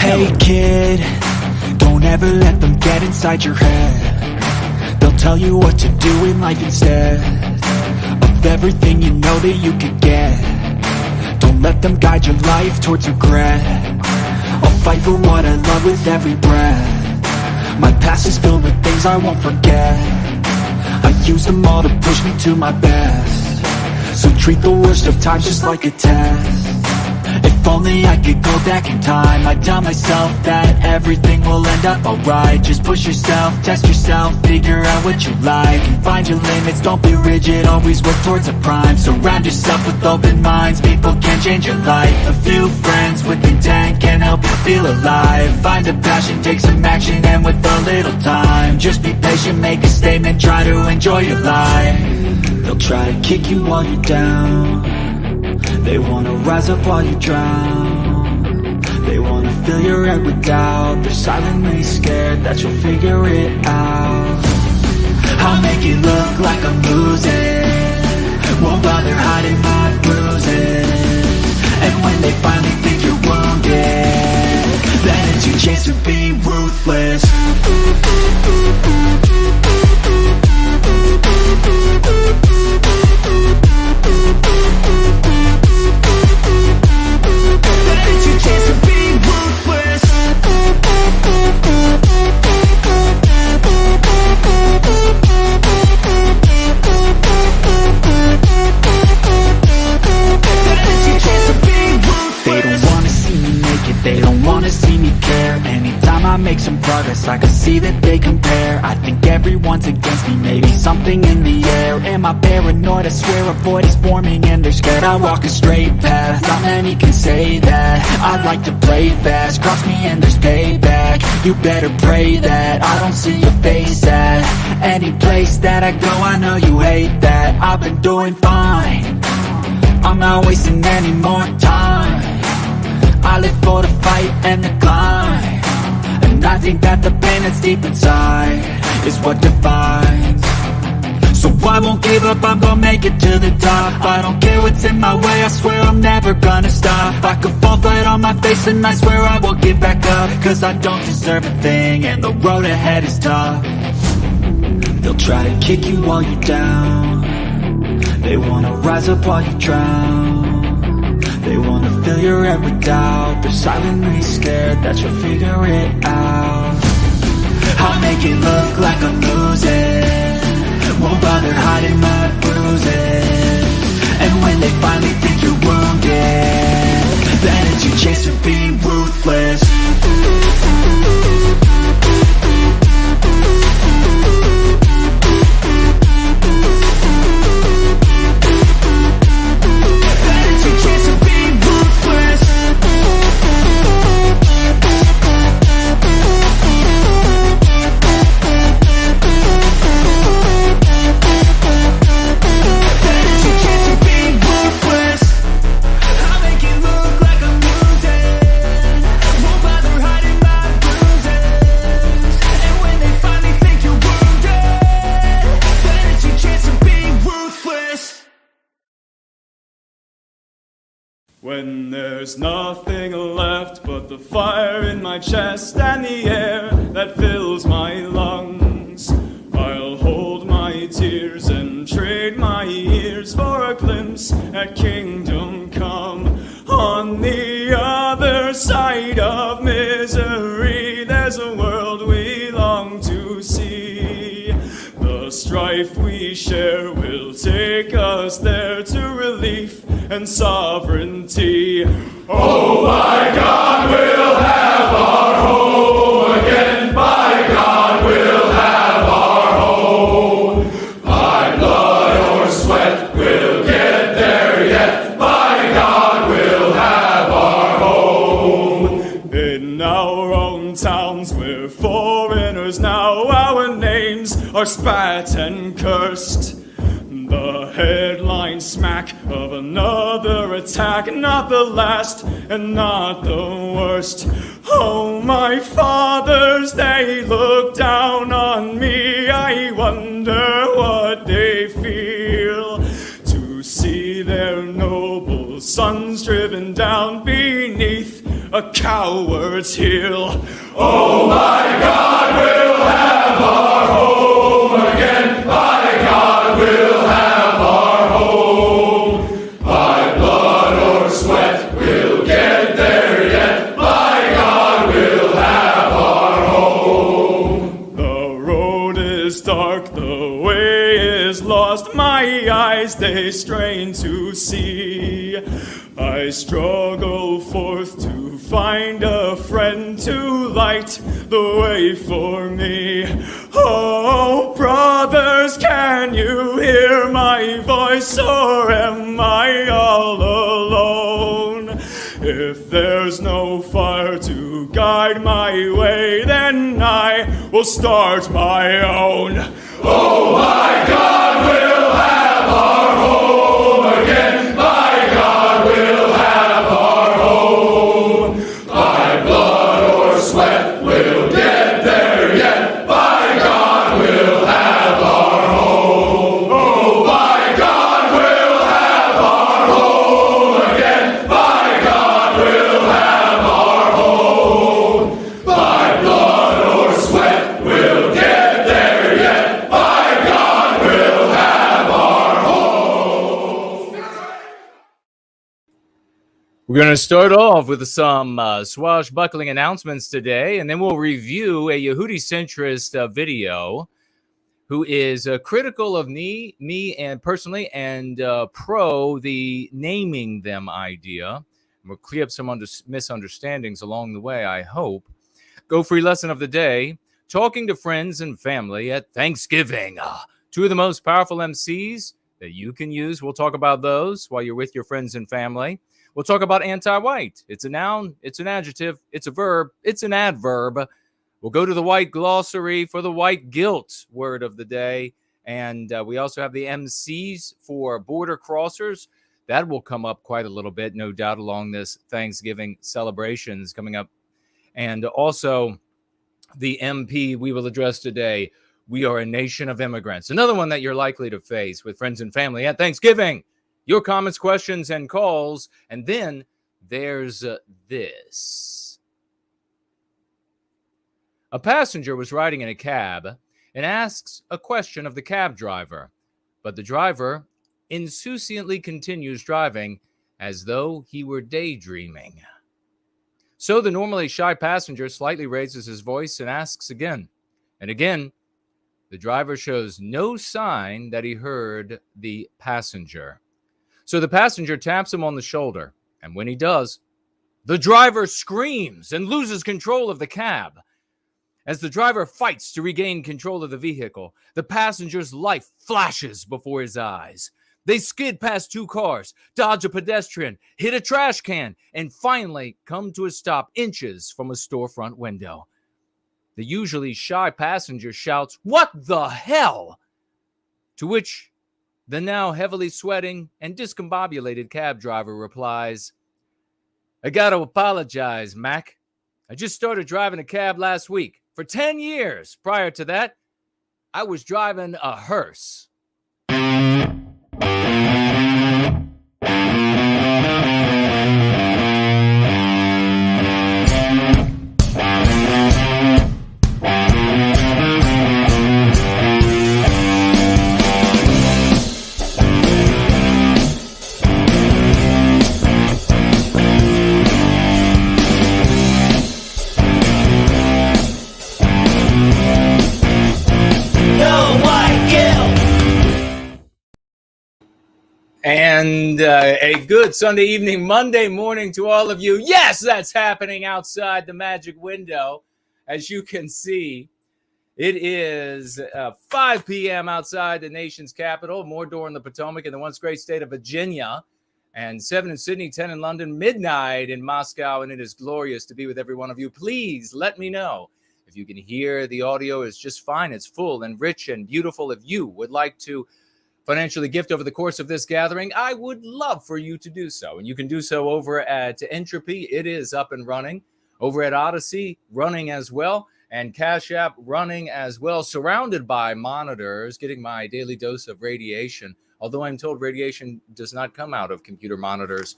Hey kid, don't ever let them get inside your head. They'll tell you what to do in life instead of everything you know that you could get. Don't let them guide your life towards regret. I'll fight for what I love with every breath. My past is filled with things I won't forget. I use them all to push me to my best. So treat the worst of times just like a test. If only I could go back in time, I'd tell myself that everything will end up alright. Just push yourself, test yourself, figure out what you like, and find your limits, don't be rigid, always work towards a prime. Surround yourself with open minds, people can change your life. A few friends with intent can help you feel alive. Find a passion, take some action, and with a little time, just be patient, make a statement, try to enjoy your life. They'll try to kick you while you're down. They wanna rise up while you drown. They wanna fill your head with doubt. They're silently scared that you'll figure it out. I'll make it look like I'm losing, won't bother hiding my bruises. And when they finally think you're wounded, then it's your chance to be ruthless. They don't wanna see me care. Anytime I make some progress, I can see that they compare. I think everyone's against me, maybe something in the air. Am I paranoid? I swear a void is forming and they're scared. I walk a straight path, not many can say that. I like to play fast, cross me and there's payback. You better pray that I don't see your face at any place that I go. I know you hate that. I've been doing fine, I'm not wasting any more time. I live for the fight and the climb, and I think that the pain that's deep inside is what defines. So I won't give up, I'm gonna make it to the top. I don't care what's in my way, I swear I'm never gonna stop. I could fall flat on my face and I swear I won't give back up, cause I don't deserve a thing and the road ahead is tough. They'll try to kick you while you're down. They wanna rise up while you drown. They wanna fill your head with doubt. They're silently scared that you'll figure it out. I'll make it look like I'm losing, won't bother hiding my bruises. And when they finally think you're wounded, then it's your chance to be ruthless. When there's nothing left but the fire in my chest and the air that fills my lungs, I'll hold my tears and trade my ears for a glimpse at kingdom come. On the other side of misery, there's a world we long to see. The strife we share will take us there to relief and sovereignty. Oh, by God, we'll have our home again. By God, we'll have our home. By blood or sweat, we'll get there yet. By God, we'll have our home. In our own towns, we're foreigners now. Our names are spat and cursed. The headline smack of another attack, not the last and not the worst. Oh, my fathers, they look down on me. I wonder what they feel to see their noble sons driven down beneath a coward's heel. Oh my God, we'll have our home again. My God, we'll have our home. By blood or sweat, we'll get there yet. My God, we'll have our home. The road is dark, the way is lost. My eyes, they strain to see. I struggle forth to find a friend to light the way for me. Oh, brothers, can you hear my voice, or am I all alone? If there's no fire to guide my way, then I will start my own. Oh my God, we'll have our home again. My God, we'll have our home. By blood or sweat, we'll get there yet. By God, we'll have our home. Oh, by God, we'll have our home again. By God, we'll have our home. By blood or sweat, we'll get there yet. By God, we'll have our home. We're going to start off with some swashbuckling announcements today, and then we'll review a Yehudicentrist video who is critical of me and personally, and pro the naming them idea. We'll clear up some misunderstandings along the way, I hope. Go free lesson of the day, talking to friends and family at Thanksgiving. Two of the most powerful MCs that you can use. We'll talk about those while you're with your friends and family. We'll talk about anti-white. It's a noun, it's an adjective, it's a verb, it's an adverb. We'll go to the white glossary for the white guilt word of the day. And we also have the MCs for border crossers. That will come up quite a little bit, no doubt, along this Thanksgiving celebrations coming up. And also the MP we will address today. We are a nation of immigrants. Another one that you're likely to face with friends and family at Thanksgiving. Your comments, questions, and calls. And then there's this. A passenger was riding in a cab and asks a question of the cab driver, but the driver insouciantly continues driving as though he were daydreaming. So the normally shy passenger slightly raises his voice and asks again. And again, the driver shows no sign that he heard the passenger. So the passenger taps him on the shoulder, and when he does, the driver screams and loses control of the cab. As the driver fights to regain control of the vehicle, the passenger's life flashes before his eyes. They skid past two cars, dodge a pedestrian, hit a trash can, and finally come to a stop inches from a storefront window. The usually shy passenger shouts, "What the hell?" To which the now heavily sweating and discombobulated cab driver replies, "I gotta apologize, Mac. I just started driving a cab last week. For 10 years prior to that, I was driving a hearse." And a good Sunday evening, Monday morning to all of you. Yes, that's happening outside the magic window. As you can see, it is 5 p.m. outside the nation's capital, Mordor in the Potomac in the once great state of Virginia, and 7 in Sydney, 10 in London, midnight in Moscow, and it is glorious to be with every one of you. Please let me know if you can hear the audio is just fine. It's full and rich and beautiful. If you would like to financially gift over the course of this gathering, I would love for you to do so. And you can do so over at Entropy. It is up and running. Over at Odyssey, running as well. And Cash App running as well. Surrounded by monitors, getting my daily dose of radiation. Although I'm told radiation does not come out of computer monitors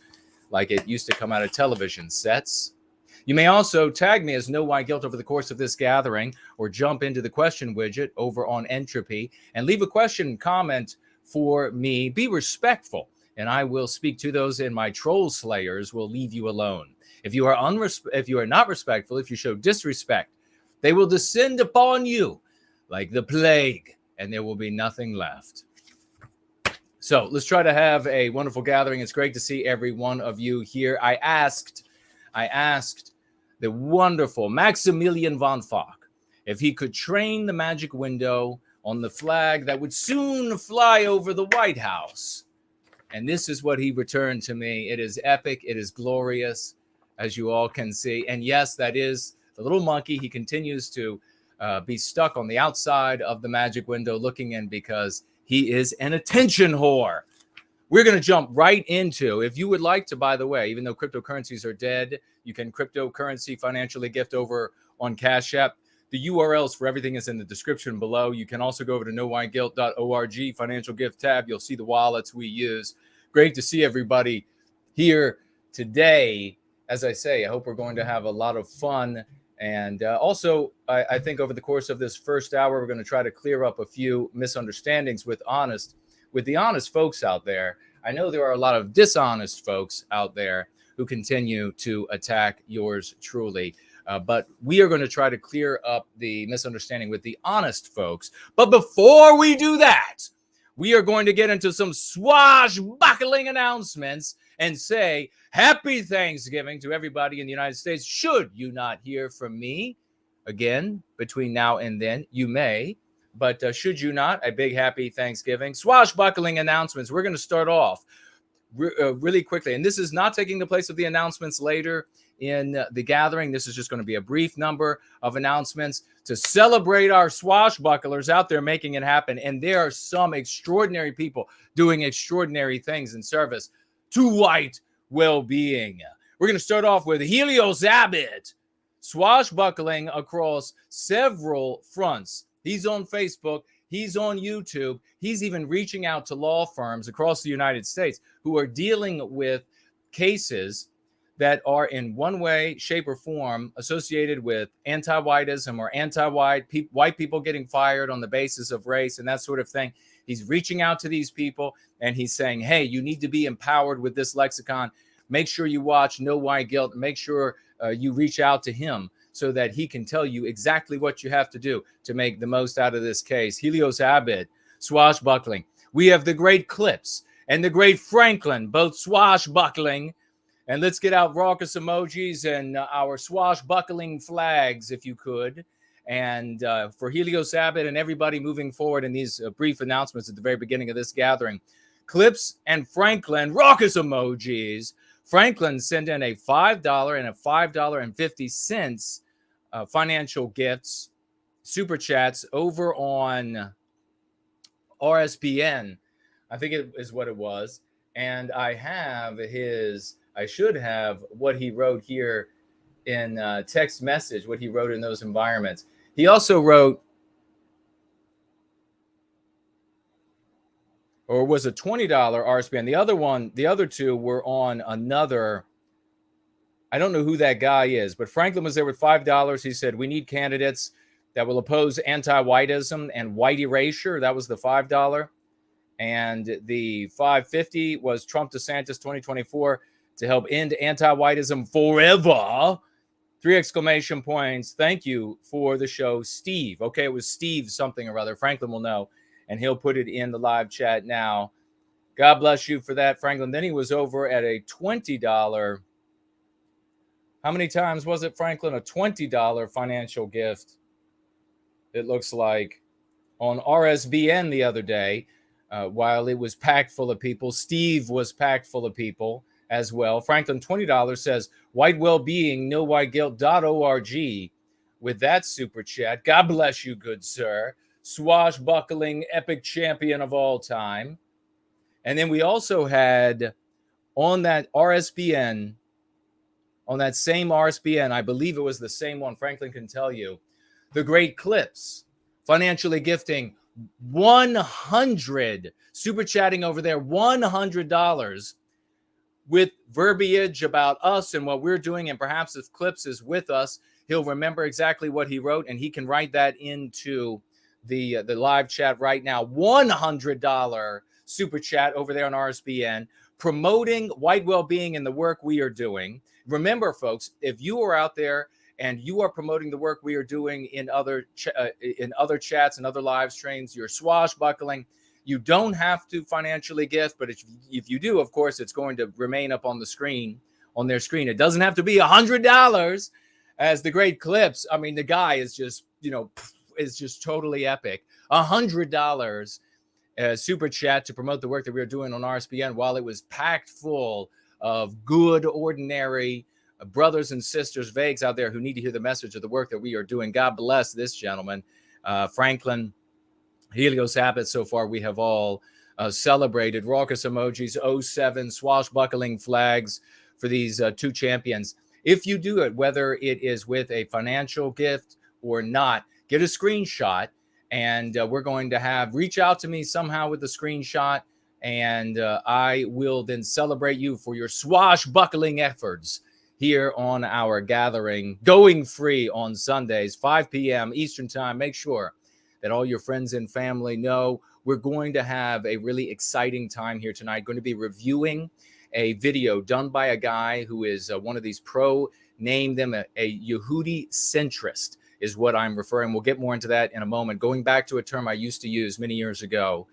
like it used to come out of television sets. You may also tag me as No Why Guilt over the course of this gathering, or jump into the question widget over on Entropy and leave a question comment for me. Be respectful, and I will speak to those, and my troll slayers will leave you alone. If you are not respectful, if you show disrespect, they will descend upon you like the plague, and there will be nothing left. So let's try to have a wonderful gathering. It's great to see every one of you here. I asked the wonderful Maximilian von Fock if he could train the magic window on the flag that would soon fly over the White House. And this is what he returned to me. It is epic. It is glorious, as you all can see. And yes, that is the little monkey. He continues to be stuck on the outside of the magic window looking in because he is an attention whore. We're going to jump right into, if you would like to, by the way, even though cryptocurrencies are dead, you can cryptocurrency financially gift over on Cash App. The URLs for everything is in the description below. You can also go over to nowhyguilt.org, financial gift tab. You'll see the wallets we use. Great to see everybody here today. As I say, I hope we're going to have a lot of fun. And also, I think over the course of this first hour, we're going to try to clear up a few misunderstandings with the honest folks out there. I know there are a lot of dishonest folks out there who continue to attack yours truly. But we are going to try to clear up the misunderstanding with the honest folks. But before we do that, we are going to get into some swashbuckling announcements and say happy Thanksgiving to everybody in the United States. Should you not hear from me again between now and then, you may. But should you not, a big happy Thanksgiving. Swashbuckling announcements. We're going to start off really quickly. And this is not taking the place of the announcements later in the gathering. This is just going to be a brief number of announcements to celebrate our swashbucklers out there making it happen. And there are some extraordinary people doing extraordinary things in service to white well-being. We're going to start off with Helios Abbott, swashbuckling across several fronts. He's on Facebook. He's on YouTube. He's even reaching out to law firms across the United States who are dealing with cases that are in one way, shape, or form associated with anti-whiteism or anti-white white people getting fired on the basis of race and that sort of thing. He's reaching out to these people and he's saying, hey, you need to be empowered with this lexicon. Make sure you watch No Why Guilt. Make sure you reach out to him so that he can tell you exactly what you have to do to make the most out of this case. Helios Abbott, swashbuckling. We have the great Clips and the great Franklin, both swashbuckling. And let's get out raucous emojis and our swashbuckling flags, if you could. And for Helios Abbott and everybody moving forward in these brief announcements at the very beginning of this gathering, Clips and Franklin, raucous emojis. Franklin sent in a $5 and a $5.50 financial gifts, super chats over on RSPN. I think it is what it was. And I should have what he wrote here in text message, what he wrote in those environments. He also wrote, or was a $20 RSPN. The other two were on another. I don't know who that guy is, but Franklin was there with $5. He said, we need candidates that will oppose anti-whiteism and white erasure. That was the $5. And the $5.50 was Trump DeSantis 2024 to help end anti-whiteism forever. 3 exclamation points. Thank you for the show, Steve. Okay, it was Steve something or other. Franklin will know, and he'll put it in the live chat now. God bless you for that, Franklin. Then he was over at a $20. How many times was it, Franklin? A $20 financial gift, it looks like, on RSBN the other day. While it was packed full of people, Steve was packed full of people as well. Franklin, $20 says, white well-being, nowhyguilt.org with that super chat. God bless you, good sir. Swashbuckling epic champion of all time. And then we also had on that RSBN, on that same RSBN, I believe it was the same one, Franklin can tell you, the great Clips, financially gifting 100, super chatting over there, $100 with verbiage about us and what we're doing. And perhaps if Clips is with us, he'll remember exactly what he wrote, and he can write that into the live chat right now. $100 super chat over there on RSBN, promoting white well-being and the work we are doing. Remember, folks, if you are out there and you are promoting the work we are doing in other chats and other live streams, you're swashbuckling, you don't have to financially gift, but if you do, of course, it's going to remain up on the screen, on their screen. It doesn't have to be $100, as the great Clips. I mean, the guy is just, is just totally epic. $100 super chat to promote the work that we are doing on RSBN, while it was packed full of good, ordinary brothers and sisters, Vagues out there who need to hear the message of the work that we are doing. God bless this gentleman, Franklin Helios Abbott. So far, we have all celebrated. Raucous emojis, 07 swashbuckling flags for these two champions. If you do it, whether it is with a financial gift or not, get a screenshot, and we're going to reach out to me somehow with the screenshot, and I will then celebrate you for your swashbuckling efforts here on our gathering, Going Free, on Sundays, 5 p.m. Eastern Time. Make sure that all your friends and family know we're going to have a really exciting time here tonight. Going to be reviewing a video done by a guy who is one of these name them a Yehudicentrist is what I'm referring. We'll get more into that in a moment. Going back to a term I used to use many years ago.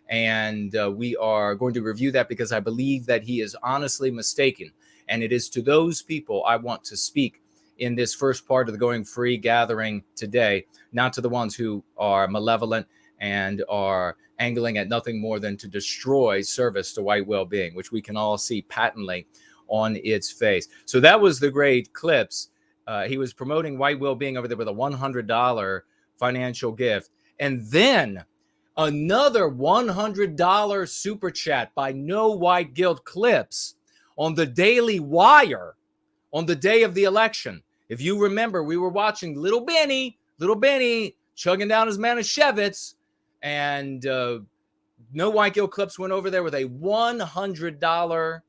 And we are going to review that because I believe that he is honestly mistaken. And it is to those people I want to speak in this first part of the Going Free gathering today, not to the ones who are malevolent and are angling at nothing more than to destroy service to white well-being, which we can all see patently on its face. So that was the great Clips. He was promoting white well-being over there with a $100 financial gift. And then another $100 super chat by No White Guilt Clips on the Daily Wire on the day of the election. If you remember, we were watching little Benny chugging down his Manischewitz, and No White Guilt Clips went over there with a $100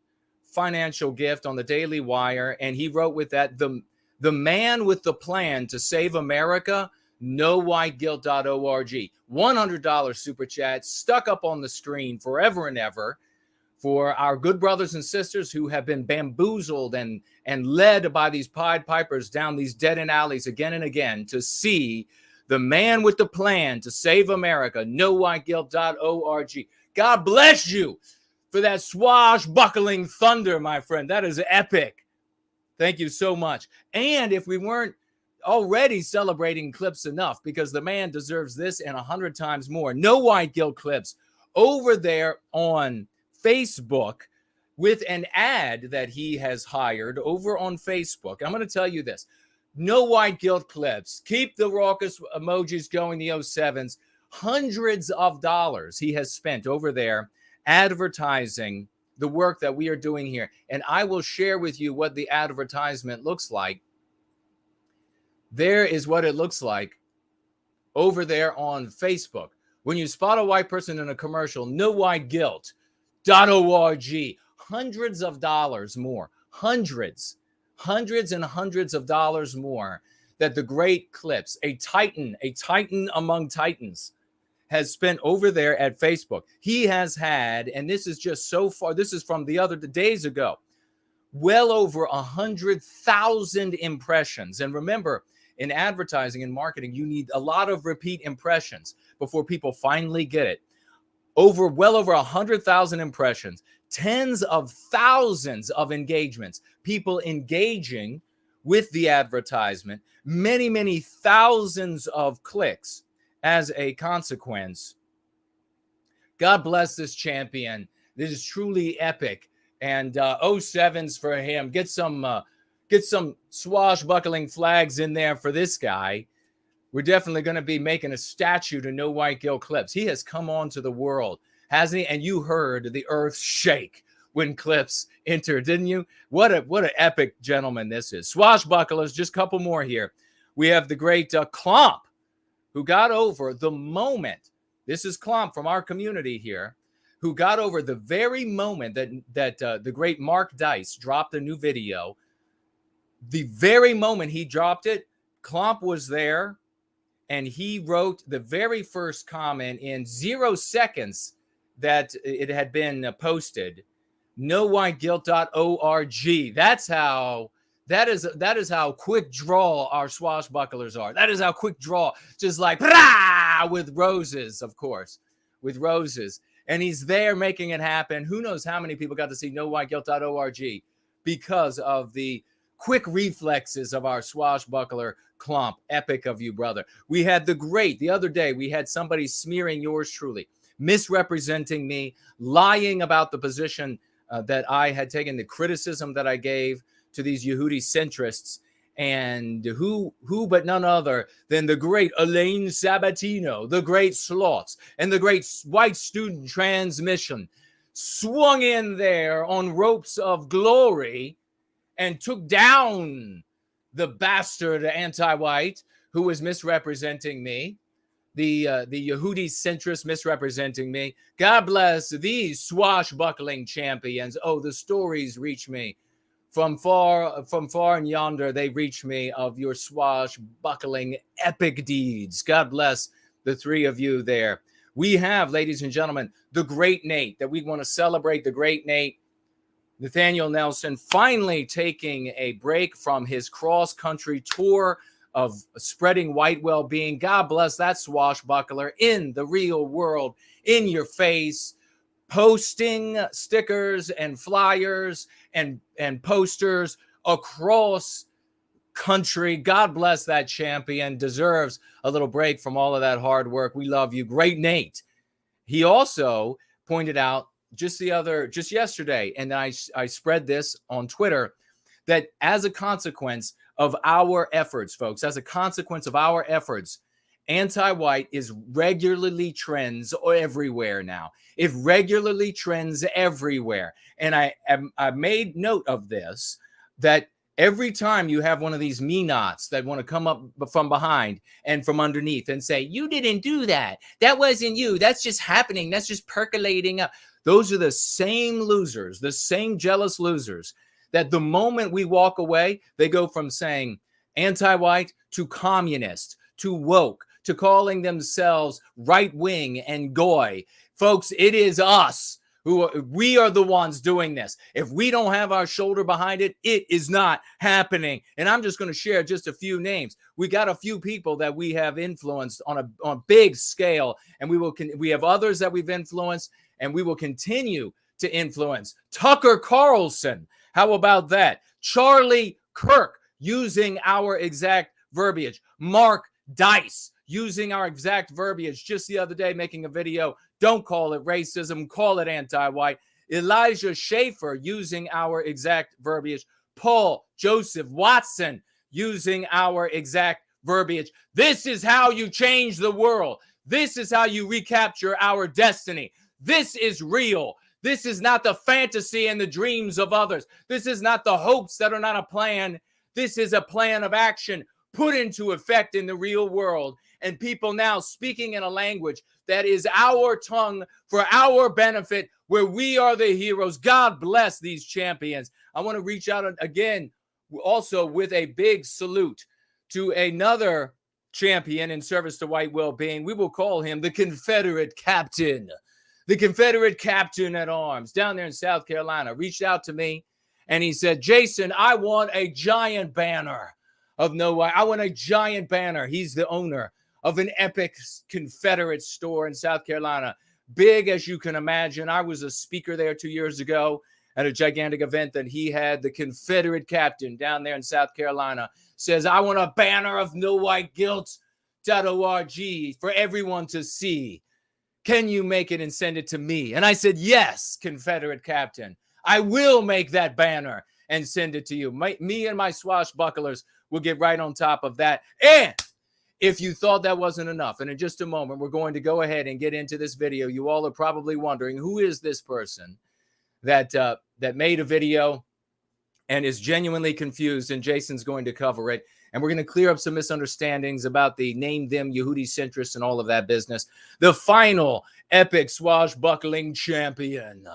financial gift on the Daily Wire, and he wrote with that, the man with the plan to save America, nowhiteguilt.org. $100 super chat stuck up on the screen forever and ever for our good brothers and sisters who have been bamboozled and led by these Pied Pipers down these dead-end alleys again and again to see the man with the plan to save America, nowhiteguilt.org. God bless you for that swashbuckling thunder, my friend. That is epic. Thank you so much. And if we weren't already celebrating Clips enough, because the man deserves this and 100 times more, No White Guilt Clips over there on Facebook with an ad that he has hired over on Facebook. I'm going to tell you this. No White Guilt Clips. Keep the raucous emojis going, the 07s. Hundreds of dollars he has spent over there advertising the work that we are doing here. And I will share with you what the advertisement looks like. There is what it looks like over there on Facebook. When you spot a white person in a commercial, nowhiteguilt.org. Hundreds of dollars more. Hundreds and hundreds of dollars more that the great Clips, a titan among titans, has spent over there at Facebook. He has had, and this is just so far, this is from the days ago, well over 100,000 impressions. And remember, in advertising and marketing, you need a lot of repeat impressions before people finally get it. Well over 100,000 impressions, tens of thousands of engagements, people engaging with the advertisement, many thousands of clicks as a consequence. God bless this champion. This is truly epic. And 07s for him. Get some swashbuckling flags in there for this guy. We're definitely going to be making a statue to No White Guilt Clips. He has come on to the world, hasn't he? And you heard the earth shake when Clips entered, didn't you? What an epic gentleman this is. Swashbucklers, just a couple more here. We have the great Klomp, who got over the moment. This is Klomp from our community here, who got over the very moment that the great Mark Dice dropped a new video. The very moment he dropped it, Klomp was there, and he wrote the very first comment in 0 seconds that it had been posted. knowwhyguilt.org. That is how quick draw our swashbucklers are. That is how quick draw, just like with roses, of course, with roses. And he's there making it happen. Who knows how many people got to see knowwhyguilt.org because of the quick reflexes of our swashbuckler Klomp. Epic of you, brother. We had the other day, we had somebody smearing yours truly, misrepresenting me, lying about the position that I had taken, the criticism that I gave to these Yehudicentrists, and who but none other than the great Elaine Sabatino, the great Slots, and the great White Student Transmission swung in there on ropes of glory and took down the bastard anti-white who was misrepresenting me, the Yehudicentrist misrepresenting me. God bless these swashbuckling champions. Oh, the stories reach me from far and yonder. They reach me of your swashbuckling epic deeds. God bless the three of you there. We have, ladies and gentlemen, the great Nate, that we want to celebrate the great Nate. Nathaniel Nelson finally taking a break from his cross-country tour of spreading white well-being. God bless that swashbuckler in the real world, in your face, posting stickers and flyers and posters across country. God bless that champion. Deserves a little break from all of that hard work. We love you. Great Nate. He also pointed out just yesterday, and I spread this on Twitter, that as a consequence of our efforts, folks, as a consequence of our efforts, anti-white is regularly trends everywhere now. It regularly trends everywhere. And I made note of this, that every time you have one of these me-nots that want to come up from behind and from underneath and say, you didn't do that. That wasn't you. That's just happening. That's just percolating up. Those are the same losers, the same jealous losers, that the moment we walk away, they go from saying anti-white to communist, to woke, to calling themselves right-wing and goy. Folks, it is us we are the ones doing this. If we don't have our shoulder behind it, it is not happening. And I'm just going to share just a few names. We got a few people that we have influenced on a big scale, and we have others that we've influenced, and we will continue to influence. Tucker Carlson, how about that? Charlie Kirk, using our exact verbiage. Mark Dice, using our exact verbiage just the other day, making a video. Don't call it racism, call it anti-white. Elijah Schaefer, using our exact verbiage. Paul Joseph Watson, using our exact verbiage. This is how you change the world. This is how you recapture our destiny. This is real. This is not the fantasy and the dreams of others. This is not the hopes that are not a plan. This is a plan of action put into effect in the real world. And people now speaking in a language that is our tongue for our benefit, where we are the heroes. God bless these champions. I want to reach out again also with a big salute to another champion in service to white well-being. We will call him the Confederate Captain. The Confederate Captain at Arms down there in South Carolina reached out to me, and he said, Jason, I want a giant banner of No White. I want a giant banner. He's the owner of an epic Confederate store in South Carolina. Big as you can imagine. I was a speaker there 2 years ago at a gigantic event that he had. The Confederate Captain down there in South Carolina says, I want a banner of knowwhyguilt.org for everyone to see. Can you make it and send it to me? And I said, yes, Confederate Captain. I will make that banner and send it to you. Me and my swashbucklers will get right on top of that. And if you thought that wasn't enough, and in just a moment, we're going to go ahead and get into this video. You all are probably wondering, who is this person that made a video and is genuinely confused, and Jason's going to cover it. and we're going to clear up some misunderstandings about the name them Yehudicentrist and all of that business. The final epic swashbuckling champion,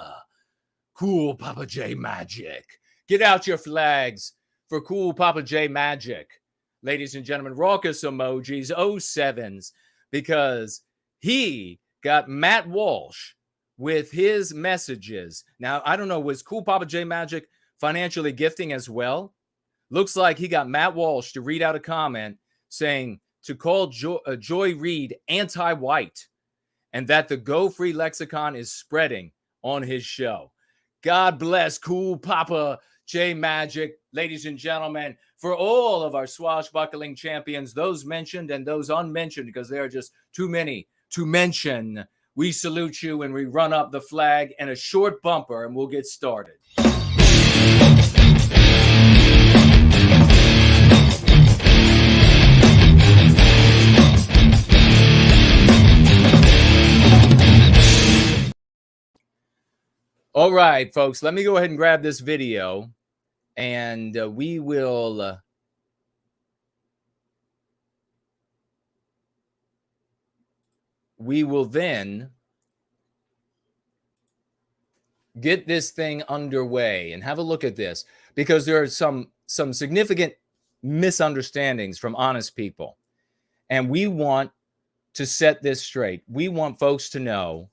Cool Papa J Magic. Get out your flags for Cool Papa J Magic. Ladies and gentlemen, raucous emojis, 07s, because he got Matt Walsh with his messages. Now, I don't know, was Cool Papa J Magic financially gifting as well? Looks like he got Matt Walsh to read out a comment saying to call Joy Reid anti-white and that the Go Free lexicon is spreading on his show. God bless Cool Papa J Magic. Ladies and gentlemen, for all of our swashbuckling champions, those mentioned and those unmentioned, because there are just too many to mention, we salute you and we run up the flag and a short bumper and we'll get started. All right, folks, let me go ahead and grab this video and we will then get this thing underway and have a look at this, because there are some significant misunderstandings from honest people. And we want to set this straight. We want folks to know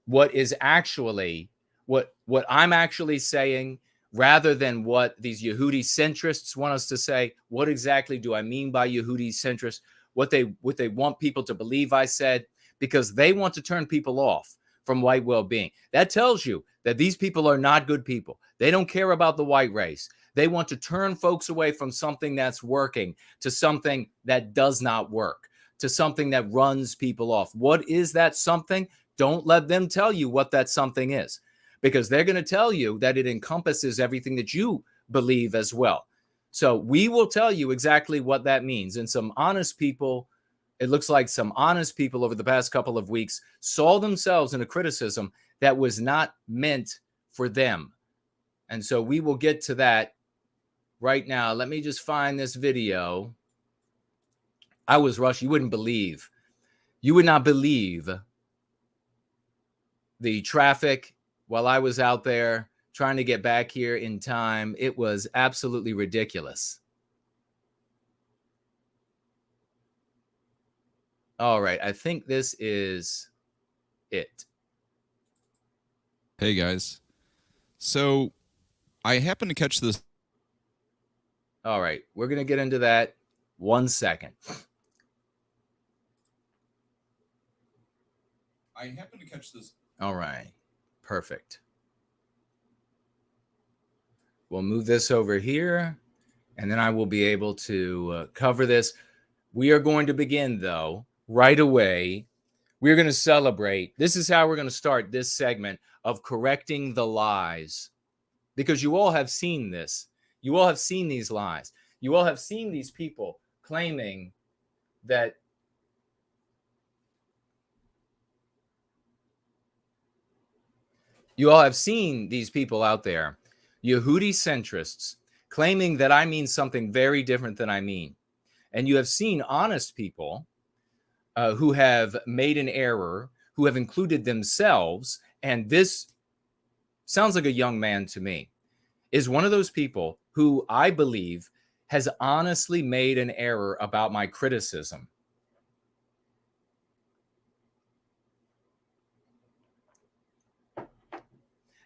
what is actually, what I'm actually saying, rather than what these Yehudicentrists want us to say. What exactly do I mean by Yehudicentrist? What they want people to believe I said, because they want to turn people off from white well-being. That tells you that these people are not good people. They don't care about the white race. They want to turn folks away from something that's working to something that does not work, to something that runs people off. What is that something? Don't let them tell you what that something is, because they're going to tell you that it encompasses everything that you believe as well. So we will tell you exactly what that means. And some honest people, it looks like some honest people over the past couple of weeks saw themselves in a criticism that was not meant for them. And so we will get to that right now. Let me just find this video. I was rushed. You would not believe the traffic while I was out there trying to get back here in time. It was absolutely ridiculous. All right, I think this is it. Hey guys. So I happened to catch this. All right, we're going to get into that 1 second. I happened to catch this. All right, perfect. We'll move this over here, and then I will be able to cover this. We are going to begin, though, right away. We're going to celebrate. This is how we're going to start this segment of correcting the lies, because you all have seen this. You all have seen these lies. You all have seen these people claiming that you all have seen these people out there, Yehudicentrists, claiming that I mean something very different than I mean. And you have seen honest people who have made an error, who have included themselves, and this sounds like a young man to me, is one of those people who I believe has honestly made an error about my criticism.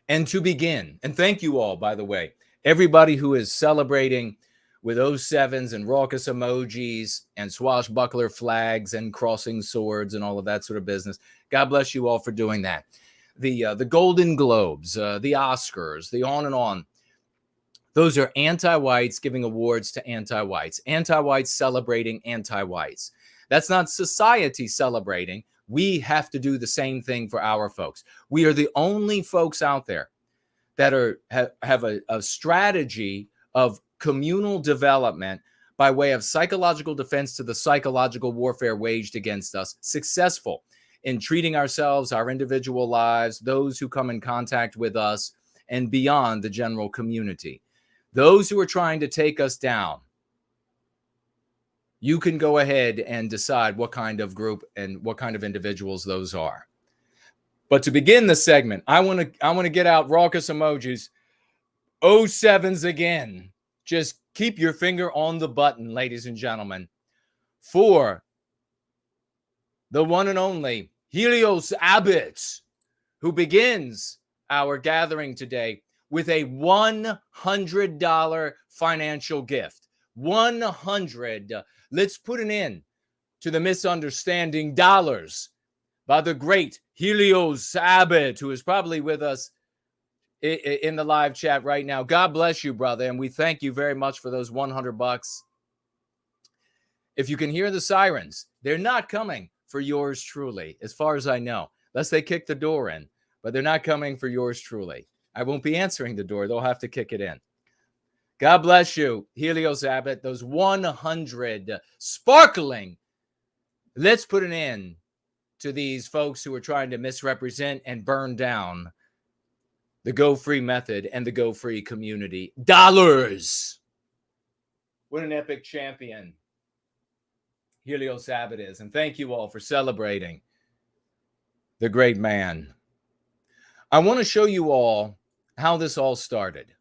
And to begin, and thank you all, by the way, everybody who is celebrating with 07s and raucous emojis and swashbuckler flags and crossing swords and all of that sort of business. God bless you all for doing that. The Golden Globes, the Oscars, the on and on. Those are anti-whites giving awards to anti-whites. Anti-whites celebrating anti-whites. That's not society celebrating. We have to do the same thing for our folks. We are the only folks out there that have a strategy of communal development by way of psychological defense to the psychological warfare waged against us, successful in treating ourselves, our individual lives, those who come in contact with us, and beyond the general community. Those who are trying to take us down You can go ahead and decide what kind of group and what kind of individuals those are. But to begin the segment, I want to get out raucous emojis. 07s again. Just keep your finger on the button, ladies and gentlemen, for the one and only Helios Abbott, who begins our gathering today with a $100 financial gift. 100. Let's put an end to the misunderstanding dollars by the great Helios Abbott, who is probably with us in the live chat right now. God bless you, brother, and we thank you very much for those $100. If you can hear the sirens, they're not coming for yours truly, as far as I know, unless they kick the door in, but they're not coming for yours truly. I won't be answering the door. They'll have to kick it in. God bless you, Helios Abbott. Those 100 sparkling. Let's put an end to these folks who are trying to misrepresent and burn down the Go Free method and the Go Free community. Dollars. What an epic champion Helios Abbott is. And thank you all for celebrating the great man. I want to show you all how this all started.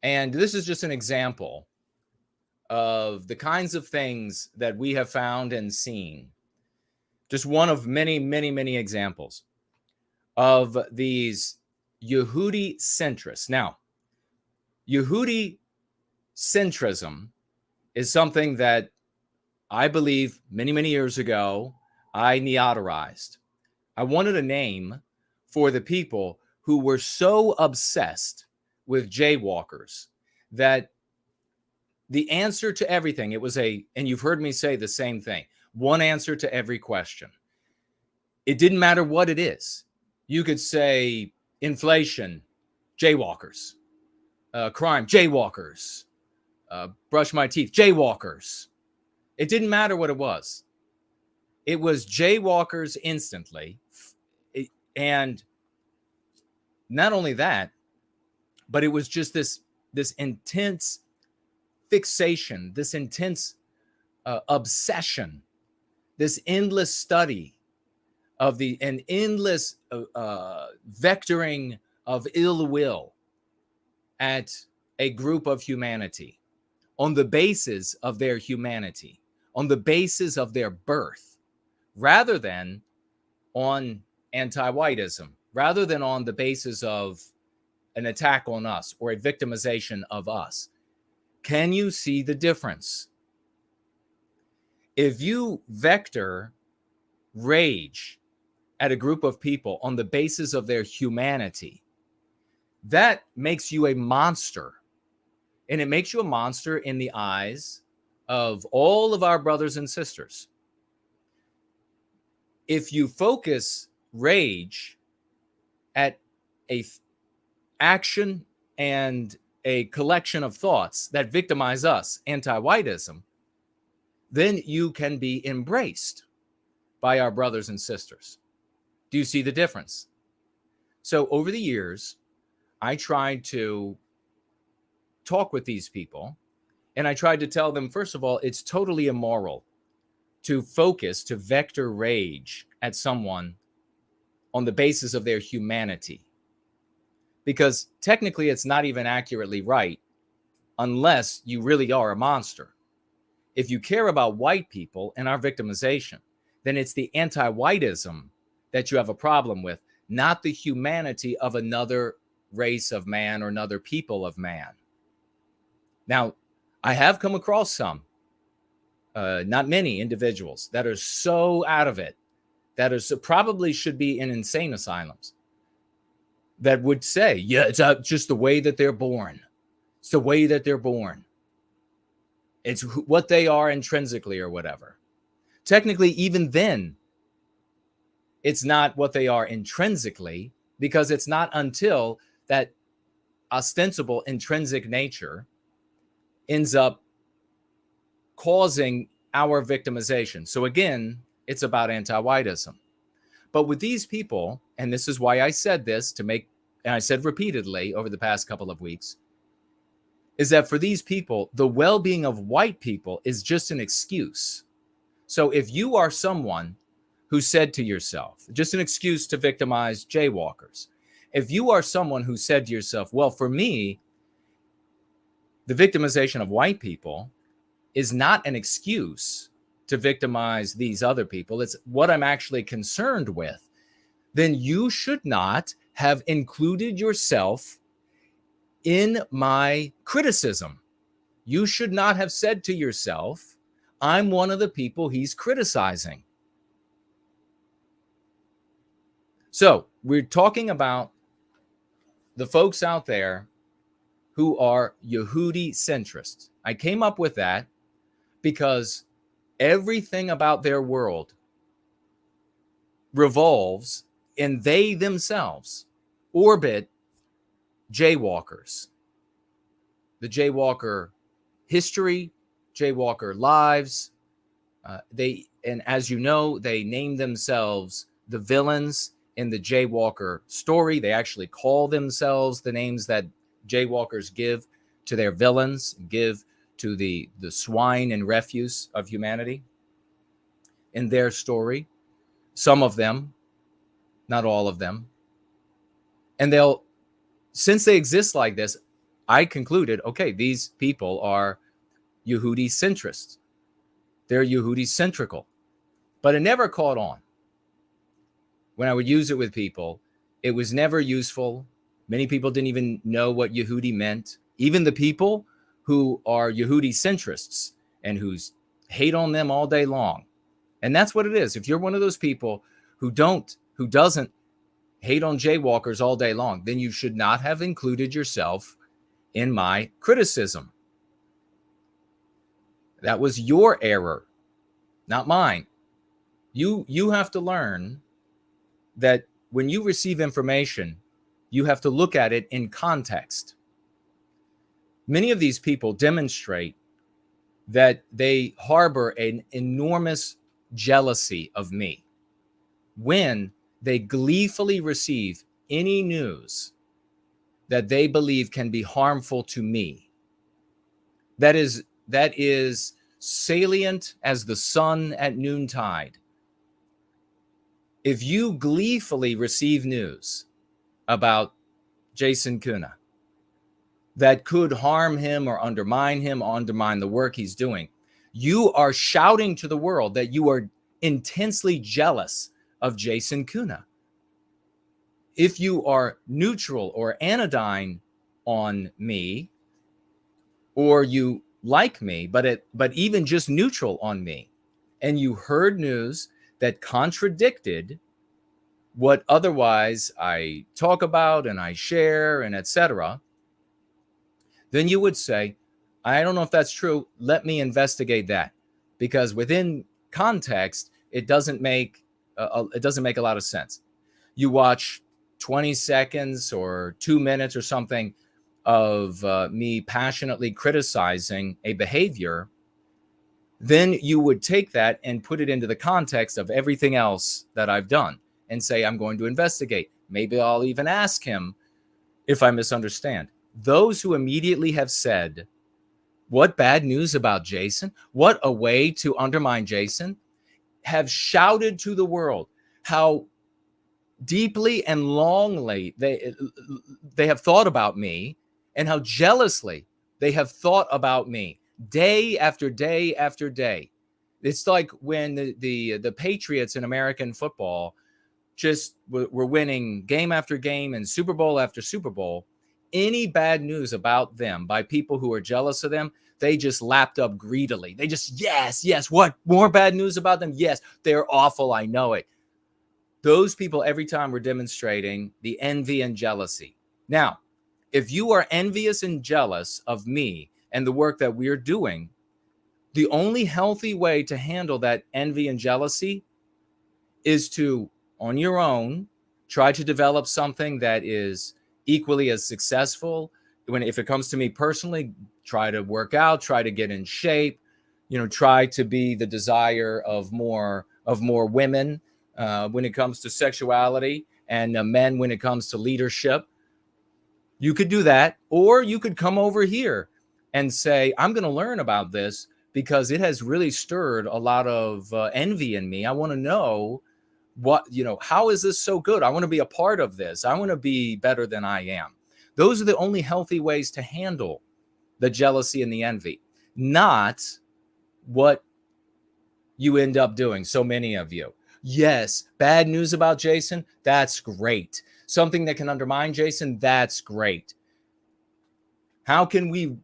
And this is just an example of the kinds of things that we have found and seen. Just one of many, many, many examples of these Yehudicentrists. Now, Yehudi-centrism is something that I believe many, many years ago, I neoterized. I wanted a name for the people who were so obsessed with jaywalkers that the answer to everything, it was and you've heard me say the same thing, one answer to every question. It didn't matter what it is. You could say inflation, jaywalkers, crime, jaywalkers, brush my teeth, jaywalkers. It didn't matter what it was. It was jaywalkers instantly. And not only that, but it was just this intense fixation, this intense obsession, this endless study of an endless vectoring of ill will at a group of humanity on the basis of their humanity, on the basis of their birth, rather than on anti-whiteism, rather than on the basis of an attack on us or a victimization of us. Can you see the difference? If you vector rage at a group of people on the basis of their humanity, that makes you a monster. And it makes you a monster in the eyes of all of our brothers and sisters. If you focus rage at a action and a collection of thoughts that victimize us, anti-whiteism, then you can be embraced by our brothers and sisters. Do you see the difference? So over the years, I tried to talk with these people, and I tried to tell them, first of all, it's totally immoral to focus, to vector rage at someone on the basis of their humanity. Because technically it's not even accurately right unless you really are a monster. If you care about white people and our victimization, then it's the anti-whiteism that you have a problem with, not the humanity of another race of man or another people of man. Now, I have come across some, not many individuals that are so out of it, that are probably should be in insane asylums, that would say, yeah, it's just the way that they're born. It's the way that they're born. It's what they are intrinsically or whatever. Technically, even then, it's not what they are intrinsically, because it's not until that ostensible intrinsic nature ends up causing our victimization. So again, it's about anti-whiteism. But with these people, and this is why I said this and I said repeatedly over the past couple of weeks, is that for these people, the well-being of white people is just an excuse. So if you are someone who said to yourself, just an excuse to victimize jaywalkers, if you are someone who said to yourself, well, for me, the victimization of white people is not an excuse to victimize these other people, it's what I'm actually concerned with, then you should not have included yourself in my criticism. You should not have said to yourself, I'm one of the people he's criticizing. So we're talking about the folks out there who are Yehudicentrists. I came up with that because everything about their world revolves and they themselves orbit jaywalkers. The jaywalker history, jaywalker lives. And as you know, they name themselves the villains in the jaywalker story. They actually call themselves the names that jaywalkers give to their villains, give to the swine and refuse of humanity in their story. Some of them, not all of them. And since they exist like this, I concluded, okay, these people are Yehudicentrists. They're Yehudicentrical. But it never caught on. When I would use it with people, it was never useful. Many people didn't even know what Yehudi meant. Even the people who are Yehudicentrists and who hate on them all day long. And that's what it is. If you're one of those people who doesn't hate on jaywalkers all day long, then you should not have included yourself in my criticism. That was your error, not mine. You have to learn that when you receive information, you have to look at it in context. Many of these people demonstrate that they harbor an enormous jealousy of me when they gleefully receive any news that they believe can be harmful to me. That is salient as the sun at noontide. If you gleefully receive news about Jason Kuna that could harm him or undermine the work he's doing, you are shouting to the world that you are intensely jealous of Jason Kuna. If you are neutral or anodyne on me, or you like me, but even just neutral on me, and you heard news that contradicted what otherwise I talk about and I share and etc., then you would say, I don't know if that's true. Let me investigate that, because within context, it doesn't make a lot of sense. You watch 20 seconds or 2 minutes or something of me passionately criticizing a behavior, then you would take that and put it into the context of everything else that I've done and say, I'm going to investigate. Maybe I'll even ask him if I misunderstand. Those who immediately have said, what bad news about Jason? What a way to undermine Jason, have shouted to the world how deeply and longly they have thought about me, and how jealously they have thought about me day after day after day. It's like when the Patriots in American football just were winning game after game and Super Bowl after Super Bowl. Any bad news about them by people who are jealous of them, they just lapped up greedily. They just, yes, what? More bad news about them? Yes, they're awful. I know it. Those people every time were demonstrating the envy and jealousy. Now, if you are envious and jealous of me and the work that we're doing, the only healthy way to handle that envy and jealousy is to, on your own, try to develop something that is equally as successful. If it comes to me personally, try to work out, try to get in shape, try to be the desire of more women when it comes to sexuality, and men when it comes to leadership. You could do that, or you could come over here and say, I'm going to learn about this because it has really stirred a lot of envy in me. I want to know how is this so good? I want to be a part of this. I want to be better than I am. Those are the only healthy ways to handle the jealousy and the envy, not what you end up doing. So many of you. Yes, bad news about Jason. That's great. Something that can undermine Jason. That's great. How can we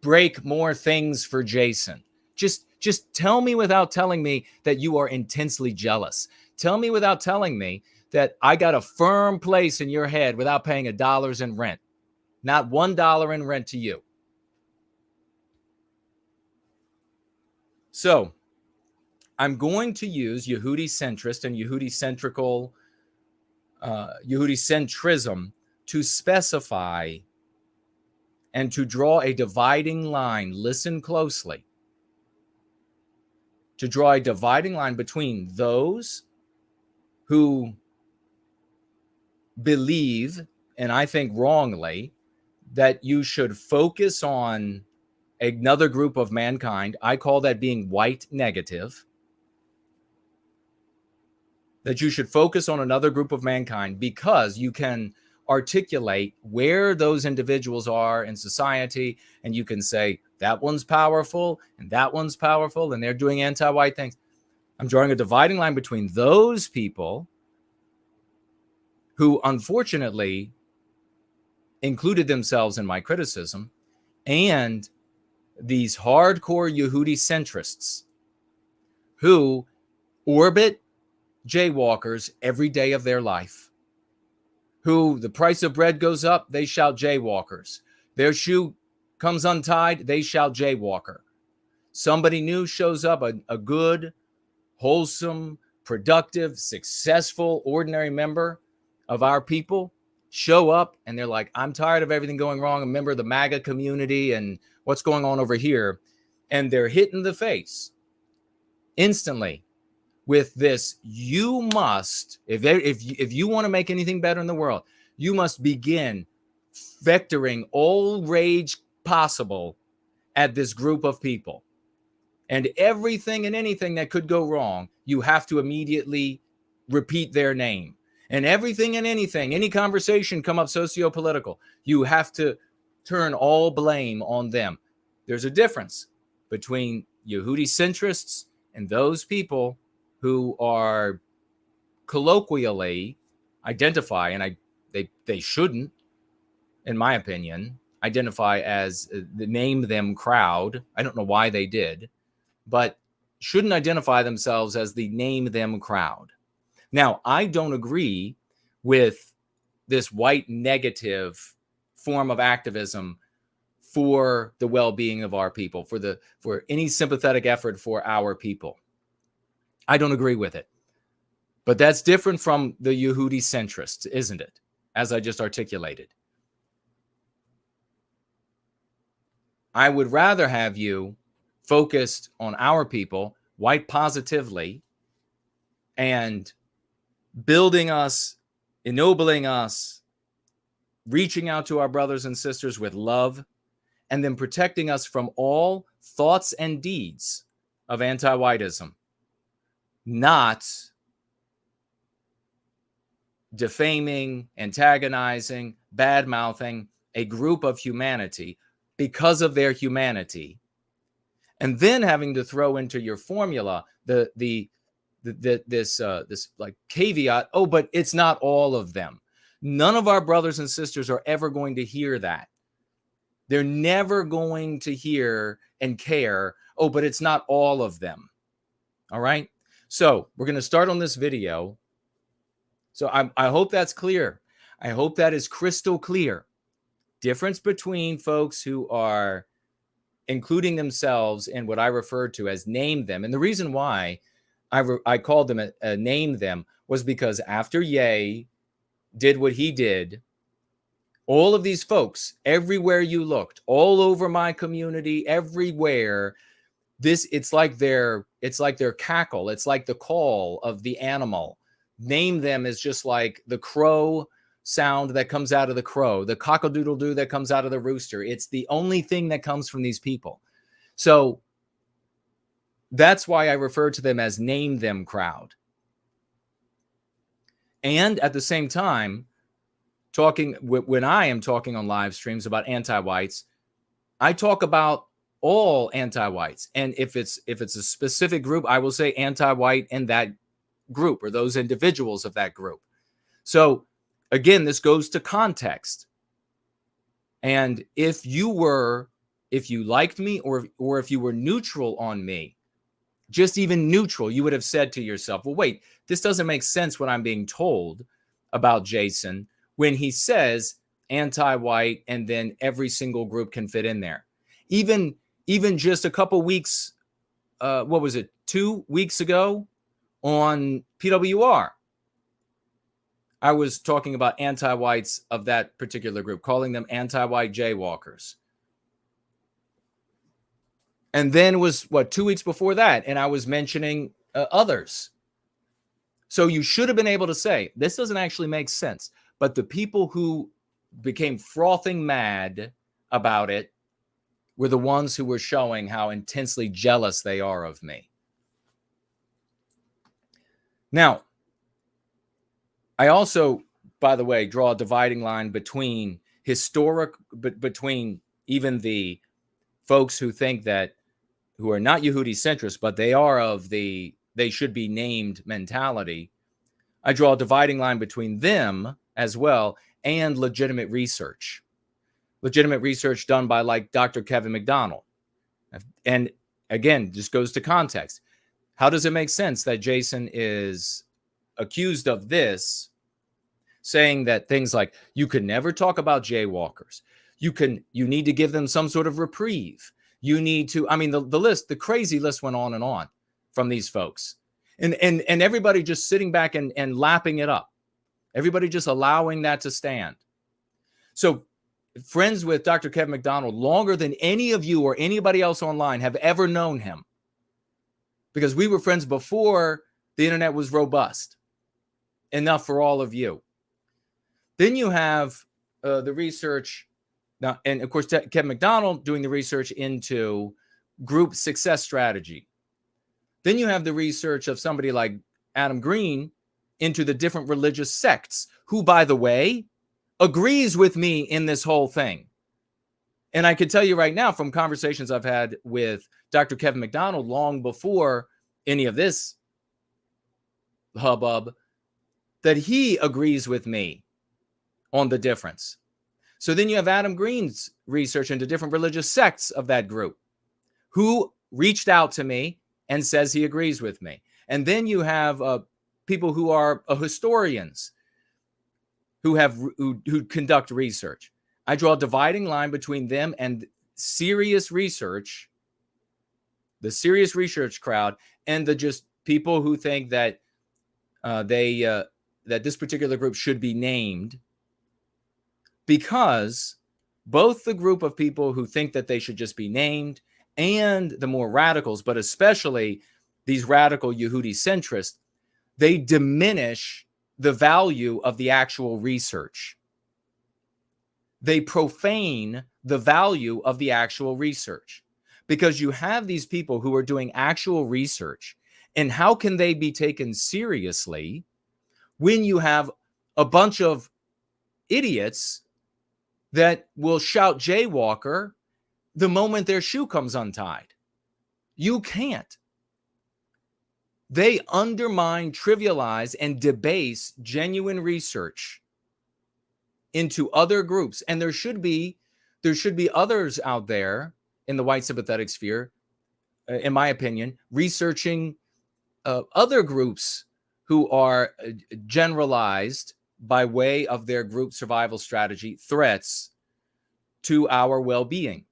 break more things for Jason? Just tell me without telling me that you are intensely jealous. Tell me without telling me that I got a firm place in your head without paying $1 in rent. Not $1 in rent to you. So I'm going to use Yehudicentrist and Yehudicentrism to specify and to draw a dividing line. Listen closely. To draw a dividing line between those who believe, and I think wrongly, that you should focus on another group of mankind. I call that being white negative. That you should focus on another group of mankind because you can articulate where those individuals are in society, and you can say that one's powerful and that one's powerful and they're doing anti-white things. I'm drawing a dividing line between those people who unfortunately included themselves in my criticism and these hardcore Yehudicentrists who orbit jaywalkers every day of their life, who the price of bread goes up, they shout jaywalkers. Their shoe comes untied, they shout jaywalker. Somebody new shows up, a good, wholesome, productive, successful, ordinary member of our people show up and they're like, I'm tired of everything going wrong. A member of the MAGA community and what's going on over here. And they're hit in the face instantly with this. You must, if you want to make anything better in the world, you must begin vectoring all rage possible at this group of people. And everything and anything that could go wrong, you have to immediately repeat their name. And everything and anything, any conversation come up socio-political, you have to turn all blame on them. There's a difference between Yehudicentrists and those people who are colloquially identify, and they shouldn't, in my opinion, identify as the name them crowd. I don't know why they did, but shouldn't identify themselves as the name them crowd. Now, I don't agree with this white negative form of activism for the well-being of our people, for any sympathetic effort for our people. I don't agree with it. But that's different from the Yehudicentrists, isn't it? As I just articulated. I would rather have you focused on our people, white positively, and building us, ennobling us, reaching out to our brothers and sisters with love, and then protecting us from all thoughts and deeds of anti-whiteism, not defaming, antagonizing, bad-mouthing a group of humanity because of their humanity, and then having to throw into your formula this like caveat, oh, but it's not all of them. None of our brothers and sisters are ever going to hear that. They're never going to hear and care, oh, but it's not all of them. All right? So we're going to start on this video. So I hope that's clear. I hope that is crystal clear. Difference between folks who are including themselves in what I refer to as name them. And the reason why I called them a name them was because after Ye did what he did, all of these folks, everywhere you looked, all over my community, everywhere, it's like their cackle. It's like the call of the animal. Name them is just like the crow sound that comes out of the crow, the cock-a-doodle-doo that comes out of the rooster. It's the only thing that comes from these people. So that's why I refer to them as name them crowd. And at the same time, when I am talking on live streams about anti-whites, I talk about all anti-whites. And if it's a specific group, I will say anti-white in that group or those individuals of that group. So again, this goes to context. And if you liked me or if you were neutral on me, just even neutral, you would have said to yourself, well, wait, this doesn't make sense what I'm being told about Jason when he says anti-white and then every single group can fit in there. Even just a couple weeks, 2 weeks ago on PWR, I was talking about anti-whites of that particular group, calling them anti-white jaywalkers. And then was 2 weeks before that, and I was mentioning others. So you should have been able to say, this doesn't actually make sense. But the people who became frothing mad about it were the ones who were showing how intensely jealous they are of me. Now, I also, by the way, draw a dividing line between between even the folks who think that, who are not Yehudicentrist, but they are of they should be named mentality. I draw a dividing line between them as well and legitimate research done by like Dr. Kevin McDonald. And again, just goes to context. How does it make sense that Jason is accused of this, saying that things like, you could never talk about jaywalkers. You need to give them some sort of reprieve. You need to, I mean, the crazy list went on and on from these folks. And everybody just sitting back and lapping it up. Everybody just allowing that to stand. So friends with Dr. Kevin McDonald longer than any of you or anybody else online have ever known him, because we were friends before the internet was robust enough for all of you. Then you have the research now, and of course, Kevin McDonald doing the research into group success strategy. Then you have the research of somebody like Adam Green into the different religious sects, who, by the way, agrees with me in this whole thing. And I can tell you right now from conversations I've had with Dr. Kevin McDonald long before any of this hubbub, that he agrees with me on the difference. So then you have Adam Green's research into different religious sects of that group, who reached out to me and says he agrees with me. And then you have people who are historians who conduct research. I draw a dividing line between them and serious research, the serious research crowd, and the just people who think that that this particular group should be named, because both the group of people who think that they should just be named and the more radicals, but especially these radical Yehudicentrists, they diminish the value of the actual research. They profane the value of the actual research, because you have these people who are doing actual research. And how can they be taken seriously when you have a bunch of idiots that will shout jaywalker the moment their shoe comes untied? You can't. They undermine, trivialize, and debase genuine research into other groups. And there should be others out there in the white sympathetic sphere, in my opinion, researching other groups who are generalized by way of their group survival strategy threats to our well-being.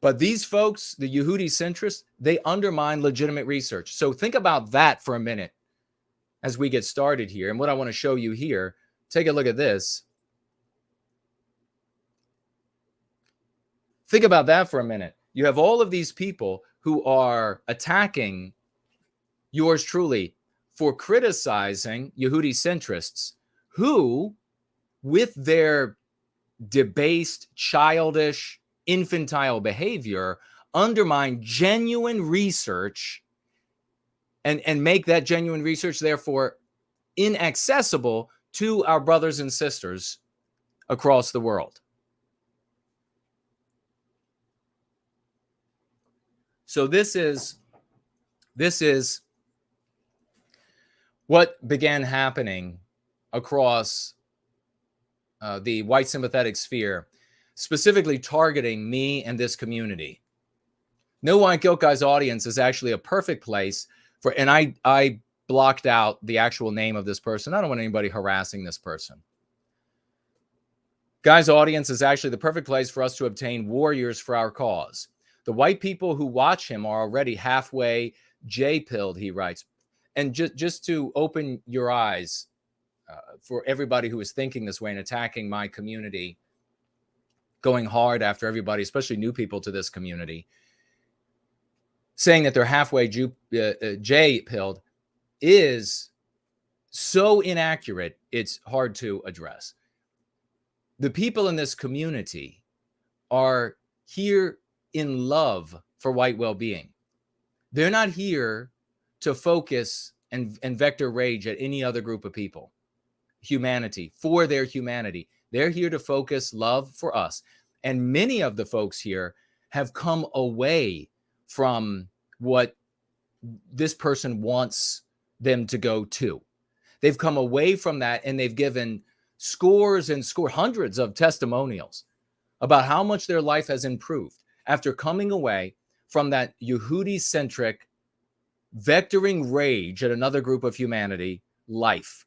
But these folks, the Yehudicentrists, they undermine legitimate research. So think about that for a minute as we get started here. And what I want to show you here, take a look at this. Think about that for a minute. You have all of these people who are attacking yours truly for criticizing Yehudicentrists who, with their debased, childish, infantile behavior, undermine genuine research and make that genuine research, therefore, inaccessible to our brothers and sisters across the world. So this is what began happening across the white sympathetic sphere, specifically targeting me and this community. No White Guilt Guy's audience is actually a perfect place for, and I blocked out the actual name of this person. I don't want anybody harassing this person. Guy's audience is actually the perfect place for us to obtain warriors for our cause. The white people who watch him are already halfway J-pilled, he writes. And just to open your eyes for everybody who is thinking this way and attacking my community, going hard after everybody, especially new people to this community, saying that they're halfway J-pilled is so inaccurate, it's hard to address. The people in this community are here in love for white well-being. They're not here to focus and vector rage at any other group of people. Humanity, for their humanity. They're here to focus love for us. And many of the folks here have come away from what this person wants them to go to. They've come away from that, and they've given scores and hundreds of testimonials about how much their life has improved after coming away from that Yehudi-centric vectoring rage at another group of humanity life.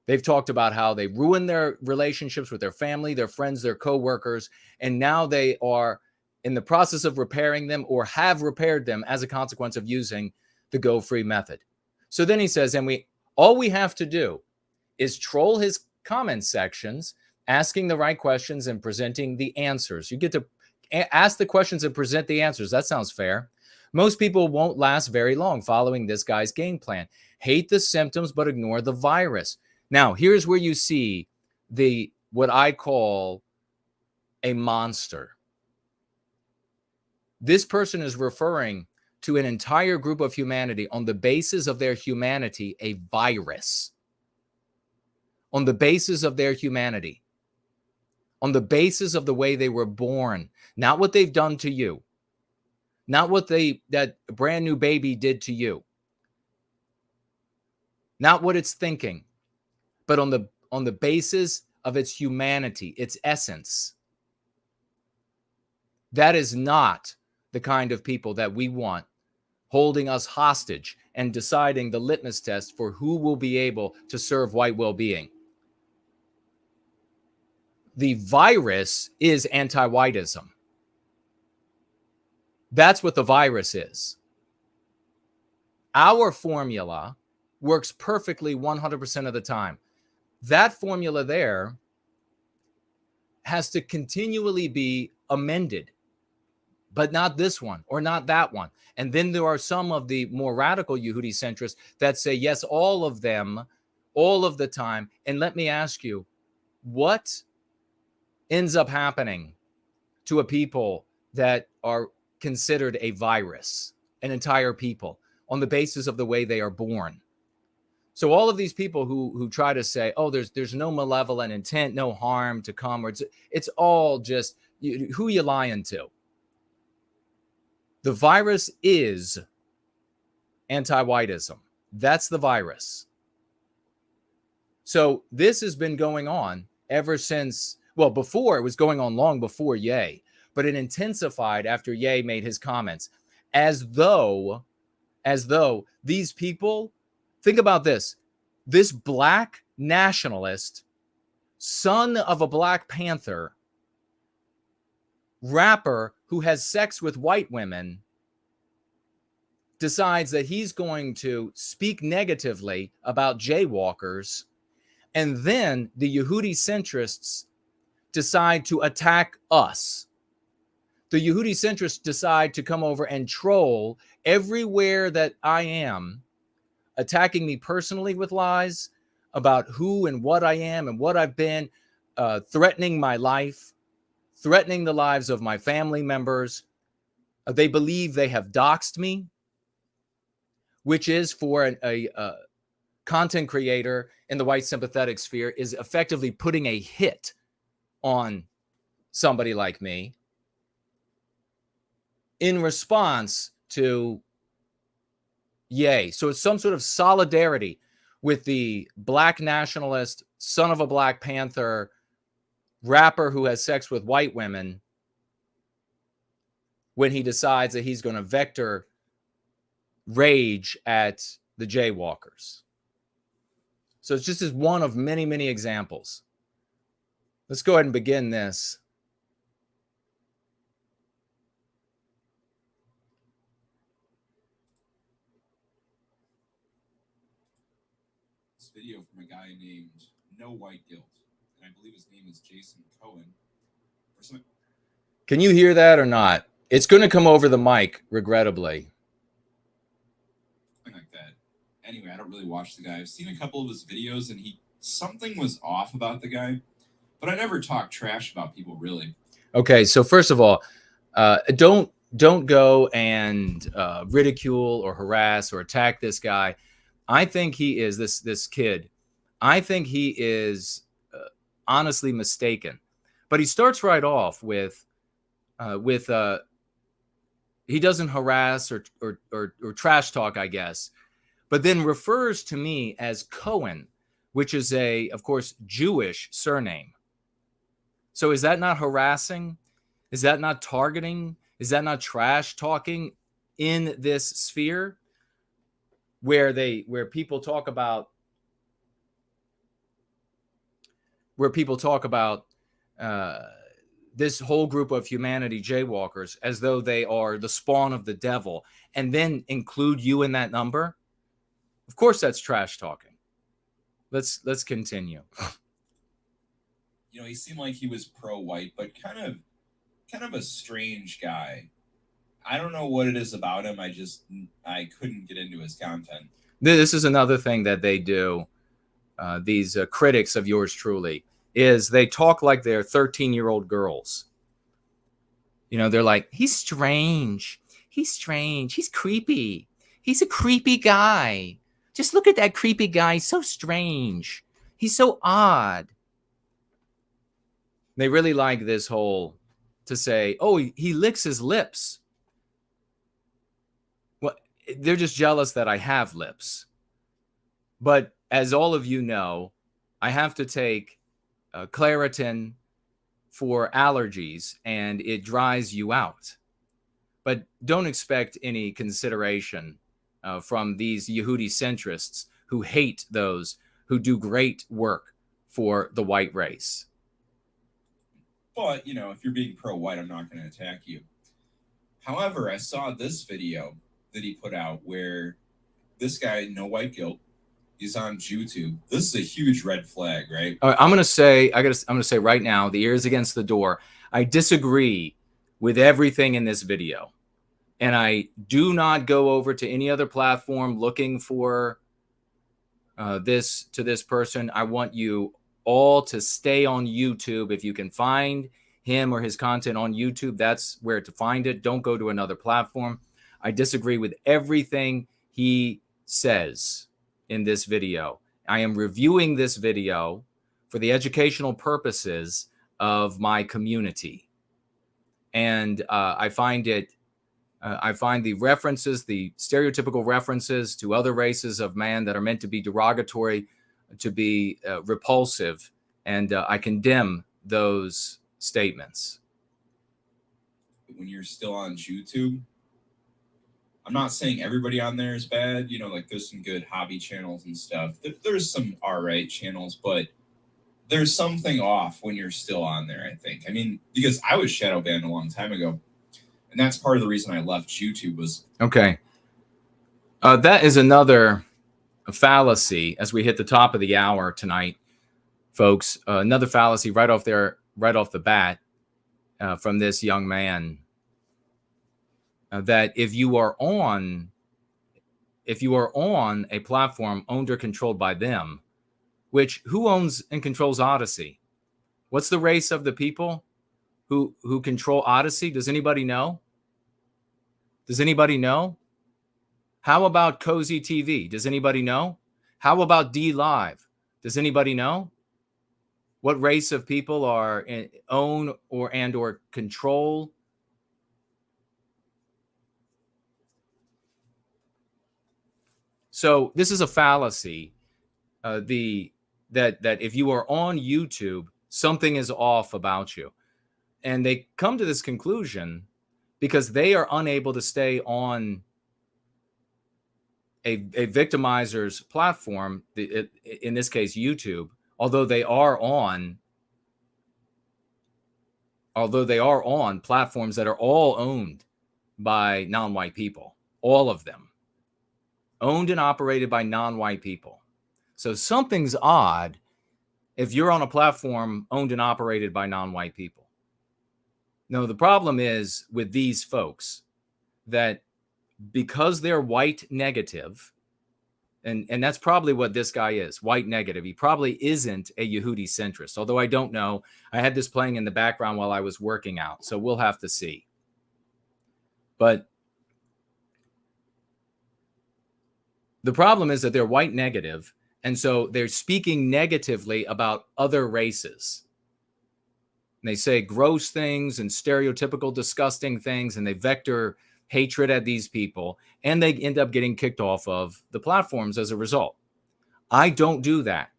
They've talked about how they ruined their relationships with their family, their friends, their co-workers, and now they are in the process of repairing them or have repaired them as a consequence of using the Go Free method. So then he says, and all we have to do is troll his comment sections, asking the right questions and presenting the answers. You get to ask the questions and present the answers. That sounds fair. Most people won't last very long following this guy's game plan. Hate the symptoms, but ignore the virus. Now, here's where you see what I call a monster. This person is referring to an entire group of humanity on the basis of their humanity, a virus. On the basis of their humanity. On the basis of the way they were born. Not what they've done to you. Not what that brand new baby did to you. Not what it's thinking. But on the basis of its humanity, its essence. That is not the kind of people that we want holding us hostage and deciding the litmus test for who will be able to serve white well-being. The virus is anti-whiteism. That's what the virus is. Our formula works perfectly 100% of the time. That formula there has to continually be amended, but not this one or not that one. And then there are some of the more radical Yehudi-centrists that say, yes, all of them, all of the time. And let me ask you, what ends up happening to a people that are considered a virus, an entire people, on the basis of the way they are born? So all of these people who try to say, oh, there's no malevolent intent, no harm to come, or it's all just who you lying to. The virus is anti-whiteism. That's the virus. So this has been going on ever since, well, before, it was going on long before Ye, but it intensified after Ye made his comments, as though these people, think about this black nationalist, son of a Black Panther, rapper who has sex with white women, decides that he's going to speak negatively about jaywalkers, and then the Yehudi-centrists decide to attack us. The Yehudi-centrists decide to come over and troll everywhere that I am attacking me personally with lies about who and what I am and what I've been, threatening my life, threatening the lives of my family members. They believe they have doxed me, which is for a content creator in the white sympathetic sphere, is effectively putting a hit on somebody like me in response to yay. So it's some sort of solidarity with the black nationalist, son of a Black Panther, rapper who has sex with white women when he decides that he's going to vector rage at the jaywalkers. So it's just as one of many, many examples. Let's go ahead and begin this. This video from a guy named No White Guilt, and I believe his name is Jason Cohen. Can you hear that or not? It's going to come over the mic, regrettably. Something like that. Anyway, I don't really watch the guy. I've seen a couple of his videos, and something was off about the guy, but I never talk trash about people, really. Okay, so first of all, don't go and ridicule or harass or attack this guy. I think he is this kid. I think he is honestly mistaken. But he starts right off with he doesn't harass or trash talk, I guess, but then refers to me as Cohen, which is of course, Jewish surname. So is that not harassing? Is that not targeting? Is that not trash talking in this sphere where people talk about this whole group of humanity, jaywalkers, as though they are the spawn of the devil, and then include you in that number? Of course, that's trash talking. Let's continue. You know, he seemed like he was pro-white, but kind of a strange guy. I don't know what it is about him. I couldn't get into his content. This is another thing that they do. These critics of yours truly, is they talk like they're 13-year-old girls. You know, they're like, he's strange. He's creepy. He's a creepy guy. Just look at that creepy guy. He's so strange. He's so odd. They really like this whole to say, oh, he licks his lips. Well, they're just jealous that I have lips. But as all of you know, I have to take Claritin for allergies, and it dries you out. But don't expect any consideration from these Yehudicentrists who hate those who do great work for the white race. But, you know, if you're being pro-white, I'm not going to attack you. However, I saw this video that he put out where this guy, No White Guilt, he's on YouTube. This is a huge red flag, right? I'm gonna say right now, the ears against the door. I disagree with everything in this video, and I do not go over to any other platform looking for this person. I want you all to stay on YouTube. If you can find him or his content on YouTube, that's where to find it. Don't go to another platform. I disagree with everything he says in this video. I am reviewing this video for the educational purposes of my community. And I find the references, the stereotypical references to other races of man that are meant to be derogatory, to be repulsive. And I condemn those statements. When you're still on YouTube, I'm not saying everybody on there is bad. You know, like there's some good hobby channels and stuff. There's some all-right channels, but there's something off when you're still on there, I think. I mean, because I was shadow banned a long time ago, and that's part of the reason I left YouTube was... Okay. That is another fallacy as we hit the top of the hour tonight, folks. Another fallacy right off the bat from this young man. That if you are on if you are on a platform owned or controlled by them, which who owns and controls Odyssey? What's the race of the people who control Odyssey? Does anybody know? Does anybody know? How about Cozy TV? Does anybody know? How about D Live? Does anybody know? What race of people are own or control? So this is a fallacy. That if you are on YouTube, something is off about you, and they come to this conclusion because they are unable to stay on a victimizer's platform. In this case, YouTube. Although they are on platforms that are all owned by non-white people, all of them owned and operated by non-white people. So something's odd if you're on a platform owned and operated by non-white people. No, the problem is with these folks that because they're white negative, and that's probably what this guy is, white negative. He probably isn't a Yehudicentrist, although I don't know. I had this playing in the background while I was working out, so we'll have to see. But the problem is that they're white negative, and so they're speaking negatively about other races. And they say gross things and stereotypical, disgusting things, and they vector hatred at these people, and they end up getting kicked off of the platforms as a result. I don't do that.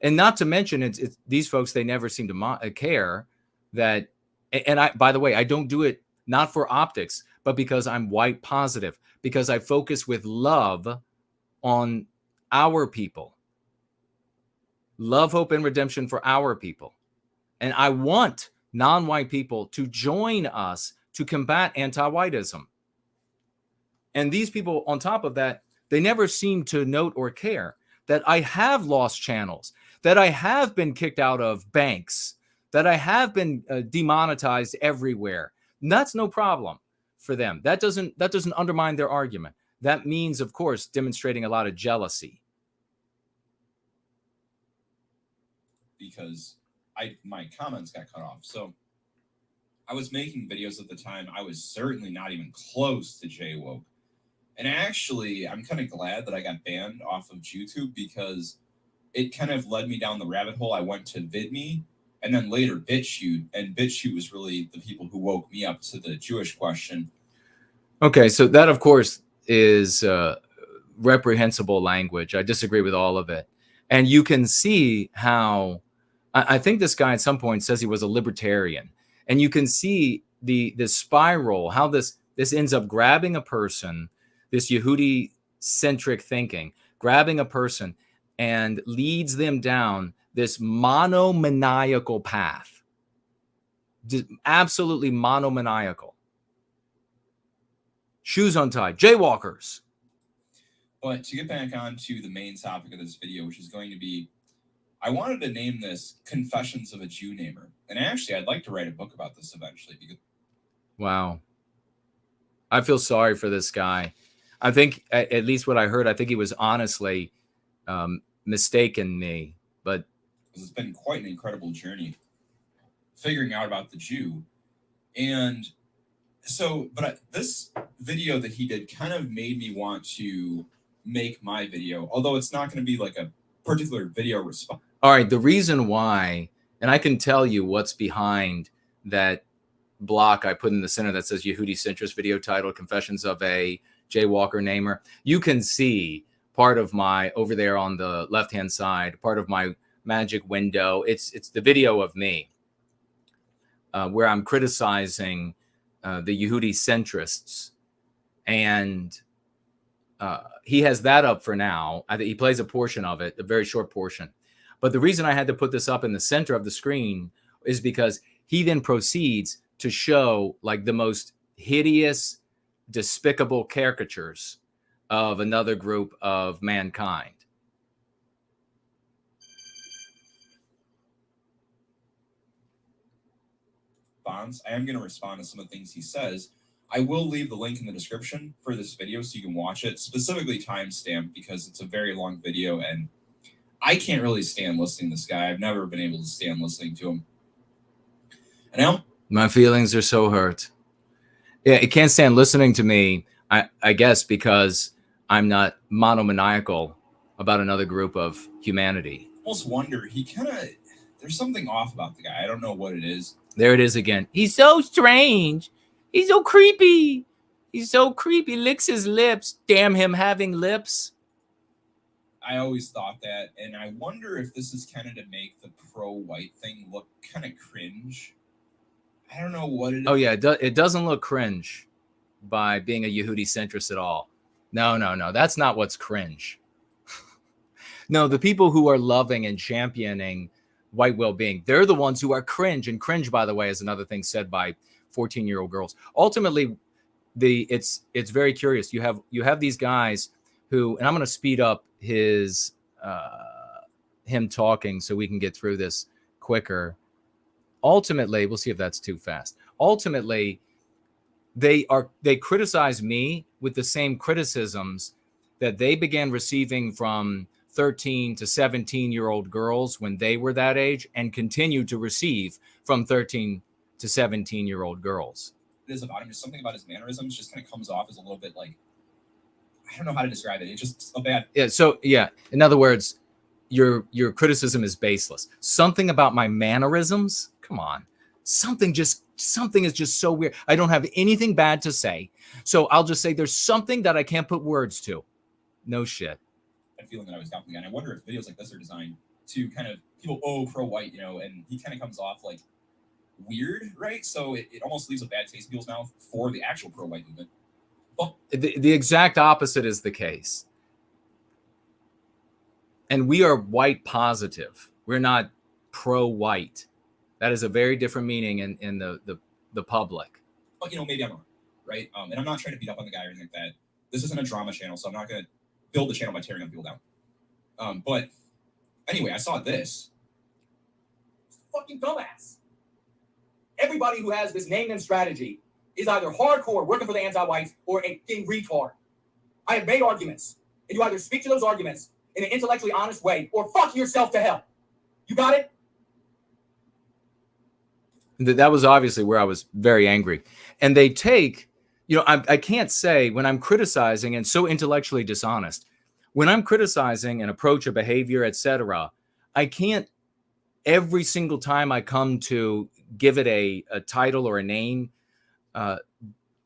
And not to mention, it's these folks, they never seem to care that, and I, by the way, I don't do it not for optics, but because I'm white positive, because I focus with love on our people. Love, hope, and redemption for our people. And I want non-white people to join us to combat anti-whiteism. And these people, on top of that, they never seem to note or care that I have lost channels, that I have been kicked out of banks, that I have been demonetized everywhere. And that's no problem for them. That doesn't undermine their argument. That means, of course, demonstrating a lot of jealousy. Because my comments got cut off. So I was making videos at the time. I was certainly not even close to jaywwoke. And actually, I'm kind of glad that I got banned off of YouTube because it kind of led me down the rabbit hole. I went to VidMe and then later BitChute. And BitChute was really the people who woke me up to the Jewish question. Okay, so that, of course, is reprehensible language. I disagree with all of it. And you can see how, I think this guy at some point says he was a libertarian. And you can see the spiral, how this ends up grabbing a person, this Yehudi-centric thinking, grabbing a person and leads them down this monomaniacal path. Absolutely monomaniacal. Shoes untied, jaywalkers. But to get back on to the main topic of this video, which is going to be, I wanted to name this Confessions of a Jew Namer. And actually, I'd like to write a book about this eventually. Because wow. I feel sorry for this guy. I think, at least what I heard, I think he was honestly mistaken me. But it's been quite an incredible journey figuring out about the Jew. And so, but this video that he did kind of made me want to make my video, although it's not going to be like a particular video response. All right, the reason why, and I can tell you what's behind that block I put in the center that says Yehudicentrist video title, Confessions of a Jaywalker Namer. You can see part of my, over there on the left-hand side, part of my magic window. It's the video of me where I'm criticizing the Yehudicentrists. And he has that up for now. I think he plays a portion of it, a very short portion. But the reason I had to put this up in the center of the screen is because he then proceeds to show like the most hideous, despicable caricatures of another group of mankind. I am going to respond to some of the things he says. I will leave the link in the description for this video so you can watch it, specifically timestamped because it's a very long video and I can't really stand listening to this guy. I've never been able to stand listening to him. And my feelings are so hurt. Yeah, it can't stand listening to me, I guess, because I'm not monomaniacal about another group of humanity. I almost wonder, there's something off about the guy. I don't know what it is. There it is again. He's so strange. He's so creepy. He's so creepy. Licks his lips. Damn him having lips. I always thought that, and I wonder if this is kind of to make the pro-white thing look kind of cringe. I don't know what it is. Oh, yeah, it doesn't look cringe by being a Yehudicentrist at all. No. That's not what's cringe. No, the people who are loving and championing white well-being, they're the ones who are cringe. And cringe, by the way, is another thing said by 14-year-old girls. Ultimately, it's very curious. You have these guys who, and I'm going to speed up him talking so we can get through this quicker. Ultimately, we'll see if that's too fast. Ultimately, they criticize me with the same criticisms that they began receiving from 13 to 17-year-old girls when they were that age and continue to receive from 13 to 17-year-old girls. It is about him. Just something about his mannerisms just kind of comes off as a little bit like, I don't know how to describe it. It's just a bad. Yeah. So yeah. In other words, your criticism is baseless. Something about my mannerisms. Come on. Something is just so weird. I don't have anything bad to say. So I'll just say there's something that I can't put words to. No shit. That feeling that I was doubting. And I wonder if videos like this are designed to kind of people, pro-white, and he kind of comes off like weird, right? So it almost leaves a bad taste in people's mouth for the actual pro-white movement. The exact opposite is the case. And we are white positive. We're not pro-white. That is a very different meaning in the public. But, maybe I'm wrong, right? And I'm not trying to beat up on the guy or anything like that. This isn't a drama channel, so I'm not going to build the channel by tearing people down. But anyway, I saw this. Fucking dumbass. Everybody who has this name and strategy is either hardcore working for the anti-whites or a fucking retard. I have made arguments, and you either speak to those arguments in an intellectually honest way or fuck yourself to hell. You got it? That was obviously where I was very angry. And they take, I can't say when I'm criticizing and so intellectually dishonest, when I'm criticizing an approach, a behavior, etc., I can't every single time I come to give it a title or a name,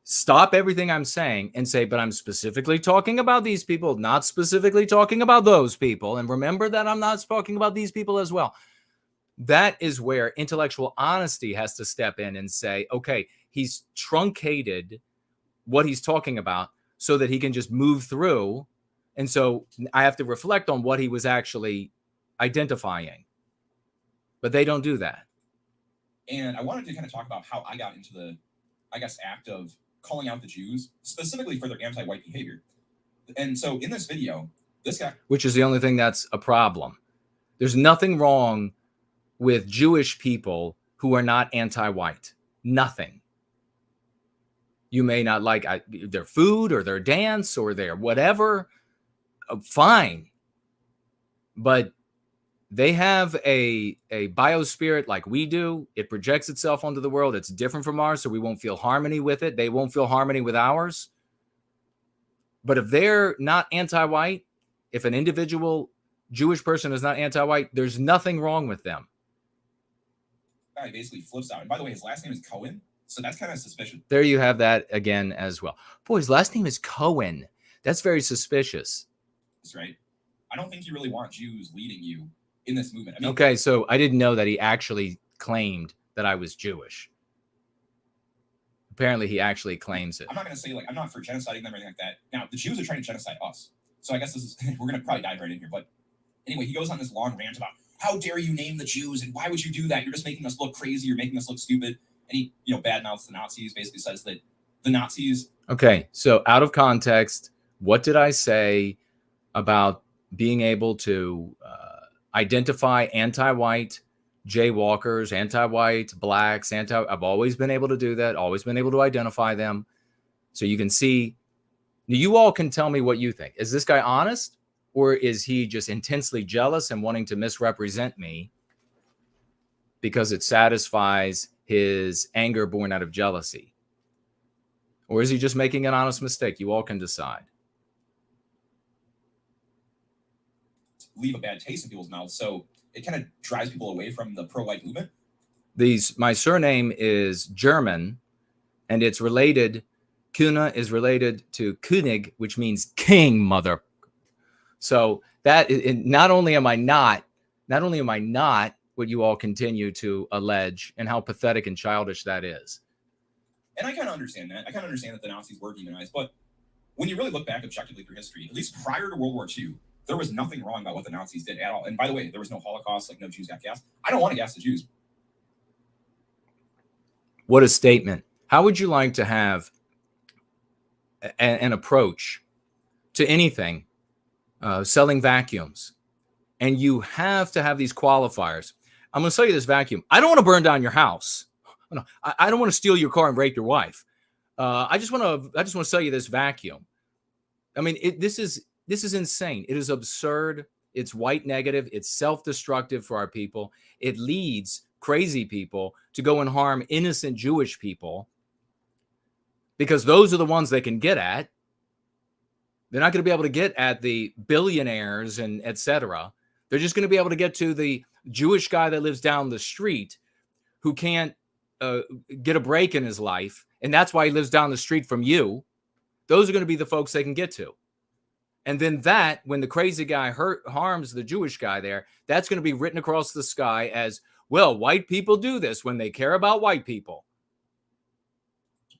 stop everything I'm saying and say, but I'm specifically talking about these people, not specifically talking about those people. And remember that I'm not talking about these people as well. That is where intellectual honesty has to step in and say, okay, he's truncated what he's talking about so that he can just move through. And so I have to reflect on what he was actually identifying. But they don't do that. And I wanted to kind of talk about how I got into the, act of calling out the Jews, specifically for their anti-white behavior. And so in this video, this guy... Which is the only thing that's a problem. There's nothing wrong with Jewish people who are not anti-white. Nothing. You may not like their food or their dance or their whatever. Fine. But they have a biospirit like we do. It projects itself onto the world. It's different from ours, so we won't feel harmony with it. They won't feel harmony with ours. But if they're not anti-white, if an individual Jewish person is not anti-white, there's nothing wrong with them. Guy basically flips out. And by the way, his last name is Cohen, so that's kind of suspicious. There you have that again as well. Boy, his last name is Cohen. That's very suspicious. That's right. I don't think you really want Jews leading you in this movement. I mean, okay, so I didn't know that he actually claimed that I was Jewish. Apparently, he actually claims it. I'm not going to say, I'm not for genociding them or anything like that. Now, the Jews are trying to genocide us. So I guess this is, we're going to probably dive right in here. But anyway, he goes on this long rant about, how dare you name the Jews, and why would you do that? You're just making us look crazy. You're making us look stupid. And he, badmouths the Nazis, basically says that the Nazis... Okay, so out of context, what did I say about being able to identify anti-white jaywalkers, anti-white blacks, I've always been able to do that, always been able to identify them. So you can see, you all can tell me what you think. Is this guy honest, or is he just intensely jealous and wanting to misrepresent me because it satisfies his anger born out of jealousy? Or is he just making an honest mistake? You all can decide. Leave a bad taste in people's mouths, so it kind of drives people away from the pro-life movement. My surname is German, and it's related. Kühne is related to König, which means king, mother. So that not only am I not what you all continue to allege, and how pathetic and childish that is. And I kind of understand that. I kind of understand that the Nazis were demonized, but when you really look back objectively through history, at least prior to World War II, there was nothing wrong about what the Nazis did at all. And by the way, there was no Holocaust, like no Jews got gassed. I don't want to gas the Jews. What a statement. How would you like to have an approach to anything, selling vacuums, and you have to have these qualifiers? I'm going to sell you this vacuum. I don't want to burn down your house. No, I don't want to steal your car and rape your wife. I just want to sell you this vacuum. I mean, this is insane. It is absurd. It's white negative. It's self-destructive for our people. It leads crazy people to go and harm innocent Jewish people, because those are the ones they can get at. They're not going to be able to get at the billionaires and etc. They're just going to be able to get to the Jewish guy that lives down the street who can't get a break in his life, and that's why he lives down the street from you. Those are going to be the folks they can get to. And then when the crazy guy harms the Jewish guy there, that's going to be written across the sky as, well, white people do this when they care about white people.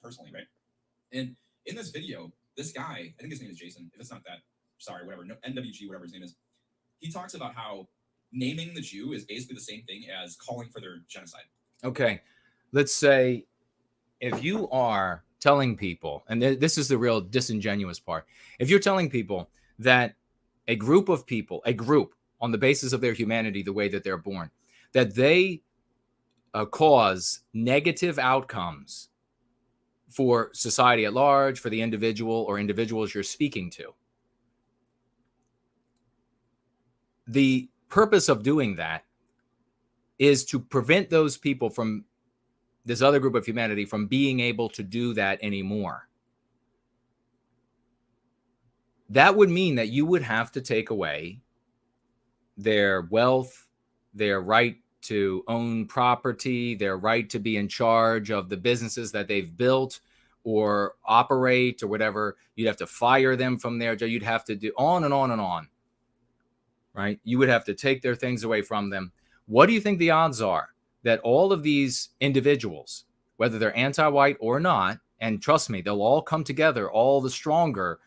Personally, right? And in this video, this guy, I think his name is Jason. If it's not that, sorry, whatever, no, NWG, whatever his name is. He talks about how naming the Jew is basically the same thing as calling for their genocide. Okay. Let's say if you are telling people, and this is the real disingenuous part, if you're telling people that a group on the basis of their humanity, the way that they're born, that they cause negative outcomes for society at large, for the individual or individuals you're speaking to, the purpose of doing that is to prevent those people from this other group of humanity from being able to do that anymore. That would mean that you would have to take away their wealth, their right to own property, their right to be in charge of the businesses that they've built or operate or whatever. You'd have to fire them from there. You'd have to do on and on and on, right? You would have to take their things away from them. What do you think the odds are that all of these individuals, whether they're anti-white or not, and trust me, they'll all come together all the stronger,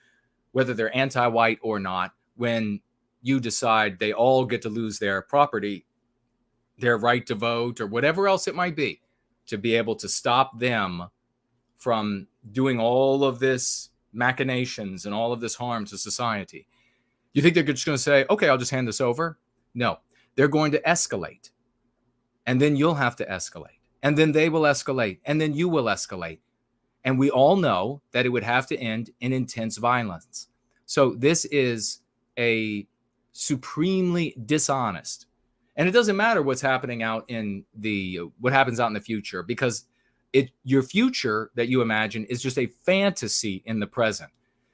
whether they're anti-white or not, when you decide they all get to lose their property, their right to vote, or whatever else it might be, to be able to stop them from doing all of this machinations and all of this harm to society. You think they're just going to say, okay, I'll just hand this over? No, they're going to escalate. And then you'll have to escalate. And then they will escalate. And then you will escalate. And we all know that it would have to end in intense violence. So this is a supremely dishonest. And it doesn't matter what's happening out in what happens out in the future, because your future that you imagine is just a fantasy in the present.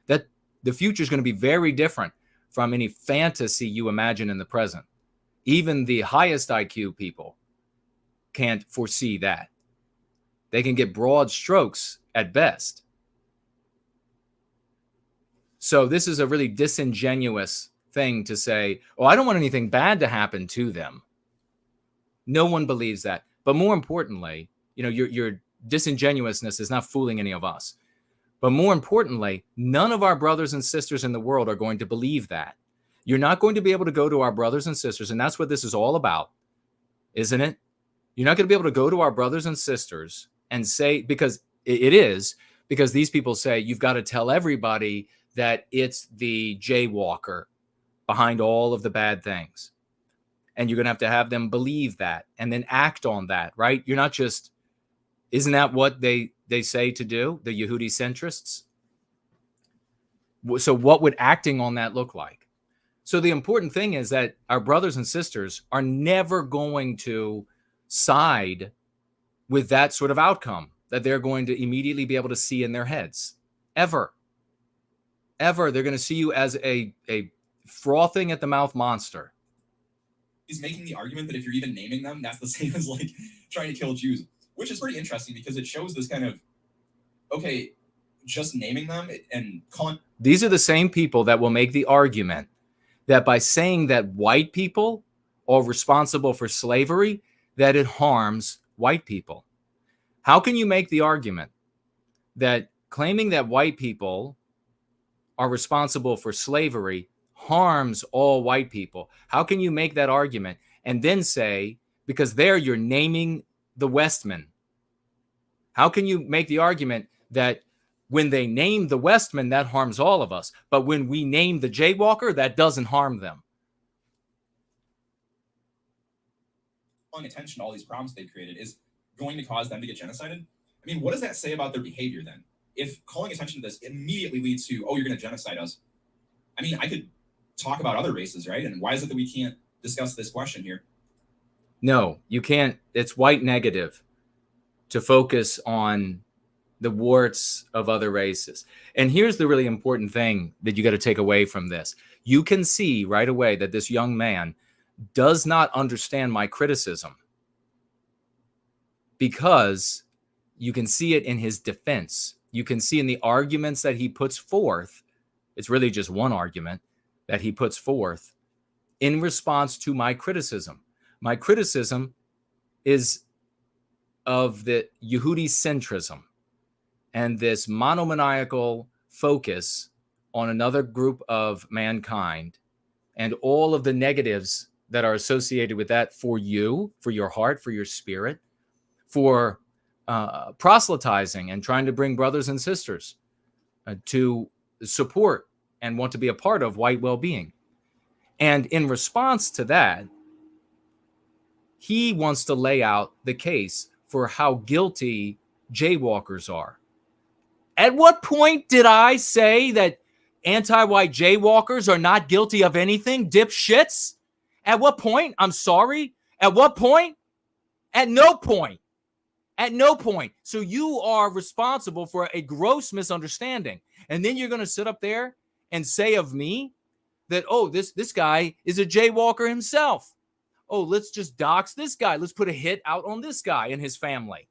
That the future is going to be very different from any fantasy you imagine in the present. Even the highest IQ people can't foresee that. They can get broad strokes at best. So this is a really disingenuous thing to say, oh, I don't want anything bad to happen to them. No one believes that. But more importantly, your disingenuousness is not fooling any of us. But more importantly, none of our brothers and sisters in the world are going to believe that. You're not going to be able to go to our brothers and sisters, and that's what this is all about, isn't it? You're not going to be able to go to our brothers and sisters and say, because these people say you've got to tell everybody that it's the jaywalker behind all of the bad things. And you're going to have them believe that and then act on that, right? You're not just, Isn't that what they say to do, the Yehudicentrists? So what would acting on that look like? So the important thing is that our brothers and sisters are never going to side with that sort of outcome that they're going to immediately be able to see in their heads. Ever. They're going to see you as a frothing at the mouth monster. He's making the argument that if you're even naming them, that's the same as like trying to kill Jews, which is pretty interesting because it shows this kind of, okay, just naming them and calling. These are the same people that will make the argument that by saying that white people are responsible for slavery, that it harms white people. How can you make the argument that claiming that white people are responsible for slavery harms all white people? How can you make that argument and then say, because there you're naming the Westmen? How can you make the argument that when they name the Westmen, that harms all of us, but when we name the jaywalker, that doesn't harm them? Calling attention to all these problems they've created is going to cause them to get genocided. I mean, what does that say about their behavior then? If calling attention to this immediately leads to, oh, you're going to genocide us. I mean, I could talk about other races, right? And why is it that we can't discuss this question here? No, you can't. It's white negative to focus on the warts of other races. And here's the really important thing that you got to take away from this. You can see right away that this young man does not understand my criticism, because you can see it in his defense. You can see in the arguments that he puts forth. It's really just one argument that he puts forth in response to my criticism. My criticism is of the Yehudi-centrism and this monomaniacal focus on another group of mankind and all of the negatives that are associated with that for you, for your heart, for your spirit, for proselytizing and trying to bring brothers and sisters to support and want to be a part of white well-being. And in response to that, he wants to lay out the case for how guilty jaywalkers are. At what point did I say that anti-white jaywalkers are not guilty of anything, dipshits? At what point? I'm sorry. At what point? At no point. At no point. So you are responsible for a gross misunderstanding. And then you're going to sit up there and say of me that, oh, this guy is a jaywalker himself. Oh, let's just dox this guy. Let's put a hit out on this guy and his family.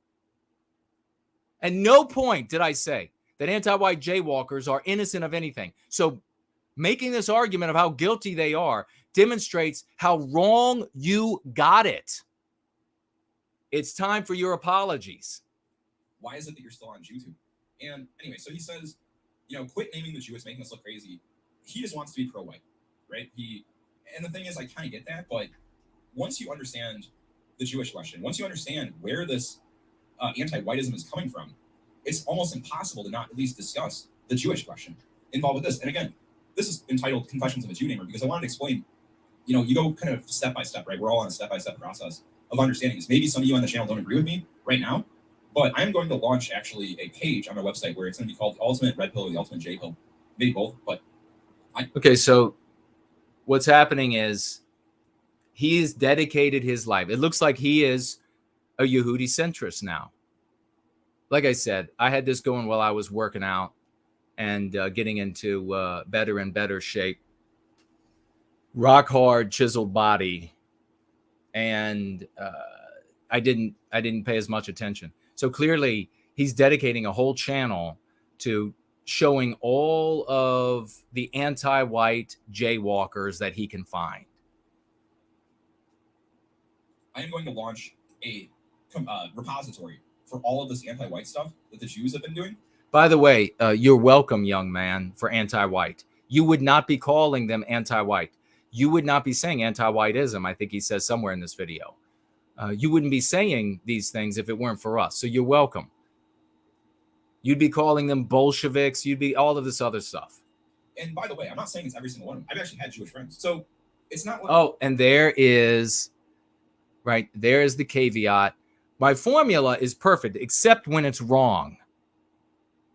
At no point did I say that anti-white jaywalkers are innocent of anything. So making this argument of how guilty they are demonstrates how wrong you got it. It's time for your apologies. Why is it that you're still on YouTube? And anyway, so he says, quit naming the Jew. It's making us look crazy. He just wants to be pro-white, right? And the thing is, I kind of get that, but once you understand the Jewish question, once you understand where this anti-whiteism is coming from, it's almost impossible to not at least discuss the Jewish question involved with this. And again, this is entitled Confessions of a Jew Namer because I wanted to explain, you go kind of step by step, right? We're all on a step-by-step process of understanding this. Maybe some of you on the channel don't agree with me right now, but I'm going to launch actually a page on my website where it's going to be called the Ultimate Red Pill or the Ultimate J Pill. Maybe both, but okay, so what's happening is he's dedicated his life. It looks like he is a Yehudi-centrist now. Like I said, I had this going while I was working out and getting into better and better shape. Rock hard, chiseled body. And I didn't pay as much attention. So clearly he's dedicating a whole channel to showing all of the anti-white jaywalkers that he can find. I am going to launch a repository for all of this anti-white stuff that the Jews have been doing. By the way, you're welcome, young man, for anti-white. You would not be calling them anti-white. You would not be saying anti-whiteism, I think he says somewhere in this video. You wouldn't be saying these things if it weren't for us. So you're welcome. You'd be calling them Bolsheviks. You'd be all of this other stuff. And by the way, I'm not saying it's every single one. I've actually had Jewish friends. So it's not like... Oh, and there is the caveat My formula is perfect, except when it's wrong.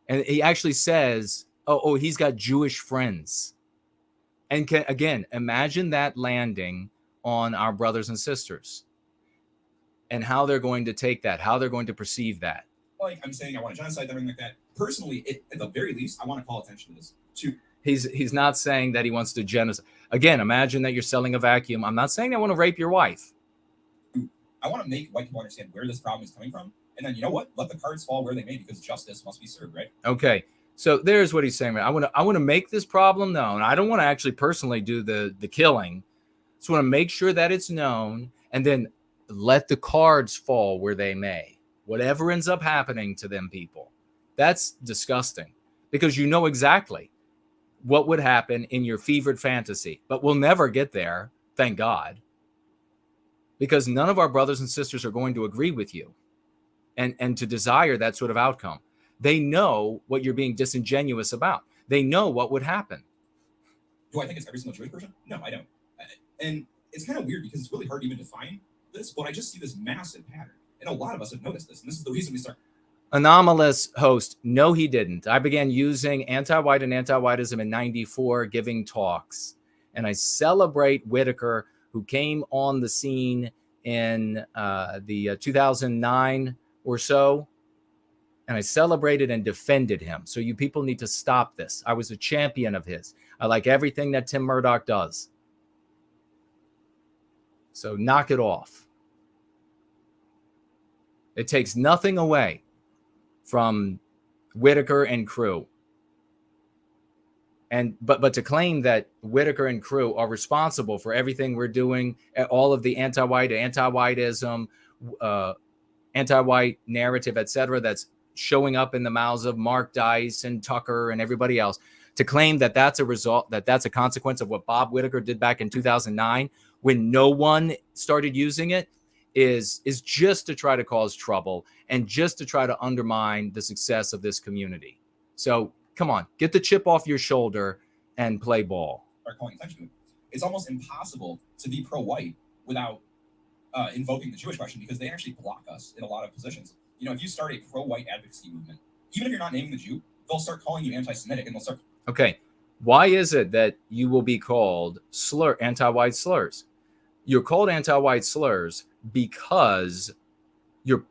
And he actually says, oh, he's got Jewish friends. And again, imagine that landing on our brothers and sisters and how they're going to take that, how they're going to perceive that. Like I'm saying, I want to genocide, everything like that. Personally, at the very least, I want to call attention to this. He's not saying that he wants to genocide. Again, imagine that you're selling a vacuum. I'm not saying I want to rape your wife. I want to make white people understand where this problem is coming from. And then, you know what? Let the cards fall where they may, because justice must be served, right? Okay. So there's what he's saying. I want to make this problem known. I don't want to actually personally do the killing. Just want to make sure that it's known, and then let the cards fall where they may. Whatever ends up happening to them people. That's disgusting, because you know exactly what would happen in your fevered fantasy. But we'll never get there, thank God, because none of our brothers and sisters are going to agree with you and to desire that sort of outcome. They know what you're being disingenuous about. They know what would happen. Do I think it's every single Jewish person? No, I don't. And it's kind of weird because it's really hard to even define this, but I just see this massive pattern. And a lot of us have noticed this. And this is the reason we start. Anomalous host. No, he didn't. I began using anti-white and anti-whiteism in 94, giving talks. And I celebrate Whitaker, who came on the scene in the 2009 or so. And I celebrated and defended him. So you people need to stop this. I was a champion of his. I like everything that Tim Murdoch does. So knock it off. It takes nothing away from Whitaker and crew. And but to claim that Whitaker and crew are responsible for everything we're doing, all of the anti-white, anti-whiteism, anti-white narrative, etc., that's showing up in the mouths of Mark Dice and Tucker and everybody else, to claim that that's a result, that that's a consequence of what Bob Whitaker did back in 2009 when no one started using it, is just to try to cause trouble and just to try to undermine the success of this community. So come on, get the chip off your shoulder and play ball. Start calling attention to it. It's almost impossible to be pro-white without invoking the Jewish question, because they actually block us in a lot of positions. You know, if you start a pro-white advocacy movement, even if you're not naming the Jew, they'll start calling you anti-Semitic, and they'll start. Okay, why is it that you will be called anti-white slurs? You're called anti-white slurs because you're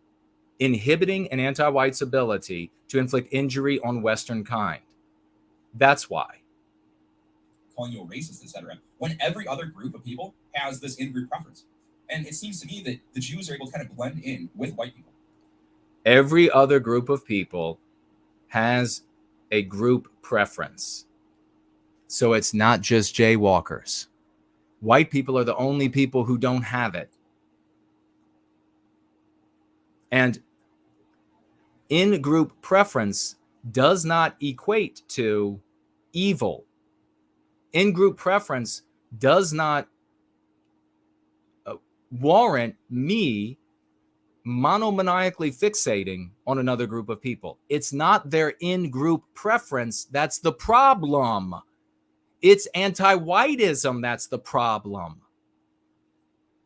inhibiting an anti-white's ability to inflict injury on Western kind. That's why. Calling you a racist, etc. When every other group of people has this in-group preference. And it seems to me that the Jews are able to kind of blend in with white people. Every other group of people has a group preference. So it's not just jaywalkers. White people are the only people who don't have it. And in-group preference does not equate to evil. In-group preference does not warrant me monomaniacally fixating on another group of people. It's not their in-group preference that's the problem. It's anti-whiteism that's the problem.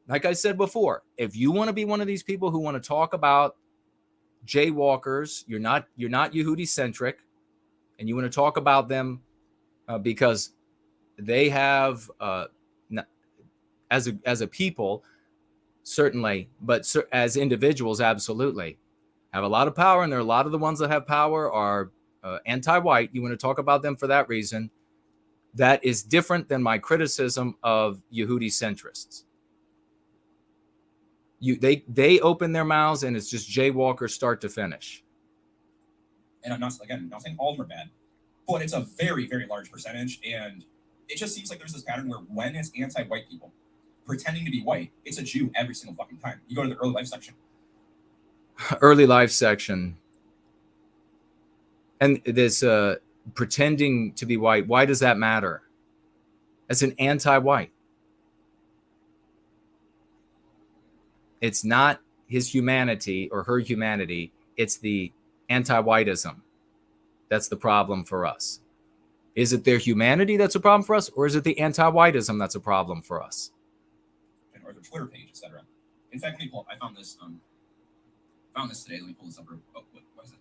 Like I said before, if you want to be one of these people who want to talk about jaywalkers, you're not Yehudicentric, and you want to talk about them because they have, as a people, certainly, but as individuals, absolutely, have a lot of power, and there are a lot of the ones that have power are anti-white. You want to talk about them for that reason. That is different than my criticism of Yehudicentrists. They open their mouths and it's just jaywalkers start to finish. And I'm not saying all of them are bad, but it's a very, very large percentage. And it just seems like there's this pattern where when it's anti-white people pretending to be white, it's a Jew every single fucking time. You go to the early life section. Early life section. And this pretending to be white, why does that matter? As an anti-white. It's not his humanity or her humanity. It's the anti-whiteism. That's the problem for us. Is it their humanity that's a problem for us, or is it the anti-whiteism that's a problem for us? Or their Twitter page, etc. In fact, I found this. Found this today. Let me pull this up. Oh, what is it?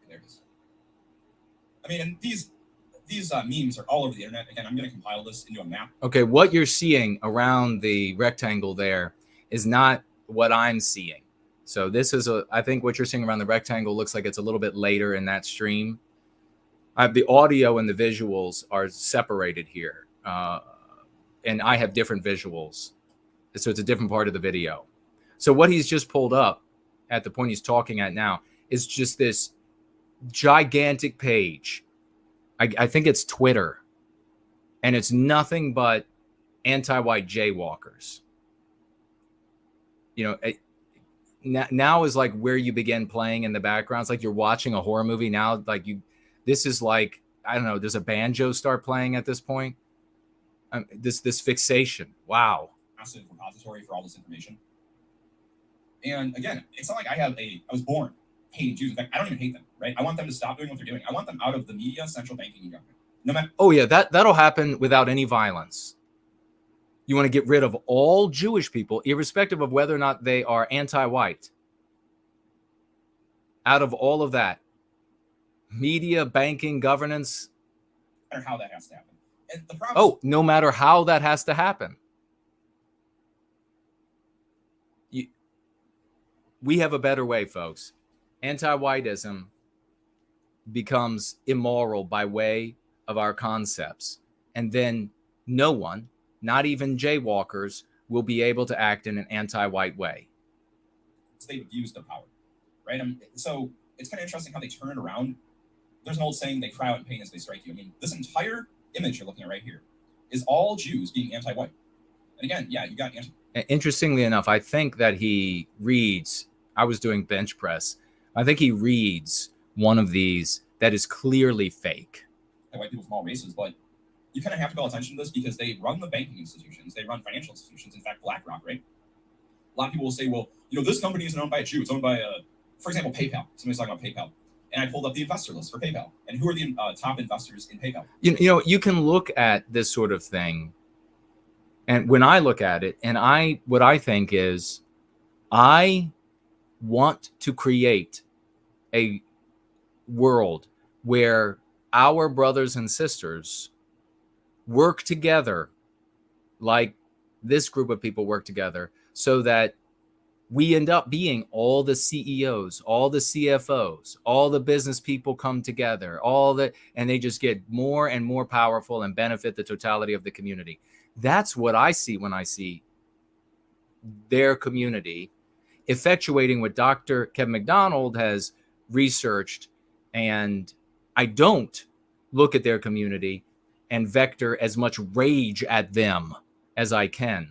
There it is. I mean, and these memes are all over the internet. Again, I'm going to compile this into a map. Okay, what you're seeing around the rectangle there is not what I'm seeing. So this is I think what you're seeing around the rectangle looks like it's a little bit later in that stream. The audio and the visuals are separated here. And I have different visuals. So it's a different part of the video. So what he's just pulled up at the point he's talking at now is just this gigantic page. I think it's Twitter. And it's nothing but anti-white jaywalkers. You know, now is like where you begin playing in the background. It's like you're watching a horror movie now. Like this is like, I don't know, does a banjo start playing at this point? This fixation. Wow. Massive repository for all this information. And again, it's not like I was born hating Jews. In fact, I don't even hate them, right? I want them to stop doing what they're doing. I want them out of the media, central banking, and government. No matter. Oh yeah, that'll happen without any violence. You want to get rid of all Jewish people, irrespective of whether or not they are anti-white. Out of all of that, media, banking, governance. No matter how that has to happen. And the problem no matter how that has to happen. We have a better way, folks. Anti-whiteism becomes immoral by way of our concepts. And then no one, not even jaywalkers, will be able to act in an anti-white way. They've used the power, right? So it's kind of interesting how they turn it around. There's an old saying, they cry out in pain as they strike you. I mean, this entire image you're looking at right here is all Jews being anti-white. And again, yeah, you got Interestingly enough, I think that he reads, I was doing bench press, I think he reads one of these that is clearly fake. White people from all races, but you kind of have to call attention to this because they run the banking institutions, they run financial institutions. In fact, BlackRock, right? A lot of people will say, well, you know, this company isn't owned by a Jew, it's owned by for example, PayPal. Somebody's talking about PayPal. And I pulled up the investor list for PayPal. And who are the top investors in PayPal? You know, you can look at this sort of thing. And when I look at it, and what I think is, I want to create a world where our brothers and sisters work together like this group of people work together, so that we end up being all the CEOs, all the CFOs, all the business people come together, and they just get more and more powerful and benefit the totality of the community. That's what I see when I see their community effectuating what Dr. Kevin McDonald has researched. And I don't look at their community and vector as much rage at them as I can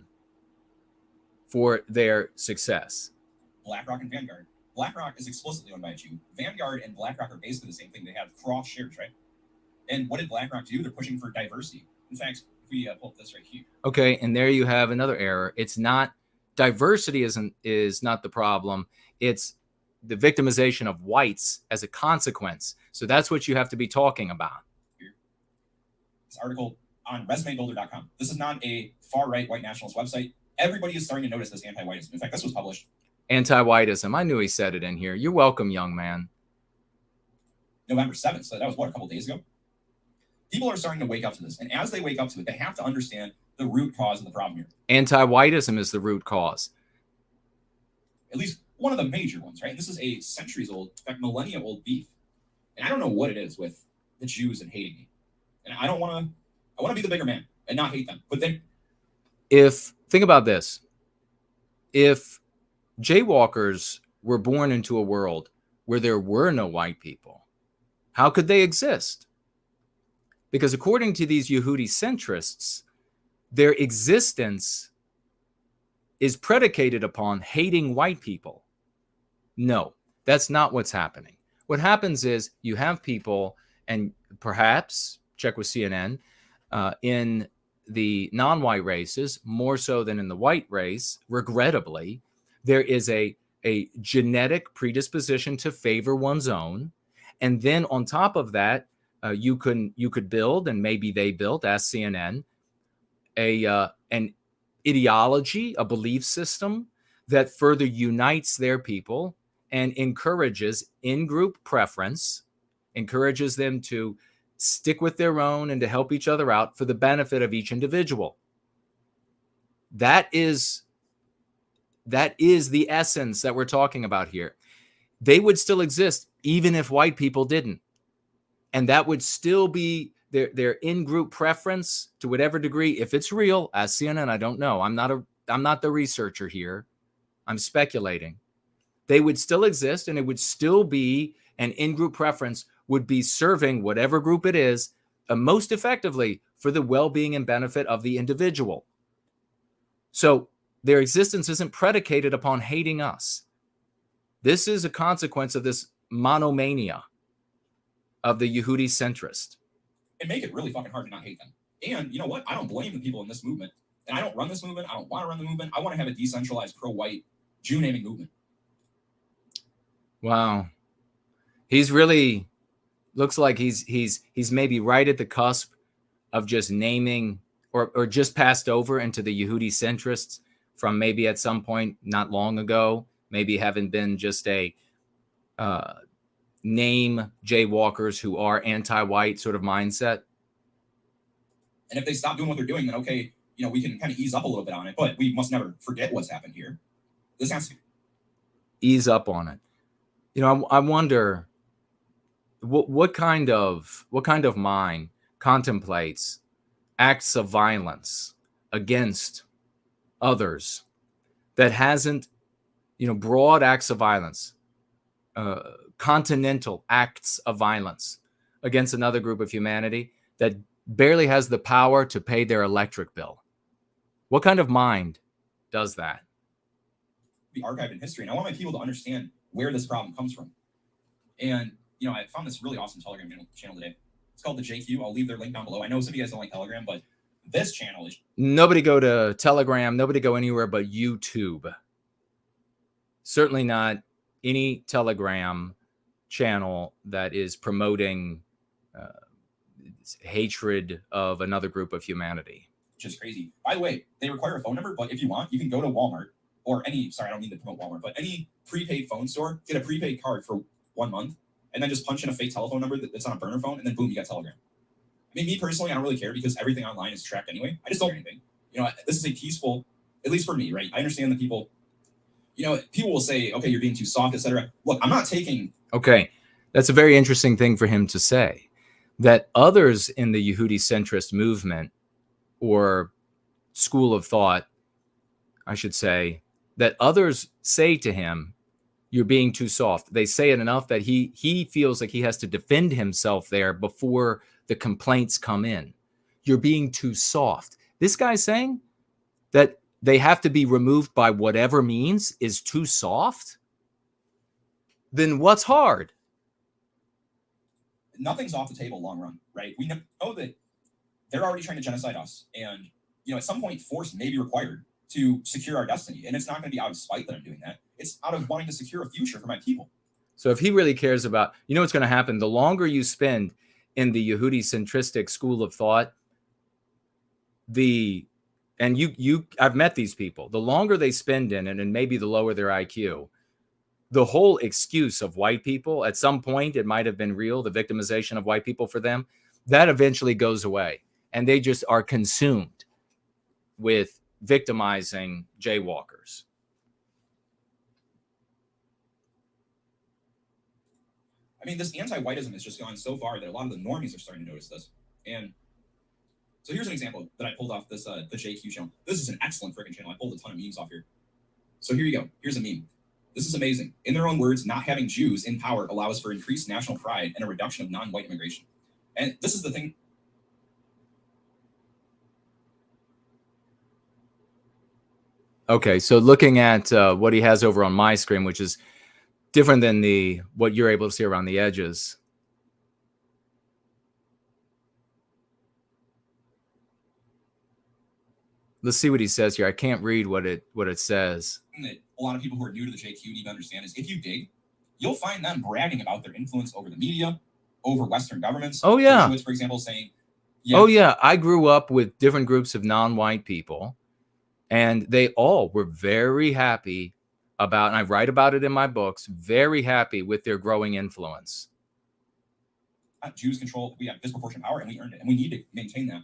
for their success. BlackRock and Vanguard. BlackRock is explicitly owned by a Jew. Vanguard and BlackRock are basically the same thing. They have cross shares, right? And what did BlackRock do? They're pushing for diversity. In fact, if we pull up this right here. Okay, and there you have another error. It's not diversity is not the problem. It's the victimization of whites as a consequence. So that's what you have to be talking about. This article on resumebuilder.com. This is not a far-right white nationalist website. Everybody is starting to notice this anti-whiteism. In fact, this was published. Anti-whiteism. I knew he said it in here. You're welcome, young man. November 7th. So that was, what, a couple days ago? People are starting to wake up to this. And as they wake up to it, they have to understand the root cause of the problem here. Anti-whiteism is the root cause. At least one of the major ones, right? This is a centuries-old, in fact, millennia-old beef. And I don't know what it is with the Jews and hating me. And I want to be the bigger man and not hate them. But then, think about this. If jaywalkers were born into a world where there were no white people, how could they exist? Because according to these Yehudicentrists, their existence is predicated upon hating white people. No, that's not what's happening. What happens is you have people, and perhaps, check with CNN, in the non-white races, more so than in the white race, regrettably, there is a genetic predisposition to favor one's own. And then on top of that, you could build, and maybe they built, ask CNN, an ideology, a belief system that further unites their people and encourages in-group preference, encourages them to stick with their own and to help each other out for the benefit of each individual. That is the essence that we're talking about here. They would still exist even if white people didn't. And that would still be their in-group preference to whatever degree, if it's real, as CNN, I don't know. I'm not the researcher here. I'm speculating. They would still exist, and it would still be an in-group preference would be serving whatever group it is most effectively for the well-being and benefit of the individual. So their existence isn't predicated upon hating us. This is a consequence of this monomania of the Yehudicentrist. And make it really fucking hard to not hate them. And you know what? I don't blame the people in this movement. And I don't run this movement. I don't want to run the movement. I want to have a decentralized pro-white Jew naming movement. Wow. He's really looks like he's maybe right at the cusp of just naming or just passed over into the Yehudicentrists from maybe at some point not long ago, maybe having been just a name jaywalkers who are anti-white sort of mindset. And if they stop doing what they're doing, then okay, you know, we can kind of ease up a little bit on it, but we must never forget what's happened here. This has to ease up on it. You know, I wonder what kind of mind contemplates acts of violence against others that hasn't, you know, broad acts of violence, continental acts of violence against another group of humanity that barely has the power to pay their electric bill. What kind of mind does that? Be archived in history. And I want my people to understand where this problem comes from. And, you know, I found this really awesome Telegram channel today. It's called the JQ. I'll leave their link down below. I know some of you guys don't like Telegram, but this channel is... Nobody go to Telegram. Nobody go anywhere but YouTube. Certainly not any Telegram channel that is promoting hatred of another group of humanity. Just crazy. By the way, they require a phone number, but if you want, you can go to Walmart or any, sorry, I don't mean to promote Walmart, but any prepaid phone store, get a prepaid card for 1 month, and then just punch in a fake telephone number that's on a burner phone, and then boom, you got Telegram. I mean, me personally, I don't really care because everything online is tracked anyway. I just don't do anything. You know, this is a peaceful, at least for me, right? I understand that people, you know, people will say, okay, you're being too soft, etc. Look, I'm not taking... Okay, that's a very interesting thing for him to say, that others in the Yehudicentrist movement or school of thought, I should say, that others say to him, you're being too soft. They say it enough that he feels like he has to defend himself there before the complaints come in. You're being too soft. This guy's saying that they have to be removed by whatever means is too soft? Then what's hard? Nothing's off the table long run, right? We know that they're already trying to genocide us. And, you know, at some point, force may be required to secure our destiny. And it's not going to be out of spite that I'm doing that. It's out of wanting to secure a future for my people. So if he really cares about, you know what's going to happen? The longer you spend in the Yehudi-centristic school of thought, I've met these people, the longer they spend in it, and maybe the lower their IQ, the whole excuse of white people, at some point, it might have been real, the victimization of white people for them, that eventually goes away. And they just are consumed with victimizing jaywalkers. I mean, this anti-whiteism has just gone so far that a lot of the normies are starting to notice this. And so here's an example that I pulled off this the JQ channel. This is an excellent freaking channel. I pulled a ton of memes off here. So here you go. Here's a meme. This is amazing. In their own words, not having Jews in power allows for increased national pride and a reduction of non-white immigration. And this is the thing. Okay, so looking at what he has over on my screen, which is different than what you're able to see around the edges. Let's see what he says here. I can't read what it says. That a lot of people who are new to the JQ need to understand is if you dig, you'll find them bragging about their influence over the media, over Western governments. Oh, yeah. For example, saying, yeah. Oh, yeah. I grew up with different groups of non-white people And they all were very happy about, and I write about it in my books, very happy with their growing influence. Jews control, we have disproportionate power, and we earned it. And we need to maintain that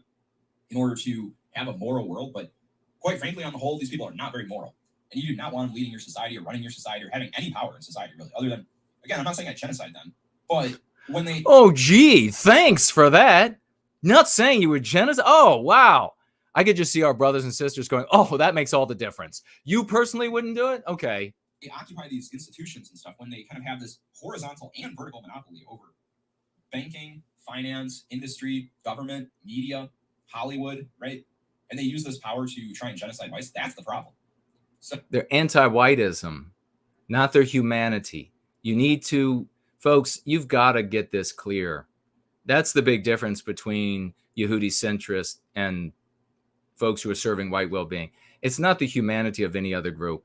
in order to have a moral world. But quite frankly, on the whole, these people are not very moral. And you do not want them leading your society or running your society or having any power in society, really, other than, again, I'm not saying I genocide them, but when they... Oh, gee, thanks for that. Not saying you would genocide. Oh, wow. I could just see our brothers and sisters going, oh, that makes all the difference. You personally wouldn't do it? Okay. They occupy these institutions and stuff when they kind of have this horizontal and vertical monopoly over banking, finance, industry, government, media, Hollywood, right? And they use this power to try and genocide whites. That's the problem. So their anti-whiteism, not their humanity. You need to, folks, you've got to get this clear. That's the big difference between Yehudicentrist and folks who are serving white well-being. It's not the humanity of any other group.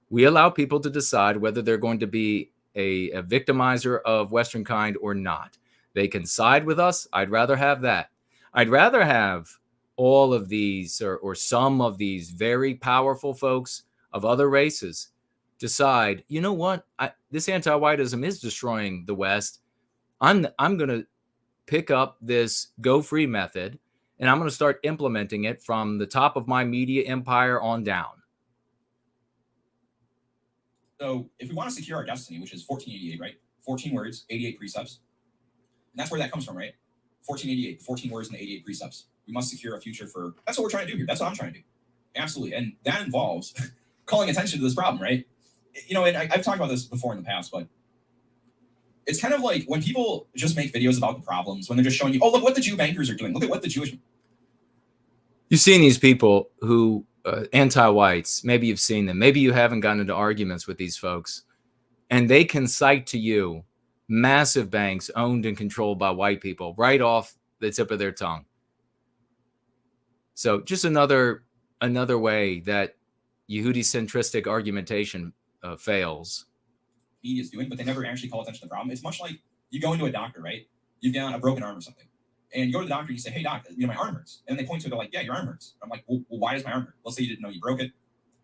We allow people to decide whether they're going to be a victimizer of Western kind or not. They can side with us. I'd rather have that. I'd rather have all of these or some of these very powerful folks of other races decide, you know what, this anti-whiteism is destroying the West. I'm going to pick up this go free method, and I'm going to start implementing it from the top of my media empire on down. So if we want to secure our destiny, which is 1488, right? 14 words, 88 precepts. And that's where that comes from, right? 1488, 14 words and 88 precepts. We must secure a future for... That's what we're trying to do here. That's what I'm trying to do. Absolutely. And that involves calling attention to this problem, right? You know, and I've talked about this before in the past, but it's kind of like when people just make videos about the problems, when they're just showing you, oh, look what the Jew bankers are doing. Look at what the Jewish... You've seen these people who, anti-whites, maybe you've seen them. Maybe you haven't gotten into arguments with these folks. And they can cite to you massive banks owned and controlled by white people right off the tip of their tongue. So just another way that Yehudi-centristic argumentation fails. Media is doing, but they never actually call attention to the problem. It's much like you go into a doctor, right? You've got a broken arm or something. And you go to the doctor and you say, hey, doc, you know, my arm hurts. And they point to it, they're like, yeah, your arm hurts. I'm like, well, why does my arm hurt? Let's say you didn't know you broke it.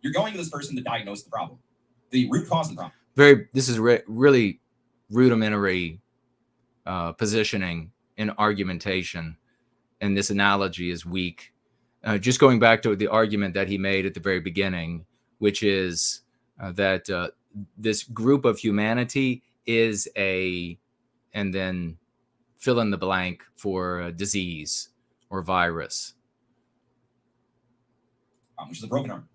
You're going to this person to diagnose the problem, the root cause of the problem. This is really rudimentary positioning in argumentation. And this analogy is weak. Just going back to the argument that he made at the very beginning, which is that this group of humanity is and then fill in the blank for a disease or virus. Which is a broken arm.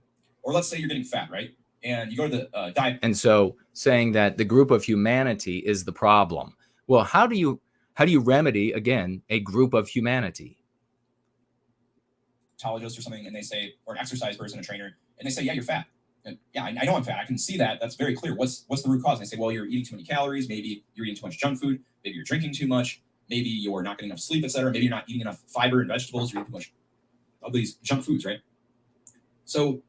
Or let's say you're getting fat, right? And you go to the diet. And so saying that the group of humanity is the problem. Well, how do you remedy, again, a group of humanity? Or something, and they say, or an exercise person, a trainer, and they say, yeah, you're fat. And yeah, I know I'm fat. I can see that. That's very clear. What's the root cause? And they say, well, you're eating too many calories. Maybe you're eating too much junk food. Maybe you're drinking too much. Maybe you're not getting enough sleep, etc. Maybe you're not eating enough fiber and vegetables. You're eating too much of these junk foods, right? So,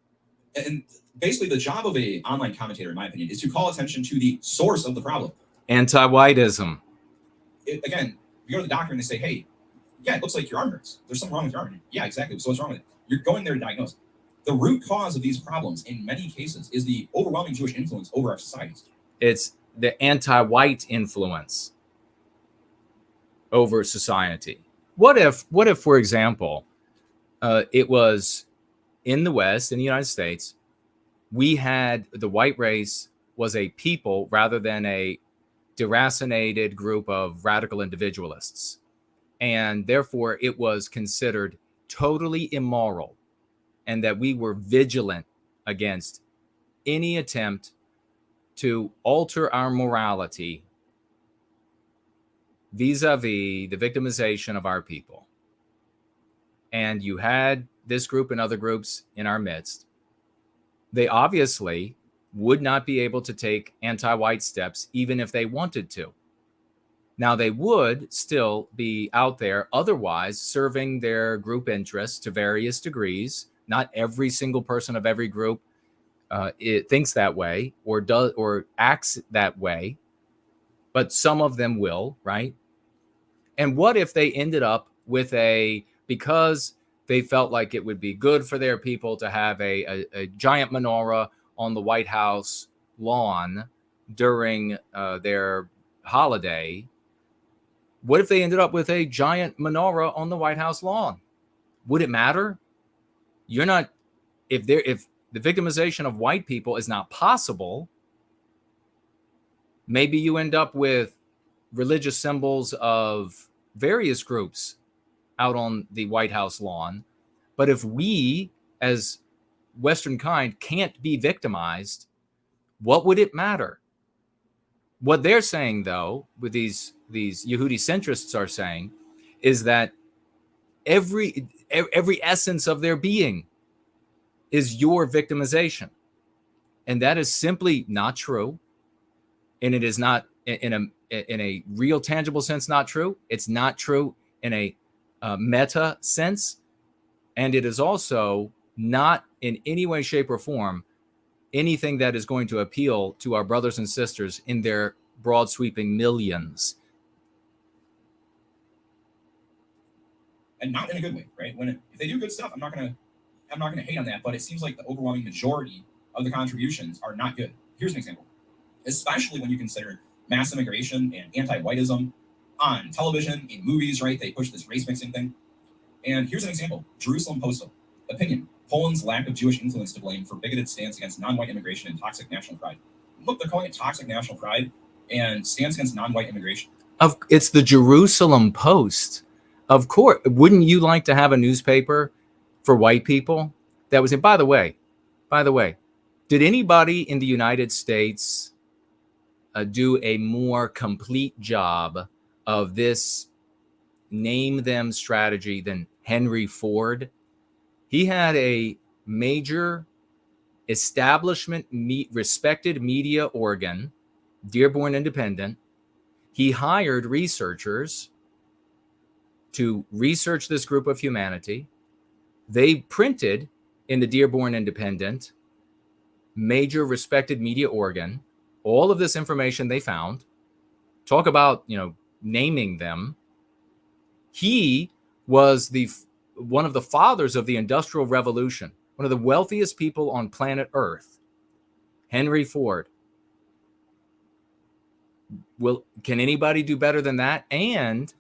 and basically the job of an online commentator, in my opinion, is to call attention to the source of the problem. Anti-whiteism. Again, you go to the doctor and they say, hey, yeah, it looks like your arm hurts. There's something wrong with your arm. Yeah, exactly. So what's wrong with it? You're going there to diagnose. The root cause of these problems, in many cases, is the overwhelming Jewish influence over our societies. It's the anti-white influence over society. What if, for example, it was in the West, in the United States, we had the white race was a people rather than a deracinated group of radical individualists. And therefore, it was considered totally immoral, and that we were vigilant against any attempt to alter our morality vis-a-vis the victimization of our people. And you had this group and other groups in our midst. They obviously would not be able to take anti-white steps, even if they wanted to. Now, they would still be out there otherwise serving their group interests to various degrees. Not every single person of every group it thinks that way or does or acts that way, but some of them will, right? And what if they ended up with because they felt like it would be good for their people to have a giant menorah on the White House lawn during their holiday. What if they ended up with a giant menorah on the White House lawn? Would it matter? You're not, if the victimization of white people is not possible, maybe you end up with religious symbols of various groups out on the White House lawn. But if we, as Western kind, can't be victimized, what would it matter? What they're saying, though, with these Yehudicentrists are saying, is that every essence of their being is your victimization. And that is simply not true. And it is not in a real tangible sense not true. It's not true in a meta sense. And it is also not in any way, shape, or form anything that is going to appeal to our brothers and sisters in their broad sweeping millions. And not in a good way, right? If they do good stuff, I'm not gonna hate on that, but it seems like the overwhelming majority of the contributions are not good. Here's an example, especially when you consider mass immigration and anti-whiteism on television, in movies, right? They push this race mixing thing. And here's an example, Jerusalem Postal. Opinion, Poland's lack of Jewish influence to blame for bigoted stance against non-white immigration and toxic national pride. Look, they're calling it toxic national pride and stance against non-white immigration. It's the Jerusalem Post. Of course, wouldn't you like to have a newspaper for white people that was, and by the way, did anybody in the United States do a more complete job of this name them strategy than Henry Ford? He had a major establishment, respected media organ, Dearborn Independent. He hired researchers to research this group of humanity. They printed in the Dearborn Independent, major respected media organ, all of this information they found. Talk about, naming them. He was one of the fathers of the Industrial Revolution, one of the wealthiest people on planet Earth, Henry Ford. Can anybody do better than that? And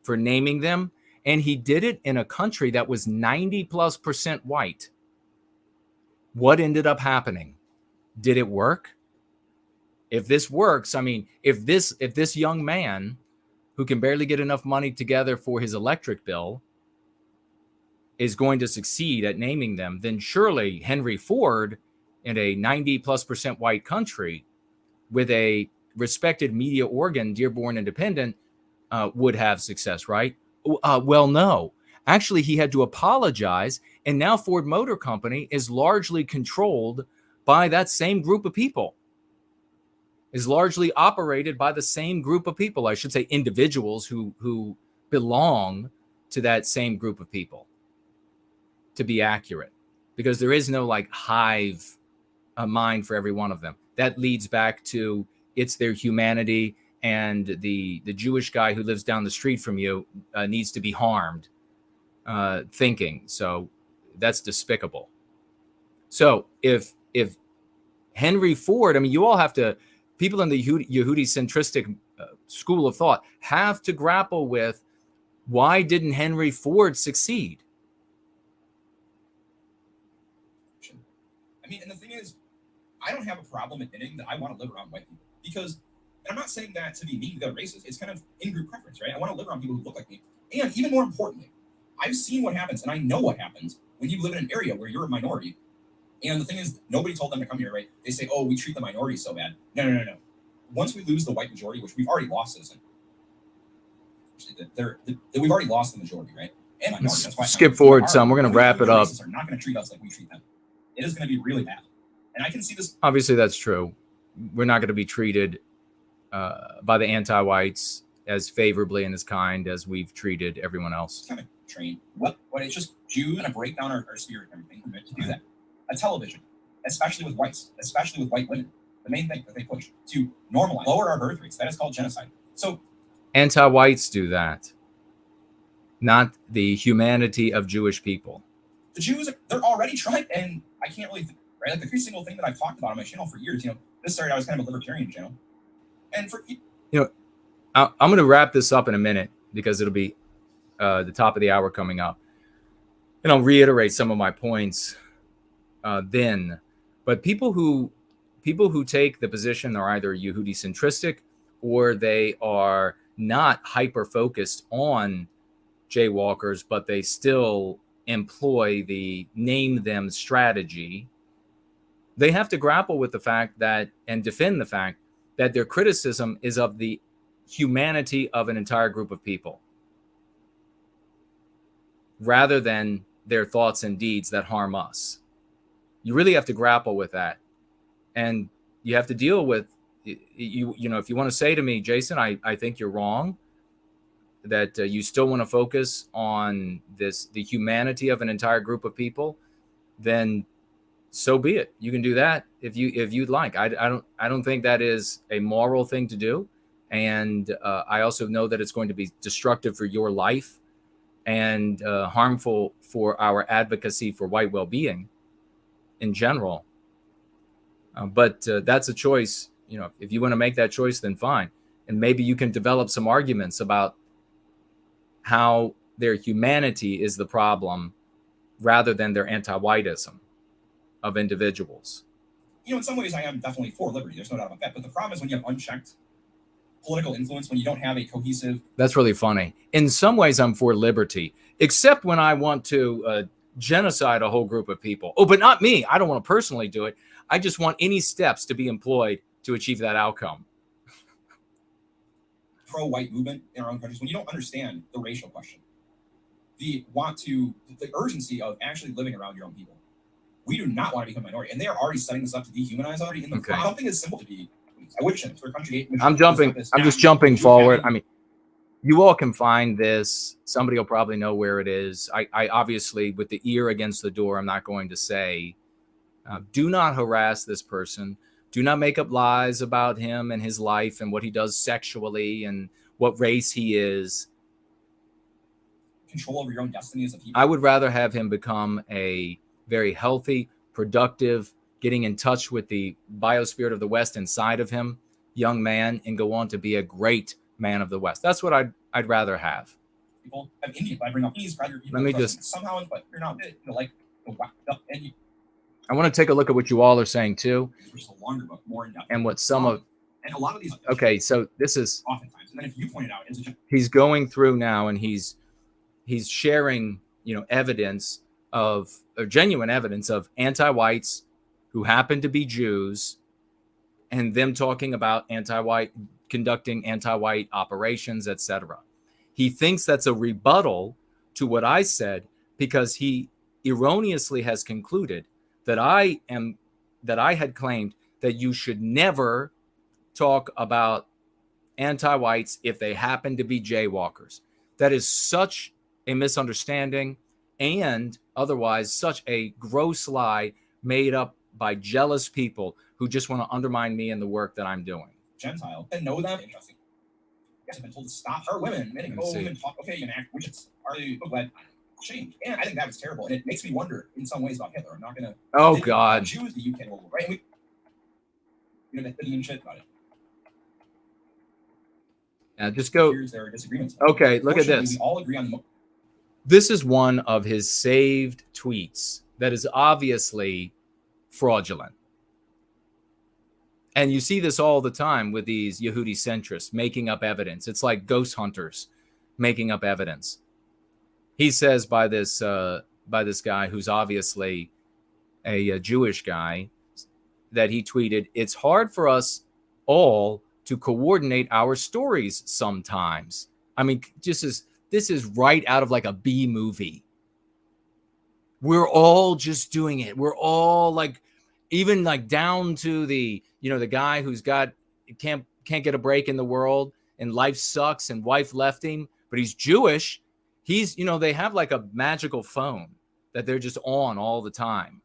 for naming them, and he did it in a country that was 90+% white. What ended up happening? Did it work? If this works, if this young man who can barely get enough money together for his electric bill is going to succeed at naming them, then surely Henry Ford in a 90+% white country with a respected media organ, Dearborn Independent, would have success, right? Well, no. Actually, he had to apologize, and now Ford Motor Company is largely controlled by that same group of people. Is largely operated by the same group of people. I should say individuals who belong to that same group of people, to be accurate, because there is no hive mind for every one of them. That leads back to it's their humanity, and the Jewish guy who lives down the street from you needs to be harmed thinking. So that's despicable. So if Henry Ford, you all have to, people in the Yehudi-centristic school of thought have to grapple with, why didn't Henry Ford succeed? And the thing is, I don't have a problem admitting that I want to live around white people, because, and I'm not saying that to be mean to the other races, it's kind of in-group preference, right? I want to live around people who look like me. And even more importantly, I've seen what happens, and I know what happens when you live in an area where you're a minority. And the thing is, nobody told them to come here, right? They say, oh, we treat the minorities so bad. No. Once we lose the white majority, which we've already lost, we've already lost the majority, right? And minorities. That's why skip forward some. We're going to wrap it up. Are not going to treat us like we treat them. It is going to be really bad. And I can see this. Obviously, that's true. We're not going to be treated by the anti-whites as favorably and as kind as we've treated everyone else. Kind of trained. But it's just Jews going to break down our spirit and everything. We're meant to do that. A television, especially with whites, especially with white women, the main thing that they push to normalize, lower our birth rates. That is called genocide. So anti-whites do that. not the humanity of Jewish people. The Jews, they're already trying, and I can't really think, right? Like, every single thing that I've talked about on my channel for years, this started, I was kind of a libertarian channel. And I'm going to wrap this up in a minute because it'll be the top of the hour coming up. And I'll reiterate some of my points then. But people who take the position are either Yehudicentrist or they are not hyper-focused on jaywalkers, but they still employ the name them strategy. They have to grapple with the fact that, and defend the fact that their criticism is of the humanity of an entire group of people, rather than their thoughts and deeds that harm us. You really have to grapple with that. And you have to deal with, you know, if you want to say to me, Jason, I think you're wrong, that you still want to focus on the humanity of an entire group of people, then so be it. You can do that if you'd like. I don't think that is a moral thing to do. And I also know that it's going to be destructive for your life and harmful for our advocacy for white well-being in general. But that's a choice. If you want to make that choice, then fine. And maybe you can develop some arguments about how their humanity is the problem rather than their anti-whiteism of individuals. In some ways, I am definitely for liberty. There's no doubt about that. But the problem is when you have unchecked political influence, when you don't have a cohesive... That's really funny. In some ways, I'm for liberty, except when I want to genocide a whole group of people. Oh, but not me. I don't want to personally do it. I just want any steps to be employed to achieve that outcome. Pro-white movement in our own countries, when you don't understand the racial question, the urgency of actually living around your own people. We do not want to become a minority, and they are already setting this up to dehumanize already. In the something as simple to be. I wish it for a country. I'm just jumping forward. I mean, you all can find this. Somebody will probably know where it is. I obviously, with the ear against the door, I'm not going to say, do not harass this person. Do not make up lies about him and his life and what he does sexually and what race he is. Control over your own destiny as a people. I would rather have him become a very healthy, productive, getting in touch with the biospirit of the West inside of him, young man, and go on to be a great man of the West. That's what I'd rather have. People have Indian. I bring up Indians. Let me just somehow, but you're not like and you. I want to take a look at what you all are saying too, which is a longer book, more in depth, and what some of. And a lot of these. Okay, so this is oftentimes, and then if you point it out, he's going through now, and he's sharing, evidence of genuine evidence of anti-whites who happen to be Jews, and them talking about anti-white, conducting anti-white operations, etc. He thinks that's a rebuttal to what I said because he erroneously has concluded that I had claimed that you should never talk about anti-whites if they happen to be jaywalkers. That is such a misunderstanding and otherwise such a gross lie made up by jealous people who just want to undermine me and the work that I'm doing. Gentile and know them. Interesting. Yes, I've been told to stop her women. Women talk. Okay, you enact witches. Are they glad? Change. And I think that was terrible. And it makes me wonder in some ways about Hitler. I'm not going to. Oh, God. Jews, the UK World War, right? And we, that Indian shit about it. Now just go. There are disagreements. Okay, look at this. We all agree on the. This is one of his saved tweets that is obviously fraudulent. And you see this all the time with these Yehudicentrists making up evidence. It's like ghost hunters making up evidence. He says by this guy who's obviously a Jewish guy that he tweeted, "It's hard for us all to coordinate our stories sometimes." I mean, this is right out of like a B movie. We're all just doing it. We're all like, even like down to the guy who's can't get a break in the world and life sucks and wife left him, but he's Jewish. He's, they have like a magical phone that they're just on all the time.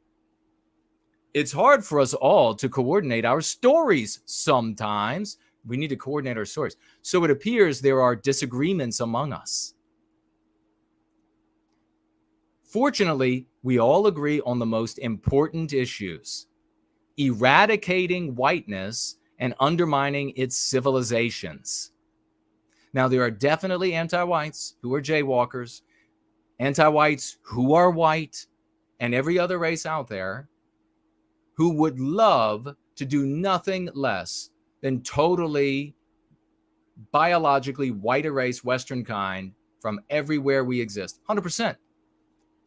It's hard for us all to coordinate our stories sometimes. We need to coordinate our stories. So it appears there are disagreements among us. Fortunately, we all agree on the most important issues: eradicating whiteness and undermining its civilizations. Now, there are definitely anti-whites who are jaywalkers, anti-whites who are white, and every other race out there who would love to do nothing less than totally biologically white erase Western kind from everywhere we exist. 100%.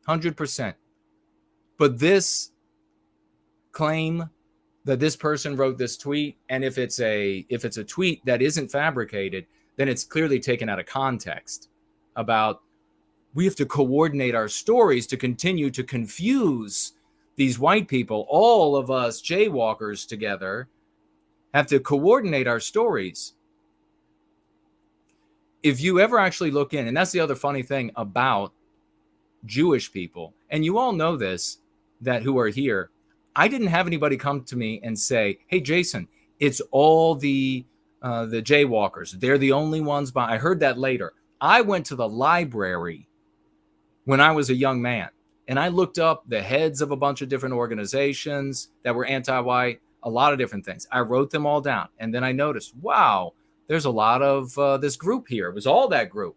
100%. But this claim that this person wrote this tweet, and if it's a tweet that isn't fabricated, then it's clearly taken out of context about we have to coordinate our stories to continue to confuse these white people. All of us jaywalkers together have to coordinate our stories. If you ever actually look in, and that's the other funny thing about Jewish people, and you all know this, that who are here, I didn't have anybody come to me and say, hey, Jason, it's all the jaywalkers. They're the only ones. I heard that later. I went to the library when I was a young man, and I looked up the heads of a bunch of different organizations that were anti-white, a lot of different things. I wrote them all down, and then I noticed, wow, there's a lot of this group here. It was all that group.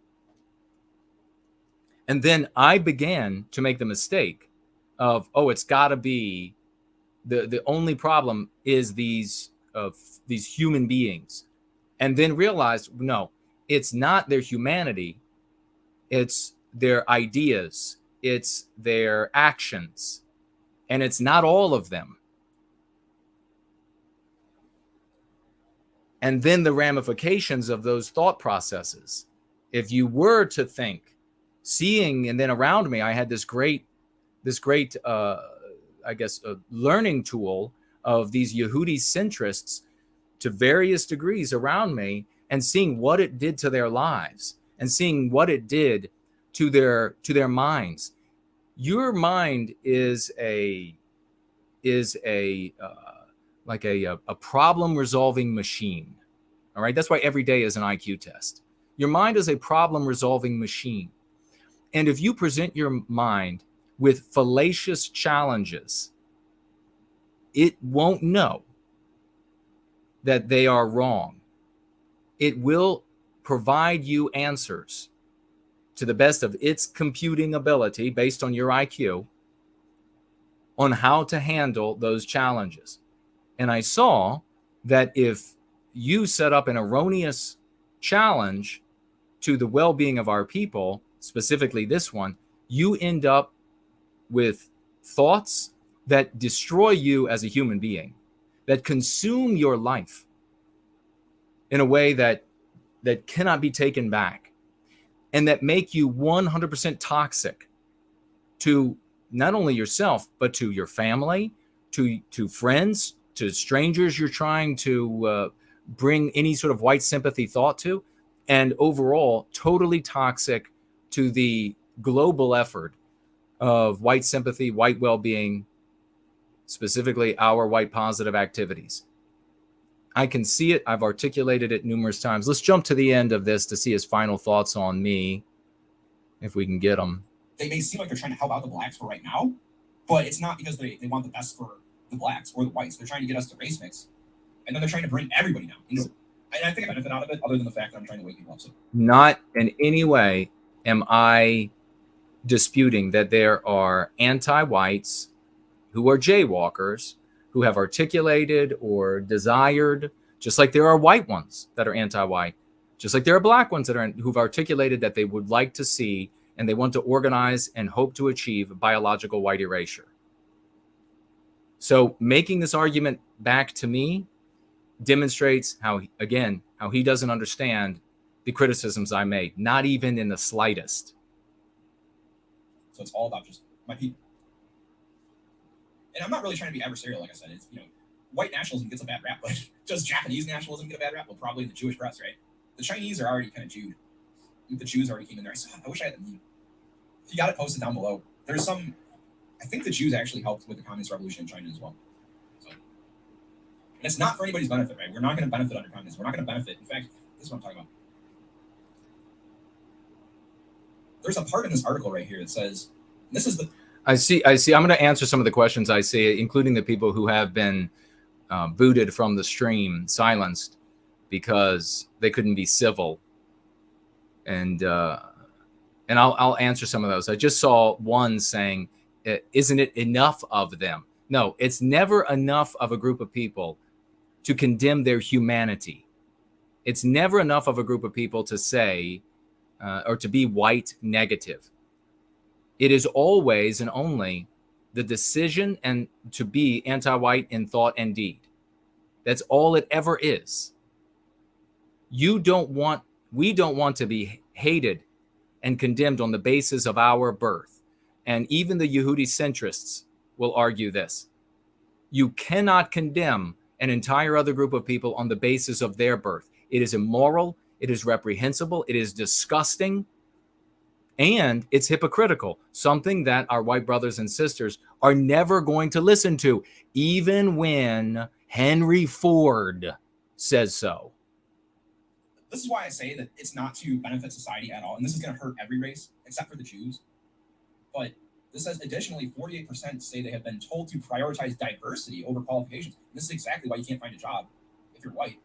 And then I began to make the mistake of, oh, it's got to be the only problem is these human beings. And then realized, no, it's not their humanity. It's their ideas. It's their actions. And it's not all of them. And then the ramifications of those thought processes. If you were to think, seeing, and then around me, I had this great, learning tool of these Yehudicentrists to various degrees around me, and seeing what it did to their lives and seeing what it did to their minds. Your mind is a problem resolving machine. All right. That's why every day is an IQ test. Your mind is a problem resolving machine. And if you present your mind with fallacious challenges, it won't know that they are wrong. It will provide you answers to the best of its computing ability based on your IQ on how to handle those challenges. And I saw that if you set up an erroneous challenge to the well-being of our people, specifically this one, you end up with thoughts that destroy you as a human being, that consume your life in a way that cannot be taken back, and that make you 100% toxic to not only yourself, but to your family, to friends, to strangers you're trying to bring any sort of white sympathy thought to, and overall totally toxic to the global effort of white sympathy, white well-being, specifically our white positive activities. I can see it. I've articulated it numerous times. Let's jump to the end of this to see his final thoughts on me, if we can get them. They may seem like they're trying to help out the blacks for right now, but it's not because they want the best for the blacks or the whites. They're trying to get us to race mix, and then they're trying to bring everybody down. You know, and I think I benefit out of it, other than the fact that I'm trying to wake people up. So. Not in any way am I disputing that there are anti-whites who are jaywalkers who have articulated or desired, just like there are white ones that are anti-white, just like there are black ones who've articulated that they would like to see and they want to organize and hope to achieve biological white erasure. So making this argument back to me demonstrates how he doesn't understand the criticisms I made, not even in the slightest. So it's all about just my people. And I'm not really trying to be adversarial, like I said. It's, white nationalism gets a bad rap, but does Japanese nationalism get a bad rap? Well, probably the Jewish press, right? The Chinese are already kind of Jewed. The Jews already came in there. I wish I had the meme. If you got it posted down below, there's some. I think the Jews actually helped with the communist revolution in China as well. So, and it's not for anybody's benefit, right? We're not going to benefit under communism. We're not going to benefit. In fact, this is what I'm talking about. There's a part in this article right here that says This is the. I see. I'm going to answer some of the questions I see, including the people who have been booted from the stream, silenced because they couldn't be civil. And I'll answer some of those. I just saw one saying, "Isn't it enough of them?" No, it's never enough of a group of people to condemn their humanity. It's never enough of a group of people to say or to be white negative. It is always and only the decision and to be anti-white in thought and deed. That's all it ever is. We don't want to be hated and condemned on the basis of our birth. And even the Yehudicentrists will argue this. You cannot condemn an entire other group of people on the basis of their birth. It is immoral, it is reprehensible, it is disgusting, and it's hypocritical, something that our white brothers and sisters are never going to listen to, even when Henry Ford says so. This is why I say that it's not to benefit society at all, and this is going to hurt every race except for the Jews. But this says, additionally, 48% say they have been told to prioritize diversity over qualifications. And this is exactly why you can't find a job if you're white,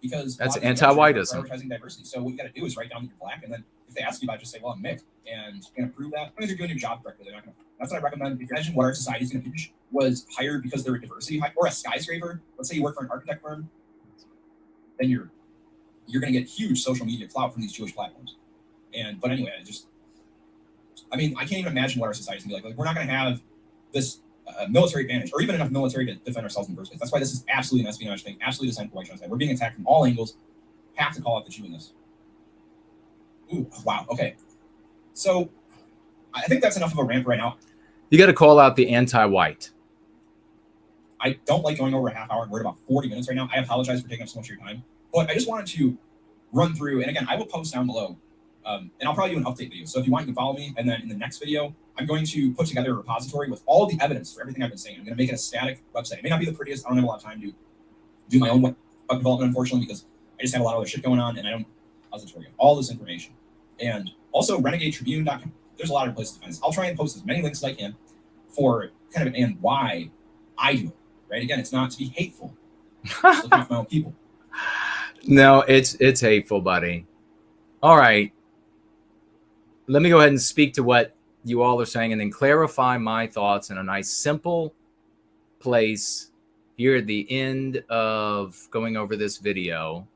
because that's anti-whiteism. Prioritizing diversity. So what you got to do is write down that you're black, and then if they ask you about it, just say, "Well, I'm mixed," and you're going to prove that. If you're doing your job correctly, they're not going to. That's what I recommend. If you imagine what our society is going to be was hired because they're a diversity or a skyscraper. Let's say you work for an architect firm, then you're going to get huge social media clout from these Jewish platforms. But anyway, I can't even imagine what our society is going to be like. We're not going to have this military advantage or even enough military to defend ourselves in the first place. That's why this is absolutely an espionage thing, absolutely designed for white genocide. We're being attacked from all angles. Have to call out the Jew in this. Ooh, wow. Okay. So I think that's enough of a rant right now. You got to call out the anti-white. I don't like going over a half hour. We're at about 40 minutes right now. I apologize for taking up so much of your time. But I just wanted to run through, and again, I will post down below, and I'll probably do an update video. So if you want, you can follow me. And then in the next video, I'm going to put together a repository with all the evidence for everything I've been saying. I'm going to make it a static website. It may not be the prettiest. I don't have a lot of time to do my own web development, unfortunately, because I just have a lot of other shit going on, and I don't repository of all this information. And also renegadetribune.com. There's a lot of places to find this. I'll try and post as many links as I can for kind of and why I do it. Right? Again, it's not to be hateful. Just looking out for my own people. No, it's hateful, buddy. All right. Let me go ahead and speak to what you all are saying and then clarify my thoughts in a nice, simple place here at the end of going over this video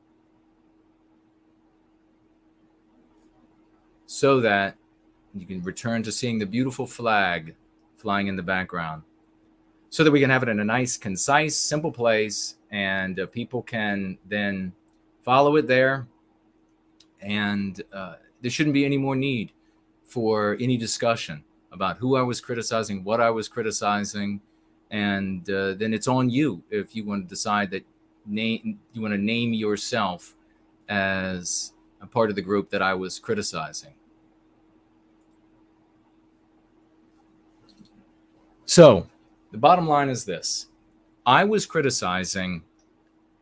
so that you can return to seeing the beautiful flag flying in the background so that we can have it in a nice, concise, simple place and people can then follow it there, and there shouldn't be any more need for any discussion about who I was criticizing, what I was criticizing, and then it's on you if you want to decide that you want to name yourself as a part of the group that I was criticizing. So the bottom line is this. I was criticizing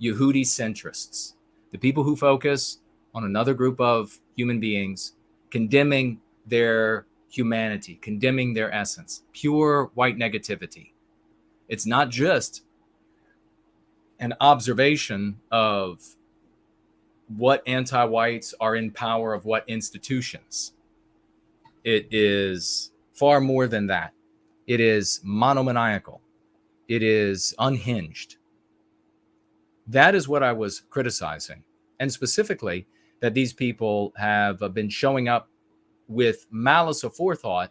Yehudicentrists, the people who focus on another group of human beings, condemning their humanity, condemning their essence, pure white negativity. It's not just an observation of what anti-whites are in power of what institutions. It is far more than that. It is monomaniacal. It is unhinged. That is what I was criticizing. And specifically, that these people have been showing up with malice aforethought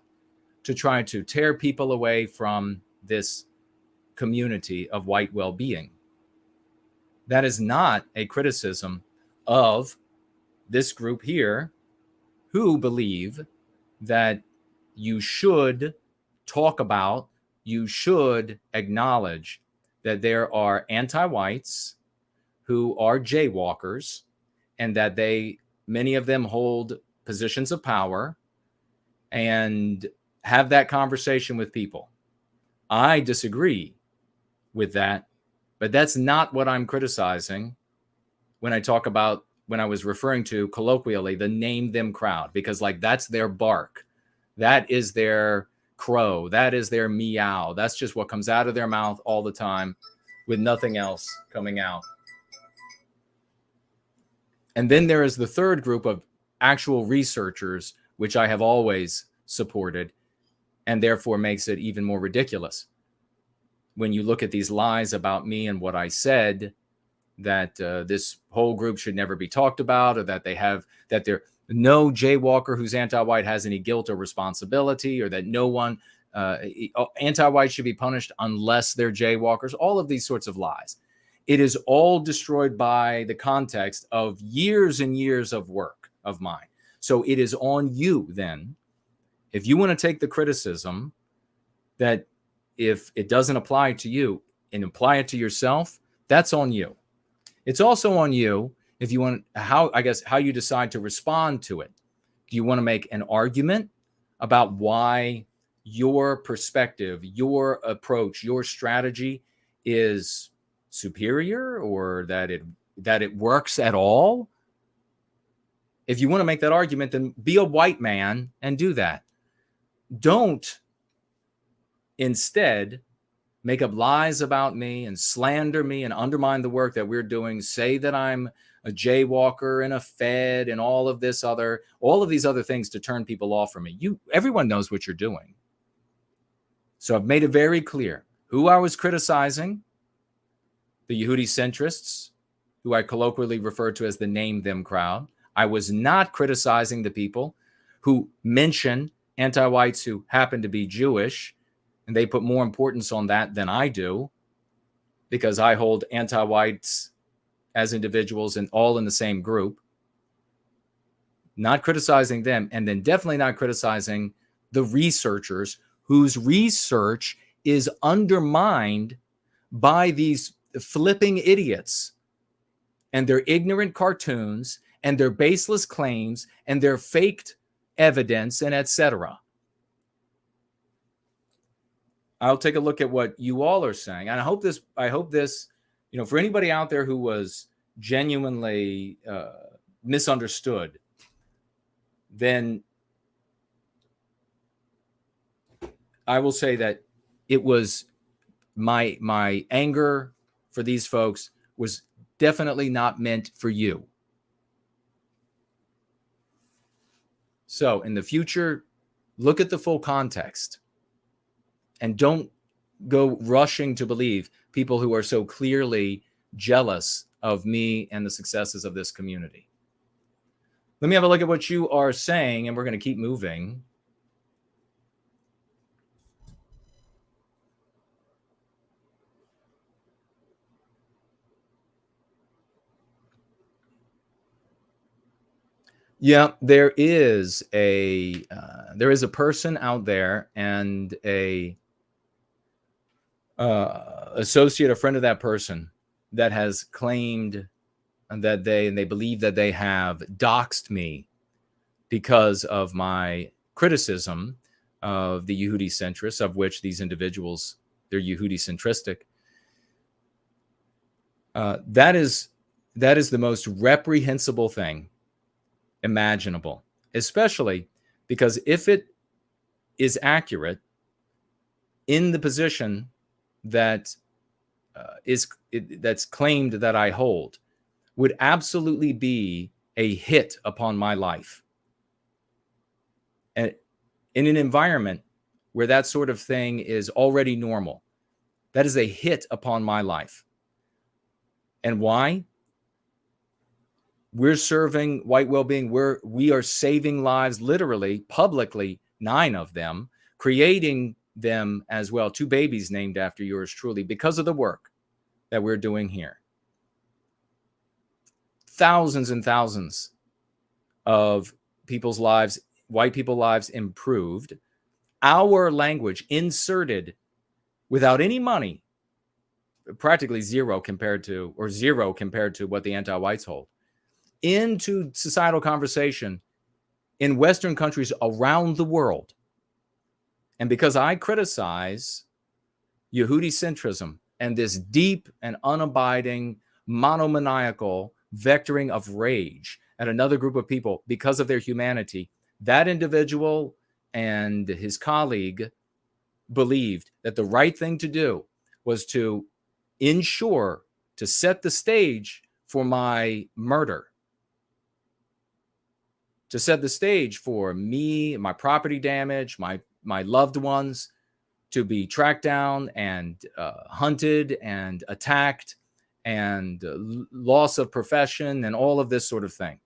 to try to tear people away from this community of white well-being. That is not a criticism of this group here who believe that you should talk about, you should acknowledge that there are anti-whites who are jaywalkers and that many of them hold positions of power and have that conversation with people. I disagree with that, but that's not what I'm criticizing when I was referring to colloquially the name them crowd, because that's their bark. That is their crow. That is their meow. That's just what comes out of their mouth all the time with nothing else coming out. And then there is the third group of actual researchers, which I have always supported, and therefore makes it even more ridiculous. When you look at these lies about me and what I said, that this whole group should never be talked about, or that there no jaywalker who's anti-white has any guilt or responsibility, or that no one anti-white should be punished unless they're jaywalkers, all of these sorts of lies. It is all destroyed by the context of years and years of work of mine. So it is on you then, if you want to take the criticism that if it doesn't apply to you and apply it to yourself, that's on you. It's also on you if you want how you decide to respond to it. Do you want to make an argument about why your perspective, your approach, your strategy is superior, or that it works at all? If you want to make that argument, then be a white man and do that. Don't instead make up lies about me and slander me and undermine the work that we're doing. Say that I'm a jaywalker and a Fed and all of these other things to turn people off from me. Everyone knows what you're doing. So I've made it very clear who I was criticizing: the Yehudicentrists, who I colloquially refer to as the name them crowd. I was not criticizing the people who mention anti-whites who happen to be Jewish, and they put more importance on that than I do, because I hold anti-whites as individuals and all in the same group. Not criticizing them, and then definitely not criticizing the researchers whose research is undermined by these flipping idiots and their ignorant cartoons and their baseless claims and their faked evidence and etc. I'll take a look at what you all are saying. And I hope this, for anybody out there who was genuinely misunderstood, then I will say that it was my anger for these folks was definitely not meant for you. So in the future, look at the full context and don't go rushing to believe people who are so clearly jealous of me and the successes of this community. Let me have a look at what you are saying, and we're going to keep moving. Yeah, there is a person out there, and a associate, a friend of that person, that has claimed that they believe that they have doxed me because of my criticism of the Yehudicentrists, of which these individuals, they're Yehudicentristic. That is the most reprehensible thing imaginable, especially because if it is accurate in the position that that's claimed that I hold, would absolutely be a hit upon my life. And in an environment where that sort of thing is already normal, that is a hit upon my life. And why? We're serving white well-being. We are saving lives, literally, publicly, 9 of them, creating them as well, 2 babies named after yours truly, because of the work that we're doing here. Thousands and thousands of people's lives, white people's lives improved. Our language inserted without any money, practically zero compared to what the anti-whites hold, into societal conversation in Western countries around the world. And because I criticize Yehudicentrism and this deep and unabiding monomaniacal vectoring of rage at another group of people because of their humanity, that individual and his colleague believed that the right thing to do was to set the stage for my murder, to set the stage for me, my property damage, my loved ones to be tracked down and hunted and attacked and loss of profession and all of this sort of thing.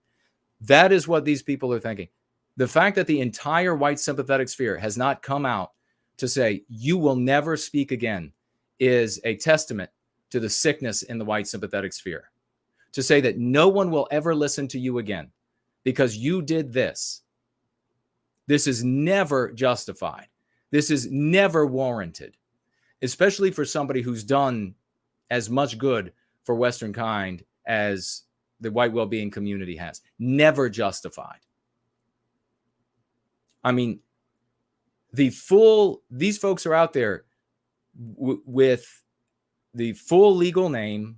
That is what these people are thinking. The fact that the entire white sympathetic sphere has not come out to say, you will never speak again, is a testament to the sickness in the white sympathetic sphere. To say that no one will ever listen to you again because you did this. This is never justified. This is never warranted, especially for somebody who's done as much good for Western kind as the white well-being community has. Never justified. I mean, these folks are out there with the full legal name,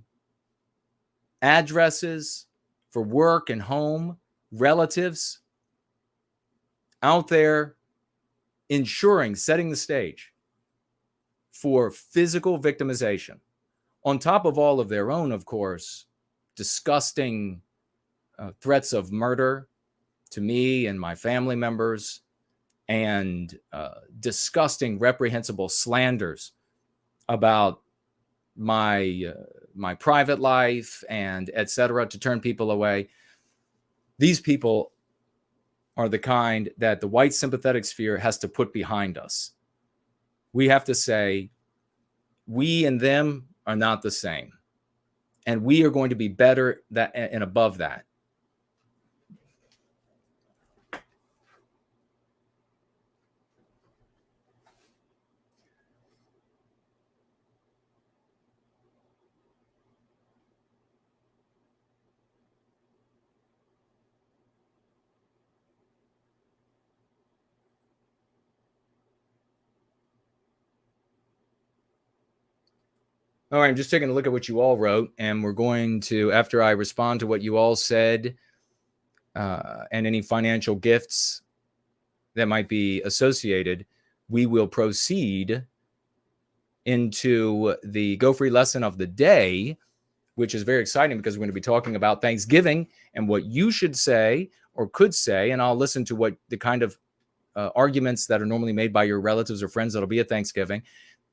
addresses for work and home, relatives, out there setting the stage for physical victimization. On top of all of their own, of course, disgusting threats of murder to me and my family members, and disgusting, reprehensible slanders about my private life and etc. to turn people away. These people are the kind that the white sympathetic sphere has to put behind us. We have to say, we and them are not the same. And we are going to be better and above that. All right, I'm just taking a look at what you all wrote, and we're going to, after I respond to what you all said, and any financial gifts that might be associated, we will proceed into the Go Free lesson of the day, which is very exciting because we're going to be talking about Thanksgiving and what you should say or could say, and I'll listen to what the kind of arguments that are normally made by your relatives or friends that'll be at Thanksgiving,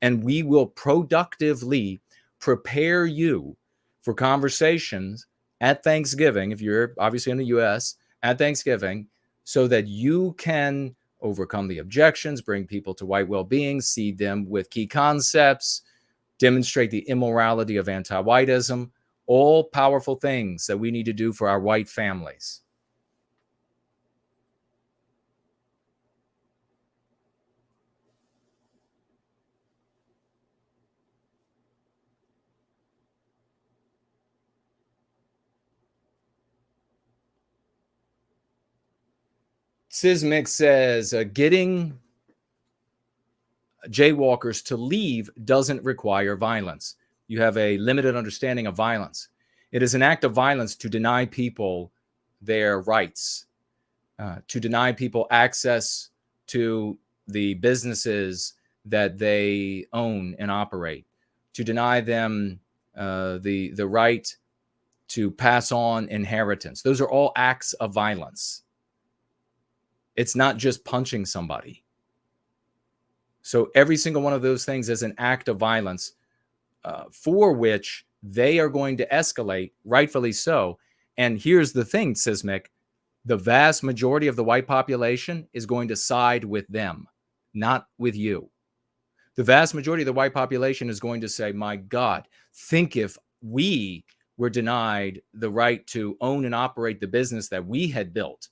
and we will productively prepare you for conversations at Thanksgiving, if you're obviously in the U.S., at Thanksgiving, so that you can overcome the objections, bring people to white well-being, seed them with key concepts, demonstrate the immorality of anti-whiteism, all powerful things that we need to do for our white families. Sismic says, getting jaywalkers to leave doesn't require violence. You have a limited understanding of violence. It is an act of violence to deny people their rights, to deny people access to the businesses that they own and operate, to deny them the right to pass on inheritance. Those are all acts of violence. It's not just punching somebody. So every single one of those things is an act of violence for which they are going to escalate, rightfully so. And here's the thing, Sismic, the vast majority of the white population is going to side with them, not with you. The vast majority of the white population is going to say, my God, think if we were denied the right to own and operate the business that we had built,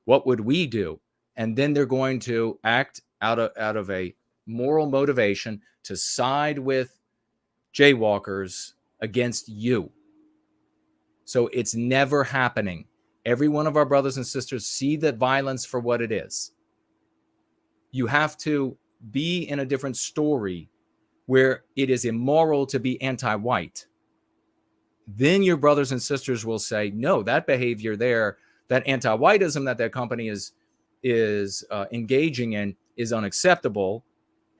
what would we do? And then they're going to act out of a moral motivation to side with jaywalkers against you. So it's never happening. Every one of our brothers and sisters see that violence for what it is. You have to be in a different story where it is immoral to be anti-white. Then your brothers and sisters will say, no, that behavior there, that anti-whiteism that company is engaging in is unacceptable.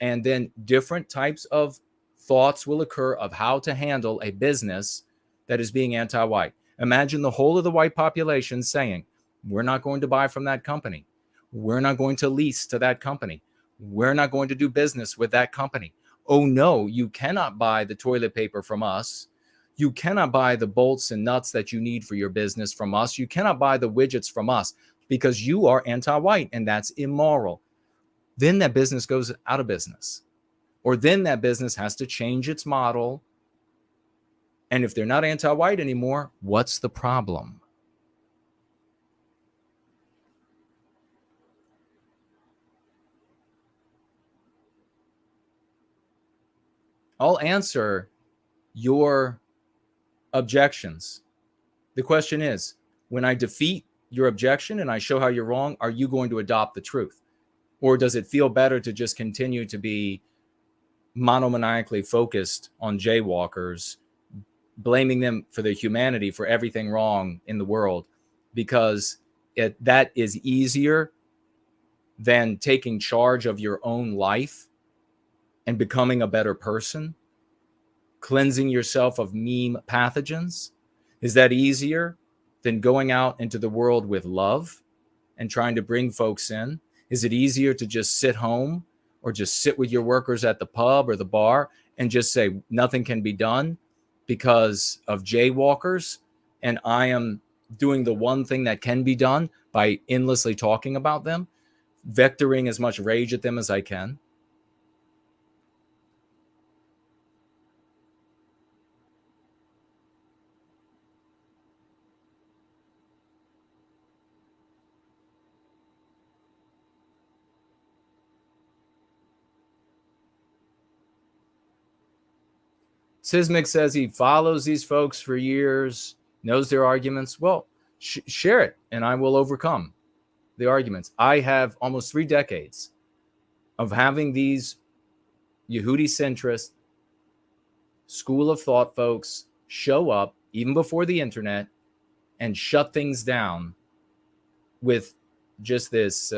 And then different types of thoughts will occur of how to handle a business that is being anti-white. Imagine the whole of the white population saying, we're not going to buy from that company. We're not going to lease to that company. We're not going to do business with that company. Oh no, you cannot buy the toilet paper from us. You cannot buy the bolts and nuts that you need for your business from us. You cannot buy the widgets from us because you are anti-white, and that's immoral. Then that business goes out of business. Or then that business has to change its model. And if they're not anti-white anymore, what's the problem? I'll answer your objections. The question is, when I defeat your objection and I show how you're wrong, are you going to adopt the truth? Or does it feel better to just continue to be monomaniacally focused on jaywalkers, blaming them for their humanity for everything wrong in the world, because that is easier than taking charge of your own life and becoming a better person, cleansing yourself of meme pathogens? Is that easier than going out into the world with love and trying to bring folks in? Is it easier to just sit home or just sit with your workers at the pub or the bar and just say nothing can be done because of jaywalkers, and I am doing the one thing that can be done by endlessly talking about them, vectoring as much rage at them as I can? Sismic says he follows these folks for years, knows their arguments. Well, share it, and I will overcome the arguments. I have almost 3 decades of having these Yehudicentrist school of thought folks show up, even before the internet, and shut things down with just this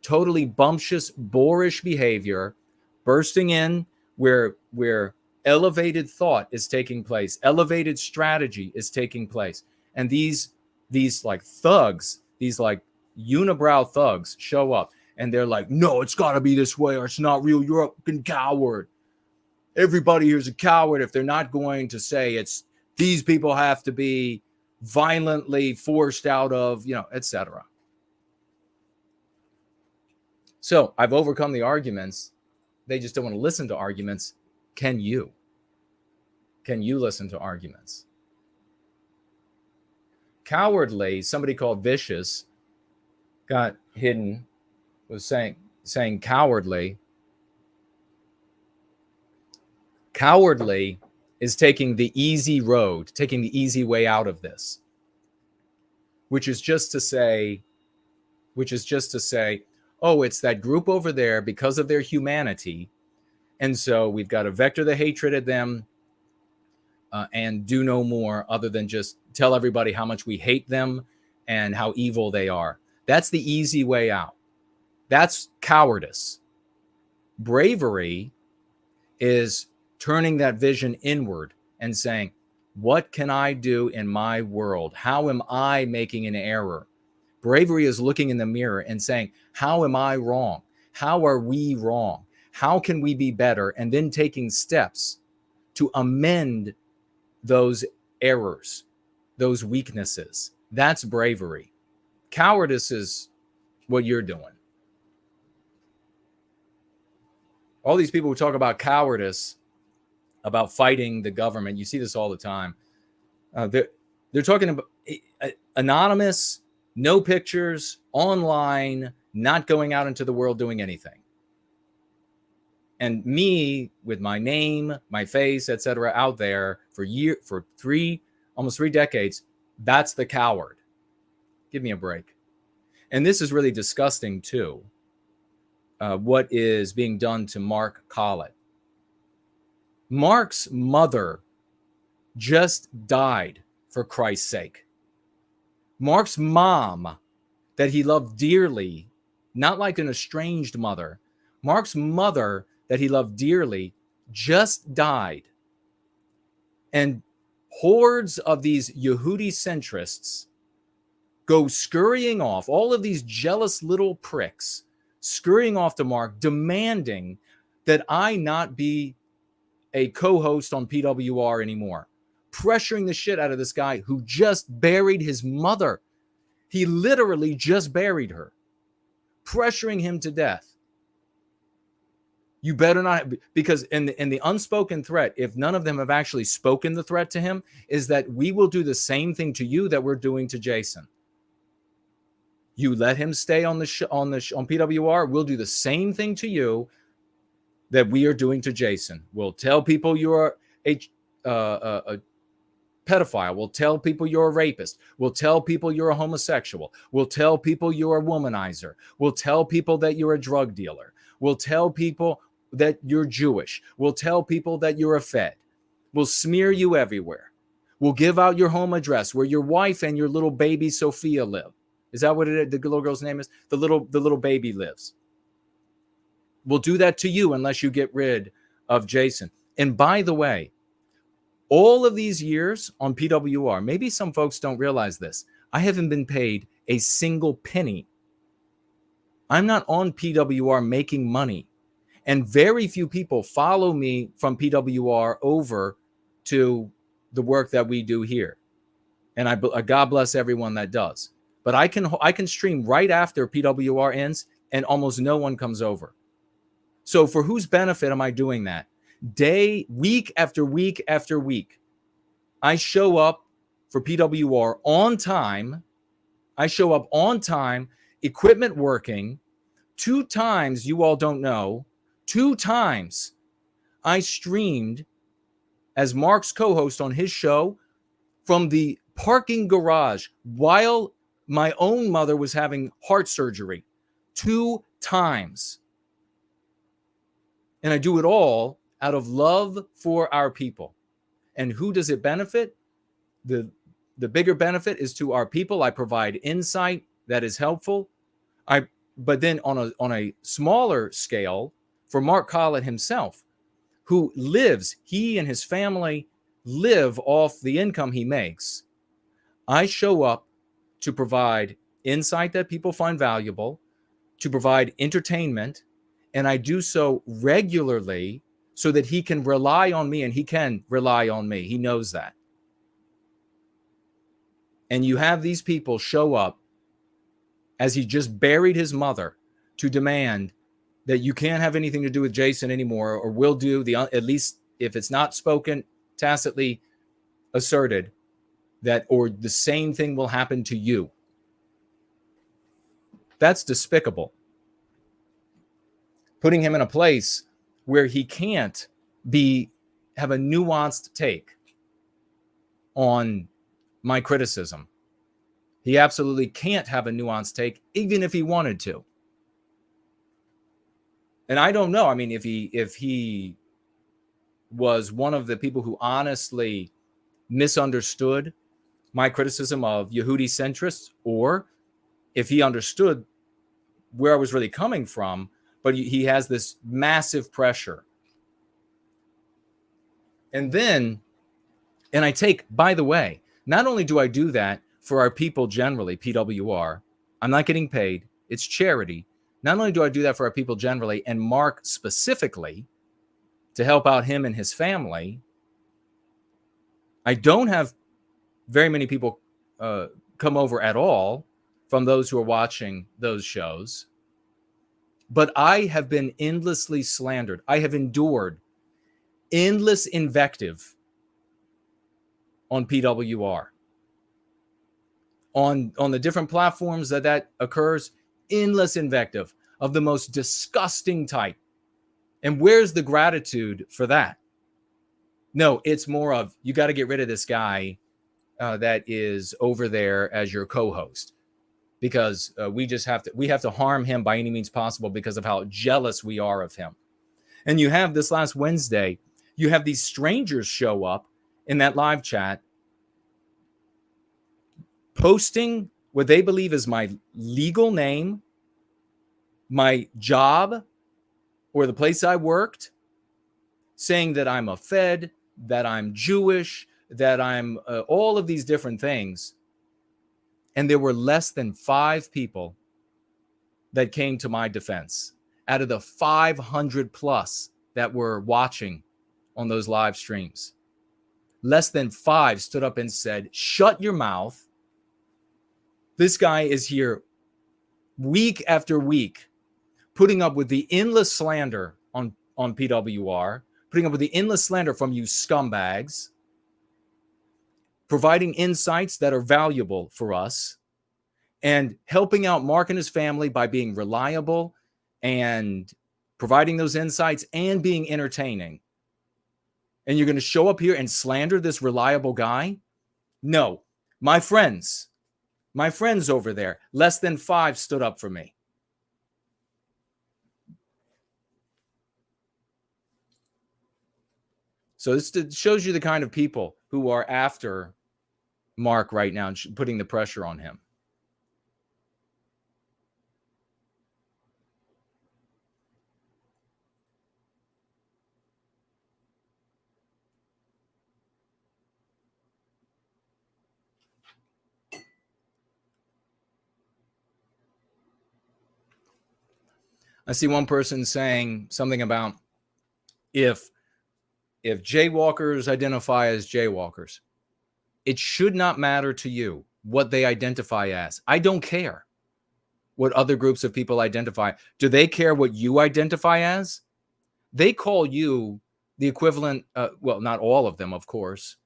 totally bumptious, boorish behavior, bursting in where elevated thought is taking place, elevated strategy is taking place. And these like thugs, these like unibrow thugs show up and they're like, no, it's got to be this way or it's not real. You're a fucking coward. Everybody here's a coward if they're not going to say it's these people have to be violently forced out of, etc. So I've overcome the arguments. They just don't want to listen to arguments. Can you? Can you listen to arguments? Cowardly, somebody called Vicious got hidden, was saying cowardly. Cowardly is taking the easy road, taking the easy way out of this, which is just to say, oh, it's that group over there because of their humanity. And so we've got to vector the hatred at them and do no more other than just tell everybody how much we hate them and how evil they are. That's the easy way out. That's cowardice. Bravery is turning that vision inward and saying, what can I do in my world? How am I making an error? Bravery is looking in the mirror and saying, how am I wrong? How are we wrong? How can we be better? And then taking steps to amend those errors, those weaknesses. That's bravery. Cowardice is what you're doing. All these people who talk about cowardice, about fighting the government, you see this all the time. They're talking about anonymous, no pictures, online, not going out into the world doing anything. And me, with my name, my face, etc., out there for almost 3 decades, that's the coward. Give me a break. And this is really disgusting too. What is being done to Mark Collett? Mark's mother just died, for Christ's sake. Mark's mom, that he loved dearly, not like an estranged mother, Mark's mother that he loved dearly just died. And hordes of these Yehudicentrists go scurrying off, all of these jealous little pricks scurrying off to Mark, demanding that I not be a co-host on PWR anymore, pressuring the shit out of this guy who just buried his mother. He literally just buried her, pressuring him to death. You better not, because in the unspoken threat, if none of them have actually spoken the threat to him, is that we will do the same thing to you that we're doing to Jason. You let him stay on PWR, we'll do the same thing to you that we are doing to Jason. We'll tell people you're a pedophile. We'll tell people you're a rapist. We'll tell people you're a homosexual. We'll tell people you're a womanizer. We'll tell people that you're a drug dealer. We'll tell people that you're Jewish. We'll tell people that you're a Fed. We'll smear you everywhere. We'll give out your home address where your wife and your little baby Sophia live. Is that what the little girl's name is? The little baby lives. We'll do that to you unless you get rid of Jason. And by the way, all of these years on PWR, maybe some folks don't realize this, I haven't been paid a single penny. I'm not on PWR making money. And very few people follow me from PWR over to the work that we do here. And I God bless everyone that does. But I can stream right after PWR ends and almost no one comes over. So for whose benefit am I doing that? Week after week after week, I show up for PWR on time. I show up on time, equipment working. 2 times, you all don't know, 2 times I streamed as Mark's co-host on his show from the parking garage while my own mother was having heart surgery. 2 times. And I do it all out of love for our people. And who does it benefit? The bigger benefit is to our people. I provide insight that is helpful. But then on a smaller scale, for Mark Collett himself, who lives, he and his family live off the income he makes. I show up to provide insight that people find valuable, to provide entertainment, and I do so regularly so that he can rely on me, and he can rely on me. He knows that. And you have these people show up as he just buried his mother to demand that you can't have anything to do with Jason anymore, or will do, at least if it's not spoken, tacitly asserted, that, or the same thing will happen to you. That's despicable. Putting him in a place where he can't have a nuanced take on my criticism. He absolutely can't have a nuanced take, even if he wanted to. And I don't know. I mean, if he was one of the people who honestly misunderstood my criticism of Yehudicentrists, or if he understood where I was really coming from, but he has this massive pressure. And I take, by the way, not only do I do that for our people generally, PWR, I'm not getting paid, it's charity. Not only do I do that for our people generally, and Mark specifically, to help out him and his family, I don't have very many people come over at all from those who are watching those shows. But I have been endlessly slandered. I have endured endless invective on PWR. On the different platforms that occurs, endless invective of the most disgusting type. And where's the gratitude for that? No, it's more of, you got to get rid of this guy that is over there as your co-host, because we have to harm him by any means possible because of how jealous we are of him. And you have this last Wednesday, you have these strangers show up in that live chat, posting what they believe is my legal name, my job, or the place I worked, saying that I'm a Fed, that I'm Jewish, that I'm all of these different things. And there were less than 5 people that came to my defense out of the 500 plus that were watching on those live streams. Less than 5 stood up and said, shut your mouth. This guy is here week after week, putting up with the endless slander on PWR, putting up with the endless slander from you scumbags, providing insights that are valuable for us, and helping out Mark and his family by being reliable and providing those insights and being entertaining. And you're going to show up here and slander this reliable guy? No. My friends over there, less than 5 stood up for me. So this shows you the kind of people who are after Mark right now and putting the pressure on him. I see one person saying something about if jaywalkers identify as jaywalkers, it should not matter to you what they identify as. I don't care what other groups of people identify. Do they care what you identify as? They call you the equivalent, well, not all of them, of course.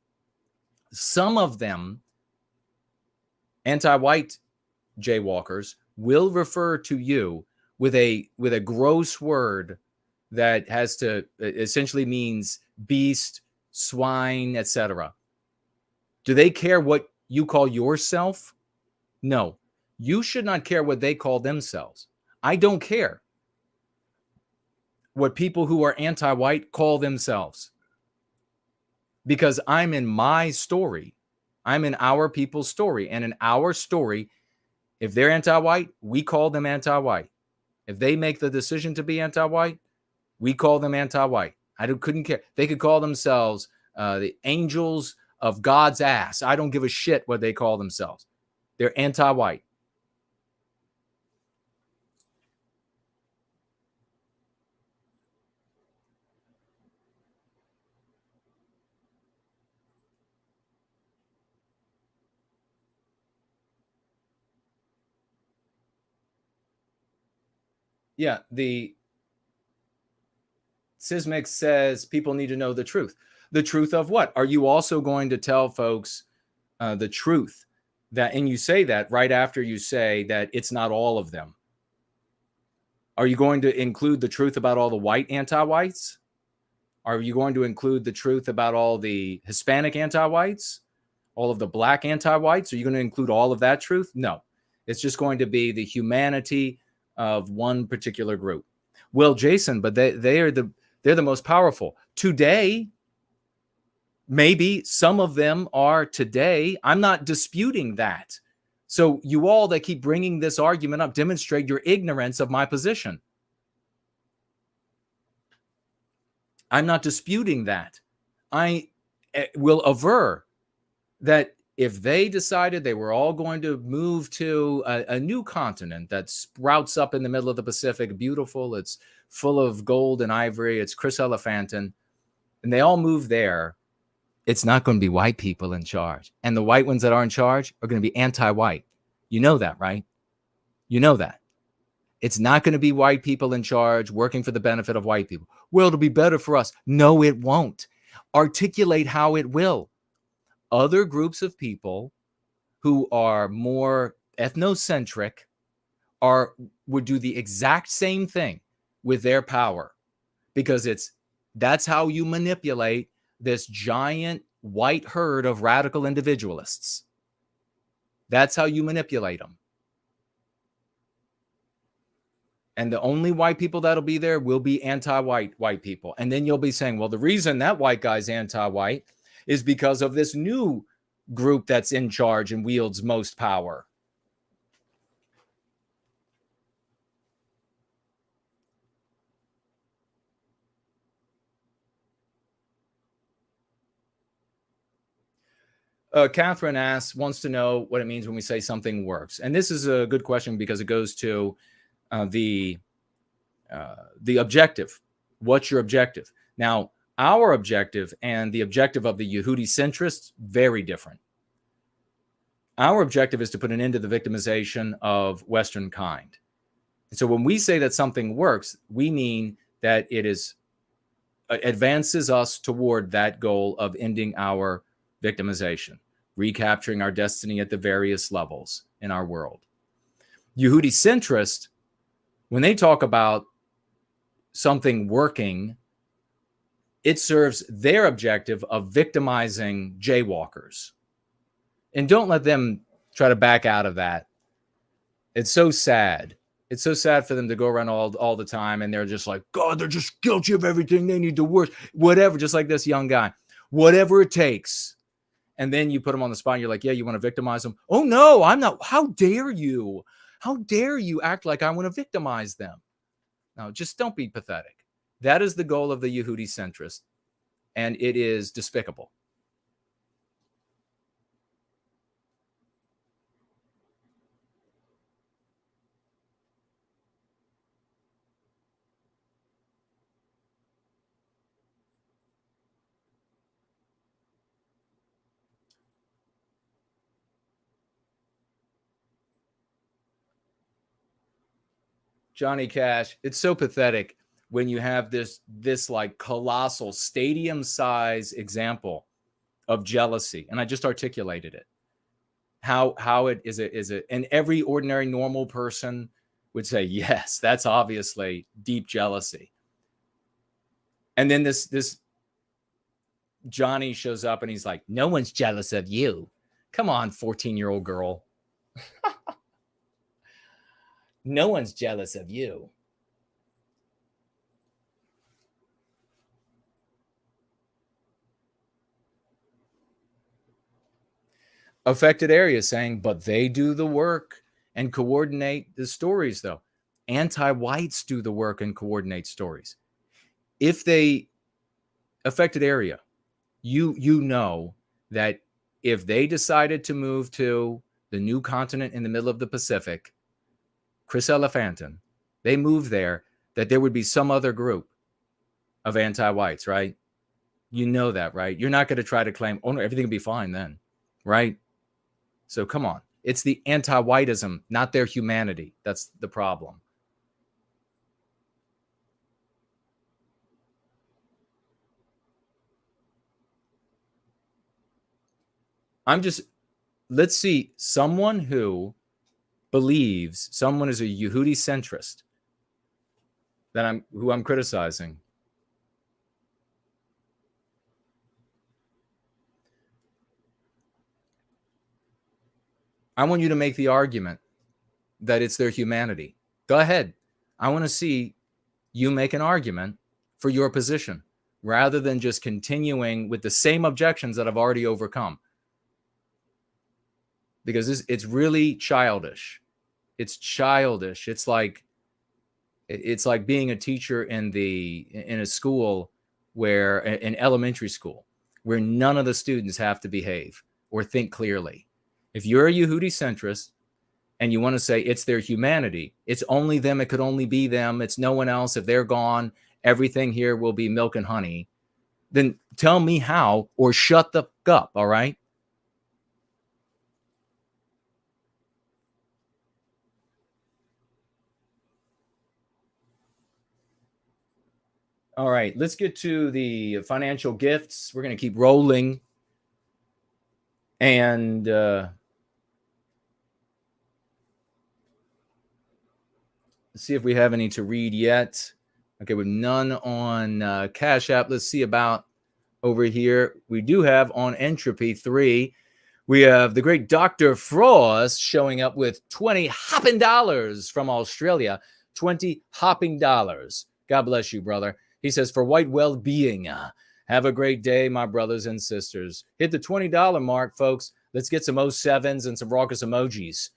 Some of them, anti-white jaywalkers, will refer to you with a gross word that has to essentially means beast, swine, etc. Do they care what you call yourself? No. You should not care what they call themselves. I don't care what people who are anti-white call themselves, because I'm in my story. I'm in our people's story. And in our story, if they're anti-white, we call them anti-white. If they make the decision to be anti-white, we call them anti-white. Couldn't care. They could call themselves the angels of God's ass. I don't give a shit what they call themselves. They're anti-white. Yeah, the Sismic says people need to know the truth. The truth of what? Are you also going to tell folks the truth? That, and you say that right after you say that it's not all of them. Are you going to include the truth about all the white anti-whites? Are you going to include the truth about all the Hispanic anti-whites? All of the black anti-whites? Are you going to include all of that truth? No. It's just going to be the humanity of one particular group. Well, Jason, but they're the most powerful. Today, maybe some of them are today. I'm not disputing that. So you all that keep bringing this argument up demonstrate your ignorance of my position. I'm not disputing that. I will aver that if they decided they were all going to move to a new continent that sprouts up in the middle of the Pacific, beautiful, it's full of gold and ivory, it's chrysolephantin, and they all move there, it's not going to be white people in charge. And the white ones that are in charge are going to be anti-white. You know that, right? You know that. It's not going to be white people in charge working for the benefit of white people. Well, it'll be better for us. No, it won't. Articulate how it will. Other groups of people who are more ethnocentric would do the exact same thing with their power, because that's how you manipulate this giant white herd of radical individualists. That's how you manipulate them. And the only white people that'll be there will be anti-white white people. And then you'll be saying, well, the reason that white guy's anti-white is because of this new group that's in charge and wields most power. Catherine wants to know what it means when we say something works. And this is a good question because it goes to the objective. What's your objective? Now, our objective and the objective of the Yehudicentrists, very different. Our objective is to put an end to the victimization of Western kind. And so when we say that something works, we mean that it advances us toward that goal of ending our victimization, recapturing our destiny at the various levels in our world. Yehudicentrist, when they talk about something working, it serves their objective of victimizing jaywalkers. And don't let them try to back out of that. It's so sad. It's so sad for them to go around all the time and they're just like, God, they're just guilty of everything. They need the worst. Whatever, just like this young guy. Whatever it takes. And then you put them on the spot and you're like, yeah, you want to victimize them? Oh, no, I'm not. How dare you? How dare you act like I want to victimize them? No, just don't be pathetic. That is the goal of the Yehudicentrist. And it is despicable. Johnny Cash, it's so pathetic when you have this like colossal stadium size example of jealousy. And I just articulated it. How it is it, and every ordinary normal person would say, yes, that's obviously deep jealousy. And then this Johnny shows up and he's like, no one's jealous of you. Come on, 14-year-old girl. No one's jealous of you. Affected areas saying, but they do the work and coordinate the stories, though. Anti-whites do the work and coordinate stories. If they affected area, you know that if they decided to move to the new continent in the middle of the Pacific, Chris Elephanton, they moved there, that there would be some other group of anti-whites, right? You know that, right? You're not going to try to claim, oh, no, everything will be fine then, right? So come on. It's the anti-whiteism, not their humanity. That's the problem. Let's see, someone who believes someone is a Yehudi centrist who I'm criticizing. I want you to make the argument that it's their humanity. Go ahead. I want to see you make an argument for your position rather than just continuing with the same objections that I've already overcome. Because it's really childish. It's childish. It's like being a teacher in a school where, in elementary school, where none of the students have to behave or think clearly. If you're a Yehudi centrist and you want to say it's their humanity, it's only them, it could only be them, it's no one else, if they're gone, everything here will be milk and honey, then tell me how, or shut the fuck up, all right? All right, let's get to the financial gifts. We're going to keep rolling. And let's see if we have any to read yet. Okay, with none on Cash App. Let's see about over here. We do have on Entropy 3. We have the great Dr. Frost showing up with 20 hopping dollars from Australia. 20 hopping dollars. God bless you, brother. He says, for white well-being, have a great day, my brothers and sisters. Hit the $20 mark, folks. Let's get some 07s and some raucous emojis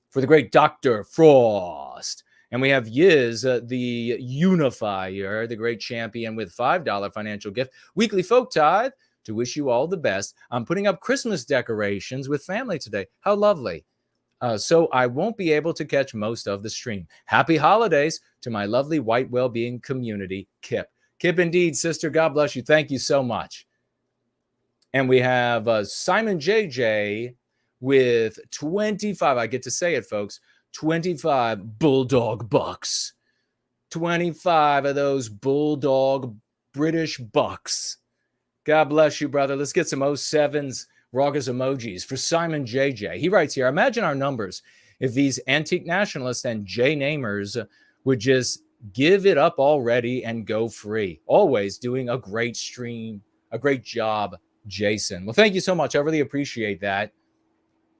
for the great Dr. Frost. And we have Yiz, the unifier, the great champion, with $5 financial gift. Weekly Folk Tithe to wish you all the best. I'm putting up Christmas decorations with family today. How lovely. So I won't be able to catch most of the stream. Happy holidays to my lovely white well-being community, Kip. Kip, indeed, sister. God bless you. Thank you so much. And we have Simon JJ with 25. I get to say it, folks. 25 Bulldog bucks. 25 of those Bulldog British bucks. God bless you, brother. Let's get some 07s raucous emojis for Simon JJ. He writes here, imagine our numbers if these antique nationalists and J-namers would just give it up already and go free. Always doing a great stream, a great job, Jason. Well, thank you so much. I really appreciate that,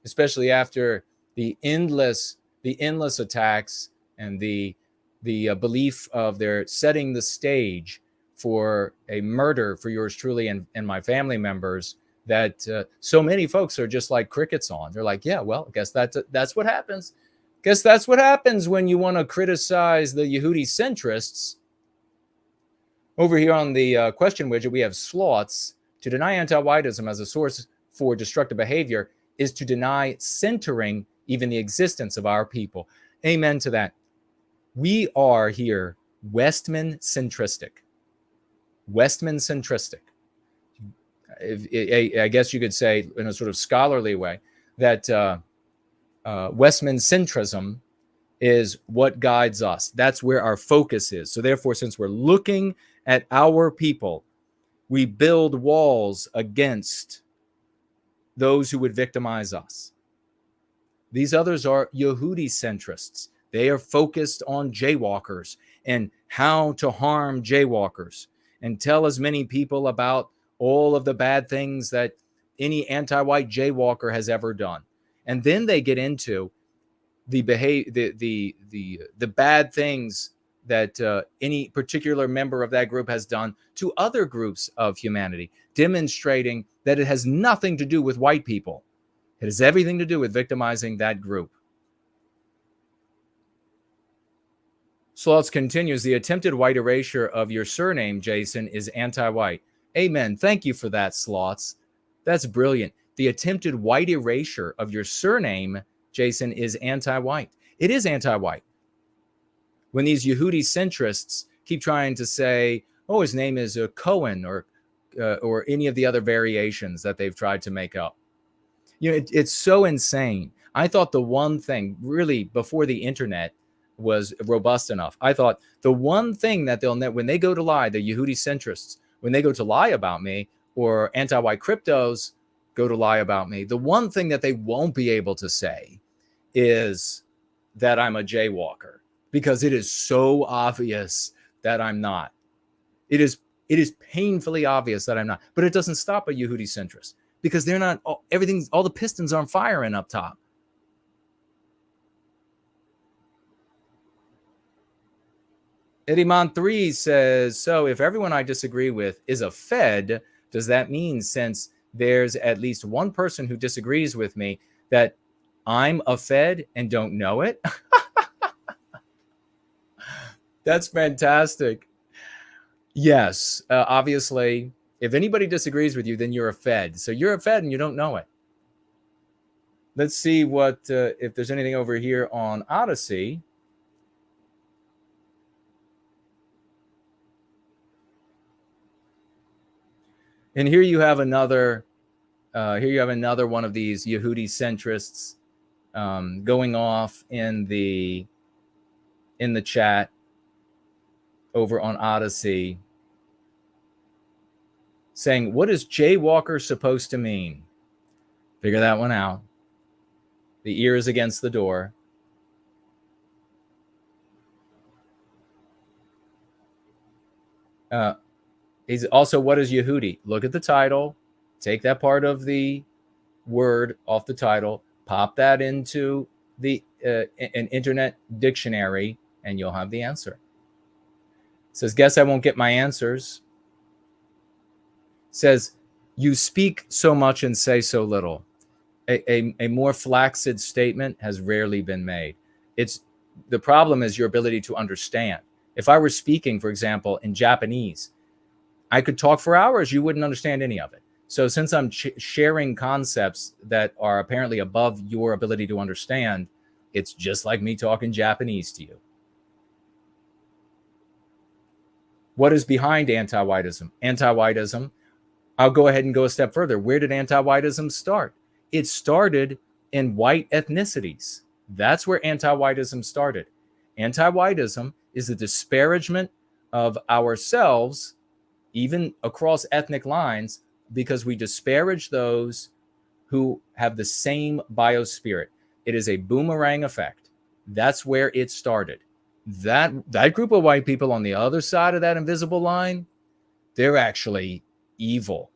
especially after the endless attacks and the belief of their setting the stage for a murder for yours truly and my family members that so many folks are just like crickets on. They're like, yeah, well, I guess that's what happens. Guess that's what happens when you want to criticize the Yehudicentrists. Over here on the question widget, we have slots. To deny anti-whiteism as a source for destructive behavior is to deny centering even the existence of our people. Amen to that. We are here Westman-centristic. Westman-centristic. I guess you could say in a sort of scholarly way that Westman-centrism is what guides us. That's where our focus is. So therefore, since we're looking at our people, we build walls against those who would victimize us. These others are Yehudicentrists. They are focused on jaywalkers and how to harm jaywalkers and tell as many people about all of the bad things that any anti-white jaywalker has ever done. And then they get into the bad things that any particular member of that group has done to other groups of humanity, demonstrating that it has nothing to do with white people. It has everything to do with victimizing that group. Slots continues, the attempted white erasure of your surname, Jason, is anti-white. Amen. Thank you for that, Slots. That's brilliant. The attempted white erasure of your surname, Jason, is anti-white. It is anti-white. When these Yehudicentrists keep trying to say, oh, his name is Cohen or any of the other variations that they've tried to make up. You know, it's so insane. I thought the one thing, really, before the internet was robust enough, I thought the one thing that they'll when they go to lie, the Yehudicentrists, when they go to lie about me, or anti-white cryptos go to lie about me, the one thing that they won't be able to say is that I'm a jaywalker, because it is so obvious that I'm not. It is painfully obvious that I'm not. But it doesn't stop a Yehudicentrist, because they're not, all the pistons aren't firing up top. Ediman 3 says, so if everyone I disagree with is a Fed, does that mean since there's at least one person who disagrees with me that I'm a Fed and don't know it? That's fantastic. Yes, obviously, if anybody disagrees with you, then you're a Fed. So you're a Fed and you don't know it. Let's see what if there's anything over here on Odyssey. And here you have another. Here you have another one of these Yehudicentrists going off in the chat over on Odyssey, saying, "What is jaywalker supposed to mean?" Figure that one out. The ear is against the door. He's also, what is Yehudi? Look at the title. Take that part of the word off the title. Pop that into an internet dictionary, and you'll have the answer. It says, guess I won't get my answers. It says, you speak so much and say so little. A more flaccid statement has rarely been made. The problem is your ability to understand. If I were speaking, for example, in Japanese, I could talk for hours. You wouldn't understand any of it. So since I'm sharing concepts that are apparently above your ability to understand, it's just like me talking Japanese to you. What is behind anti-whiteism? Anti-whiteism, I'll go ahead and go a step further. Where did anti-whiteism start? It started in white ethnicities. That's where anti-whiteism started. Anti-whiteism is the disparagement of ourselves, even across ethnic lines, because we disparage those who have the same biospirit. It is a boomerang effect. That's where it started. That group of white people on the other side of that invisible line, they're actually evil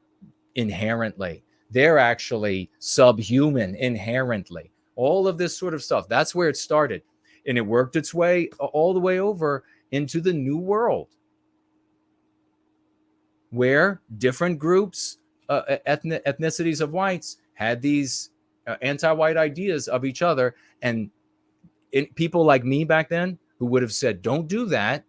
inherently. They're actually subhuman inherently. All of this sort of stuff. That's where it started. And it worked its way all the way over into the New World, where different groups, ethnicities of whites had these anti-white ideas of each other. And people like me back then who would have said, don't do that,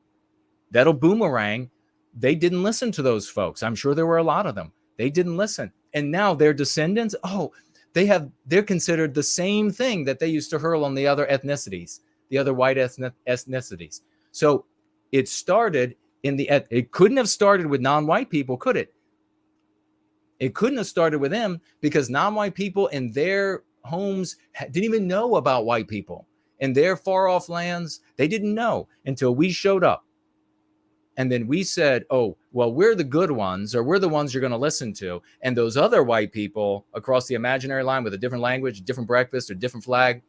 that'll boomerang. They didn't listen to those folks. I'm sure there were a lot of them. They didn't listen. And now their descendants, they're considered the same thing that they used to hurl on the other ethnicities, the other white ethnicities. So it started it couldn't have started with non-white people, could it? It couldn't have started with them, because non-white people in their homes didn't even know about white people. In their far off lands, they didn't know until we showed up. And then we said, oh, well, we're the good ones, or we're the ones you're going to listen to. And those other white people across the imaginary line with a different language, different breakfast, or different flag,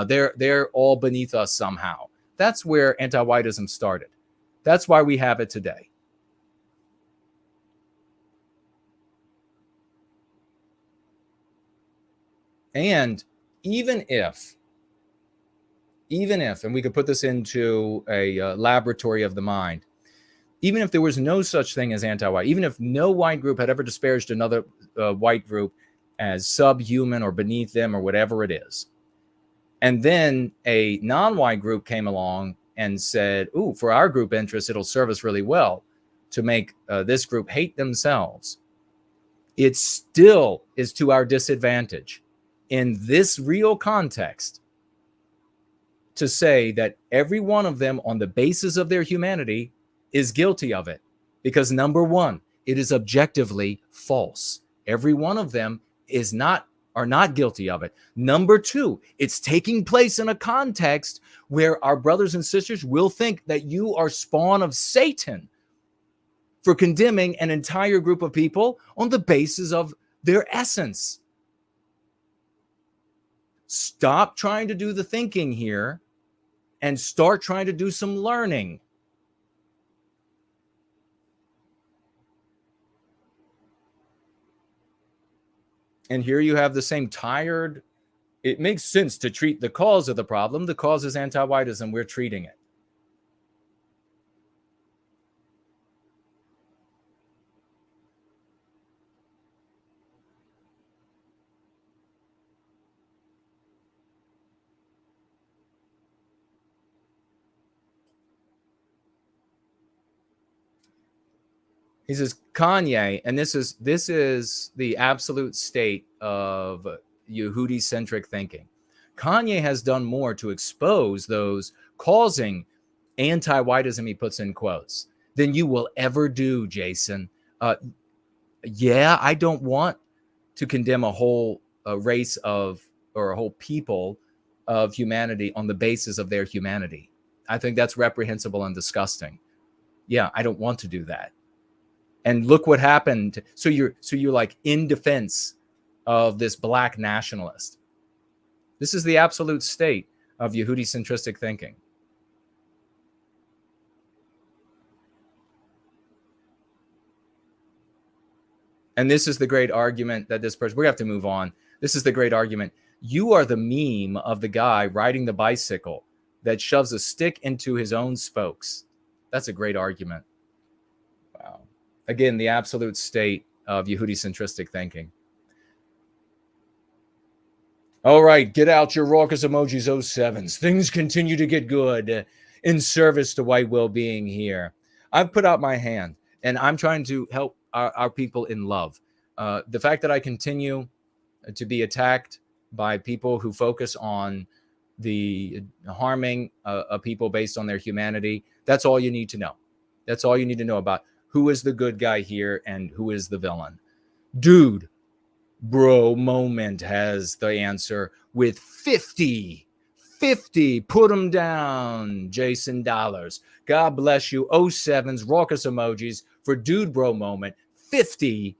they're all beneath us somehow. That's where anti-whiteism started. That's why we have it today. And even if, and we could put this into a laboratory of the mind, even if there was no such thing as anti-white, even if no white group had ever disparaged another white group as subhuman or beneath them or whatever it is, and then a non-white group came along and said, ooh, for our group interests, it'll serve us really well to make this group hate themselves, it still is to our disadvantage in this real context to say that every one of them on the basis of their humanity is guilty of it. Because number one, it is objectively false. Every one of them are not guilty of it. Number two, it's taking place in a context where our brothers and sisters will think that you are spawn of Satan for condemning an entire group of people on the basis of their essence. Stop trying to do the thinking here and start trying to do some learning. And here you have the same tired, it makes sense to treat the cause of the problem. The cause is anti-whiteism. We're treating it. He says Kanye, and this is the absolute state of Yehudi-centric thinking. Kanye has done more to expose those causing anti-whiteism, he puts in quotes, than you will ever do, Jason. Yeah, I don't want to condemn a whole race of, or a whole people of humanity on the basis of their humanity. I think that's reprehensible and disgusting. Yeah, I don't want to do that. And look what happened. So you're like in defense of this black nationalist. This is the absolute state of Yehudi-centristic thinking. And this is the great argument that this person, we have to move on. This is the great argument. You are the meme of the guy riding the bicycle that shoves a stick into his own spokes. That's a great argument. Wow. Again, the absolute state of Yehudi-centristic thinking. All right, get out your raucous emojis, 07s. Things continue to get good in service to white well-being here. I've put out my hand, and I'm trying to help our people in love. The fact that I continue to be attacked by people who focus on the harming of people based on their humanity, that's all you need to know. That's all you need to know about who is the good guy here and who is the villain. Dude, bro moment has the answer with 50. Put them down, Jason Dollars. God bless you. 07s, raucous emojis for Dude Bro moment. 50.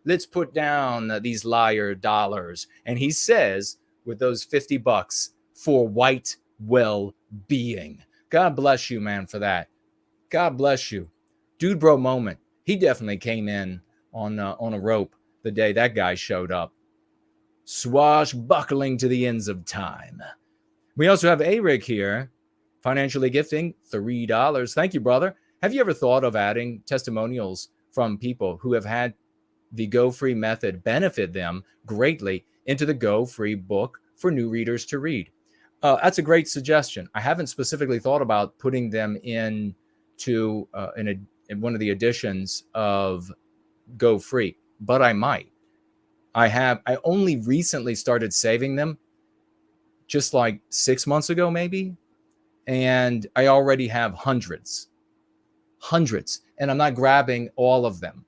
Let's put down these liar dollars. And he says, with those $50 for white well-being. God bless you, man, for that. God bless you. Dude Bro moment. He definitely came in on a rope the day that guy showed up. Swashbuckling to the ends of time. We also have Eric here, financially gifting $3. Thank you, brother. Have you ever thought of adding testimonials from people who have had the Go Free method benefit them greatly into the Go Free book for new readers to read? That's a great suggestion. I haven't specifically thought about putting them in one of the editions of Go Free, but I might. I only recently started saving them, just like 6 months ago, maybe. And I already have hundreds. And I'm not grabbing all of them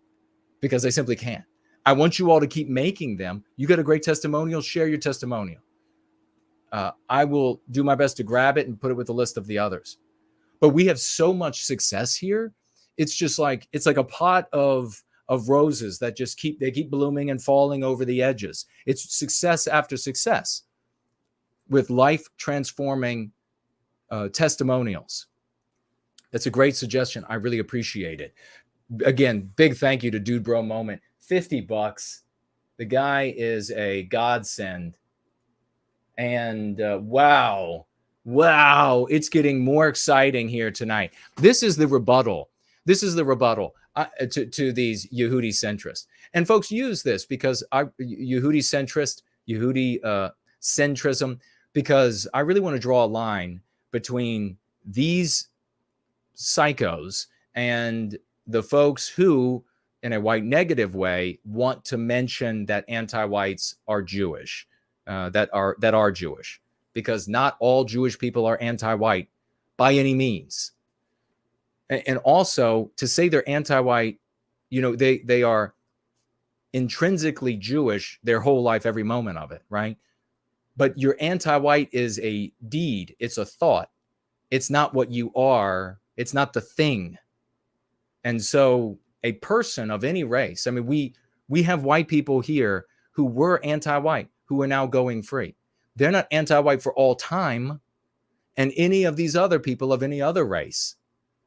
because I simply can't. I want you all to keep making them. You got a great testimonial, share your testimonial. I will do my best to grab it and put it with the list of the others. But we have so much success here. It's just like, it's like a pot of roses that just keep blooming and falling over the edges. It's success after success with life transforming testimonials. That's a great suggestion. I really appreciate it. Again, big thank you to Dude Bro moment. $50. The guy is a godsend. And wow, it's getting more exciting here tonight. This is the rebuttal. To these Yehudicentrists. And folks, use this because Yehudicentrist, centrism, because I really want to draw a line between these psychos and the folks who, in a white negative way, want to mention that anti-whites are Jewish, that are Jewish, because not all Jewish people are anti-white by any means. And also to say they're anti-white, they are intrinsically Jewish their whole life, every moment of it, right? But your anti-white is a deed. It's a thought. It's not what you are. It's not the thing. And so a person of any race, I mean, we have white people here who were anti-white, who are now going free. They're not anti-white for all time. And any of these other people of any other race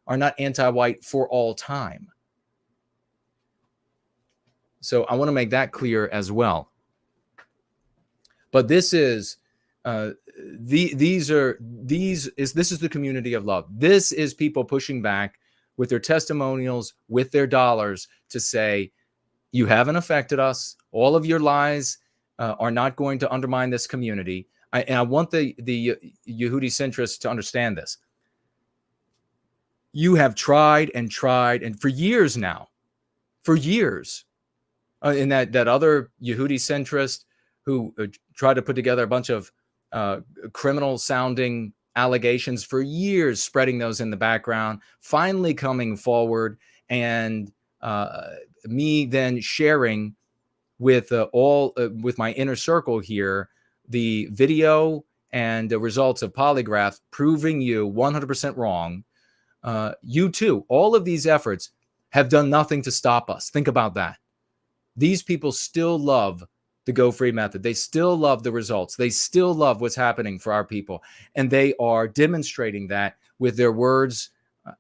are not anti-white for all time. So I want to make that clear as well. But this is this is the community of love. This is people pushing back with their testimonials, with their dollars, to say, you haven't affected us. All of your lies are not going to undermine this community. And I want the Yehudicentrists to understand this. You have tried, and for years now, and that other Yehudicentrist who tried to put together a bunch of criminal-sounding allegations for years, spreading those in the background, finally coming forward, and me then sharing with with my inner circle here the video and the results of polygraph proving you 100% wrong. You too, all of these efforts have done nothing to stop us. Think about that. These people still love the Go Free method. They still love the results. They still love what's happening for our people. And they are demonstrating that with their words,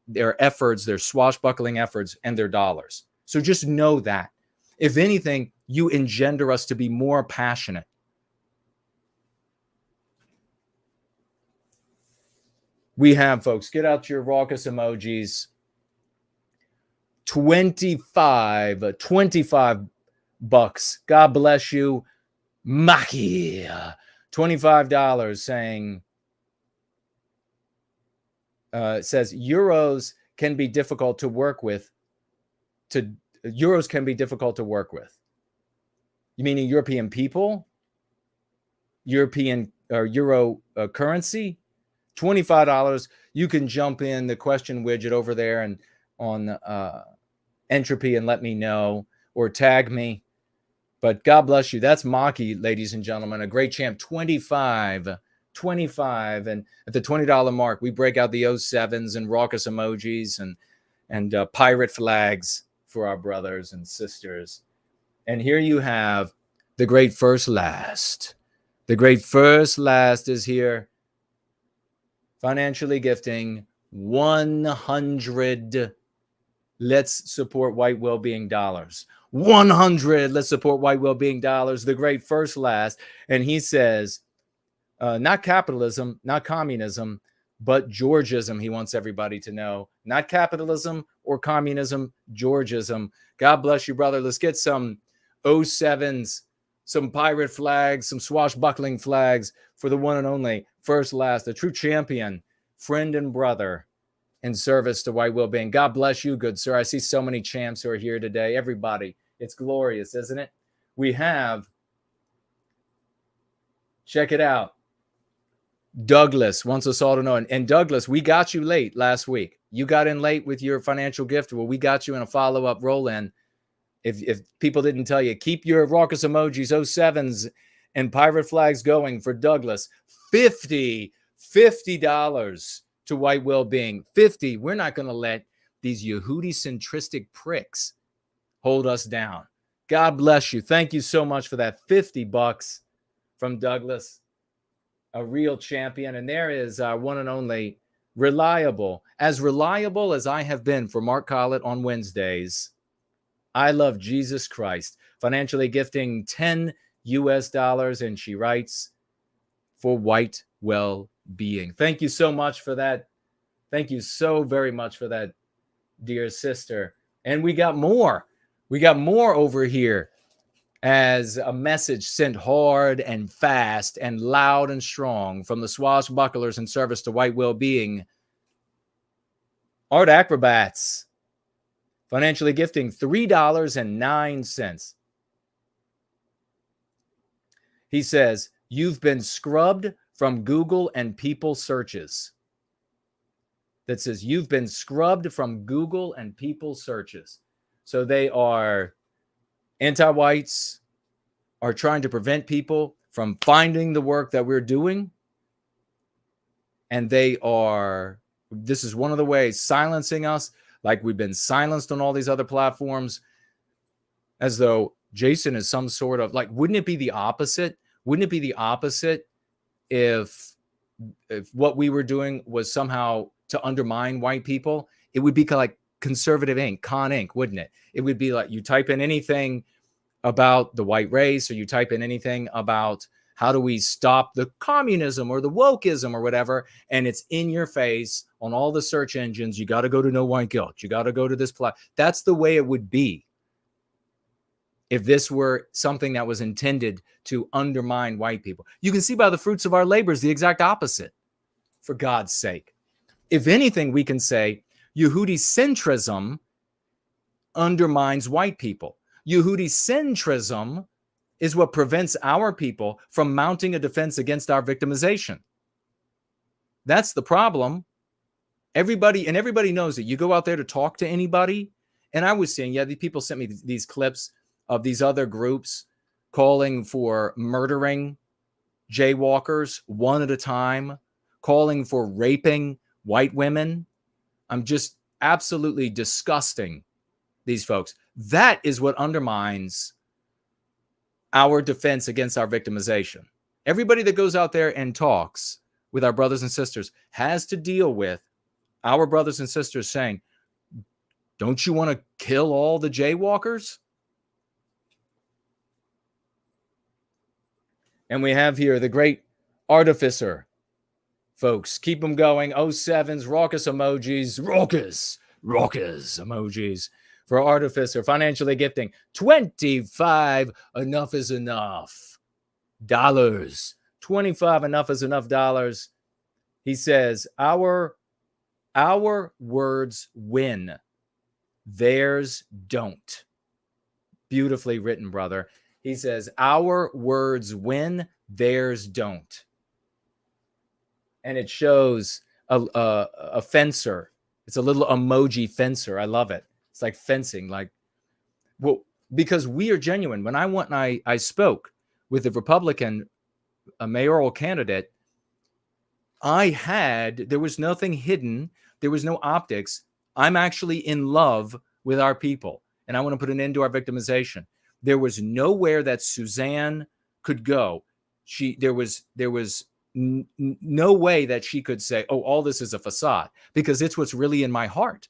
their efforts, their swashbuckling efforts, and their dollars. So just know that. If anything, you engender us to be more passionate. We have, folks, get out your raucous emojis. 25 bucks. God bless you. Maki. $25 saying, says euros can be difficult to work with. Euros can be difficult to work with. You meaning European people? European or Euro currency? $25. You can jump in the question widget over there and on Entropy and let me know or tag me. But God bless you. That's Maki, ladies and gentlemen, a great champ. 25. And at the $20 mark, we break out the 07s and raucous emojis and pirate flags for our brothers and sisters. And here you have the great first last. The great first last is here. Financially gifting 100. Let's support white well-being dollars. 100. Let's support white well-being dollars. The great first last. And he says, not capitalism, not communism, but Georgism. He wants everybody to know. Not capitalism or communism, Georgism. God bless you, brother. Let's get some 07s, some pirate flags, some swashbuckling flags for the one and only first last, a true champion, friend and brother in service to white well-being. God bless you, good sir. I see so many champs who are here today. Everybody, it's glorious, isn't it? We have, check it out. Douglas wants us all to know. And Douglas, we got you late last week. You got in late with your financial gift. Well, we got you in a follow-up roll-in. If people didn't tell you, keep your raucous emojis, 07s, and pirate flags going for Douglas. $50 to white well-being. 50. We're not going to let these Yehudi-centristic pricks hold us down. God bless you. Thank you so much for that. $50 from Douglas. A real champion. And there is our one and only reliable as I have been for Mark Collett on Wednesdays. I love Jesus Christ. Financially gifting $10 US. And she writes, for white well-being. Thank you so much for that. Thank you so very much for that, dear sister. And we got more. We got more over here as a message sent hard and fast and loud and strong from the swashbucklers in service to white well-being. Art Acrobats. Financially gifting $3.09. He says, you've been scrubbed from Google and people searches. That says, you've been scrubbed from Google and people searches. So they are anti-whites, are trying to prevent people from finding the work that we're doing. And they are, this is one of the ways, silencing us like we've been silenced on all these other platforms, as though Jason is some sort of, like, wouldn't it be the opposite? Wouldn't it be the opposite if what we were doing was somehow to undermine white people? It would be like conservative ink, con ink, wouldn't it? It would be like you type in anything about the white race, or you type in anything about how do we stop the communism or the wokeism or whatever, and it's in your face on all the search engines. You got to go to No White Guilt. You got to go to this plot. That's the way it would be if this were something that was intended to undermine white people. You can see by the fruits of our labors the exact opposite, for God's sake. If anything, we can say Yehudicentrist undermines white people. Yehudicentrist is what prevents our people from mounting a defense against our victimization. That's the problem. Everybody knows it. You go out there to talk to anybody, and I was seeing, these people sent me these clips of these other groups calling for murdering jaywalkers one at a time, calling for raping white women. I'm just absolutely disgusting, these folks. That is what undermines our defense against our victimization. Everybody that goes out there and talks with our brothers and sisters has to deal with our brothers and sisters saying, don't you want to kill all the jaywalkers? And we have here the great artificer, folks. Keep them going. 07s, raucous emojis, raucous emojis for artificer. Financially gifting 25. Enough is enough. Dollars. 25. Enough is enough dollars. He says, our words win. Theirs don't. Beautifully written, brother. He says, our words win, theirs don't. And it shows a fencer. It's a little emoji fencer. I love it. It's like fencing, like, well, because we are genuine. When I spoke with the Republican mayoral candidate, there was nothing hidden. There was no optics. I'm actually in love with our people, and I want to put an end to our victimization. There was nowhere that Suzanne could go. There was no way that she could say, oh, all this is a facade, because it's what's really in my heart.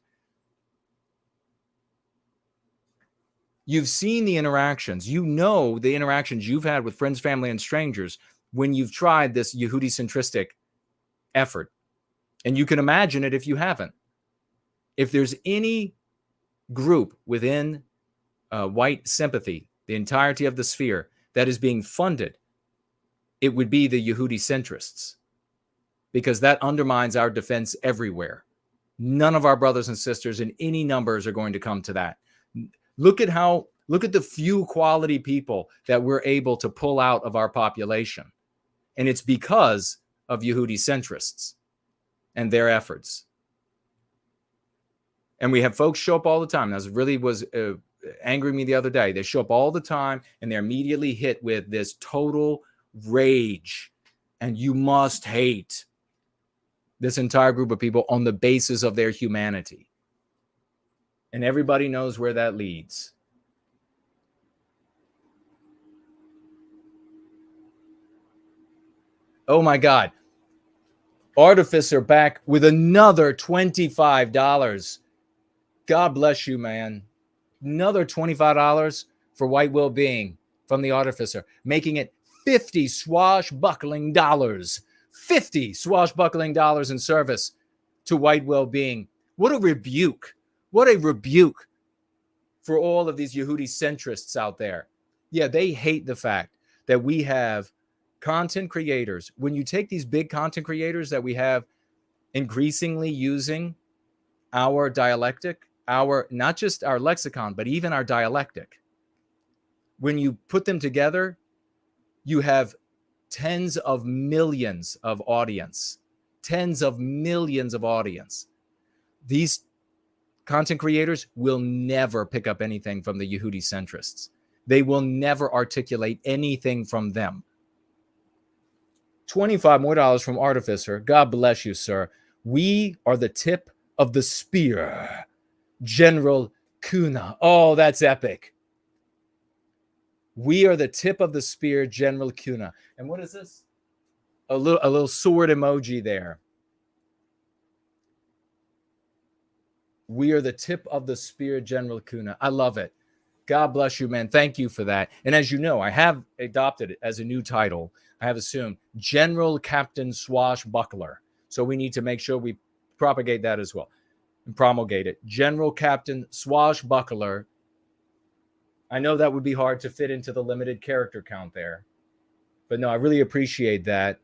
You've seen the interactions. You know the interactions you've had with friends, family, and strangers when you've tried this Yehudi-centristic effort. And you can imagine it if you haven't. If there's any group within white sympathy, the entirety of the sphere, that is being funded, it would be the Yehudi-centrists, because that undermines our defense everywhere. None of our brothers and sisters in any numbers are going to come to that. Look at the few quality people that we're able to pull out of our population. And it's because of Yehudi-centrists and their efforts. And we have folks show up all the time. That really was angering me the other day. They show up all the time and they're immediately hit with this total rage. And you must hate this entire group of people on the basis of their humanity. And everybody knows where that leads. Oh my God. Artificer back with another $25. God bless you, man. Another $25 for white well-being from the Artificer, making it 50 swashbuckling dollars. 50 swashbuckling dollars in service to white well-being. What a rebuke. What a rebuke for all of these Yehudi-centrists out there. Yeah, they hate the fact that we have content creators. When you take these big content creators that we have increasingly using our dialectic, not just our lexicon, but even our dialectic. When you put them together, you have tens of millions of audience. Tens of millions of audience. These content creators will never pick up anything from the Yehudi-centrists. They will never articulate anything from them. $25 more from Artificer. God bless you, sir. We are the tip of the spear. General Kuna. Oh, that's epic. We are the tip of the spear, General Kuna. And what is this? A little sword emoji there. We are the tip of the spear, General Kuna. I love it. God bless you, man. Thank you for that. And as you know, I have adopted it as a new title. I have assumed General Captain Swashbuckler. So we need to make sure we propagate that as well and promulgate it. General Captain Swashbuckler. I know that would be hard to fit into the limited character count there. But no, I really appreciate that.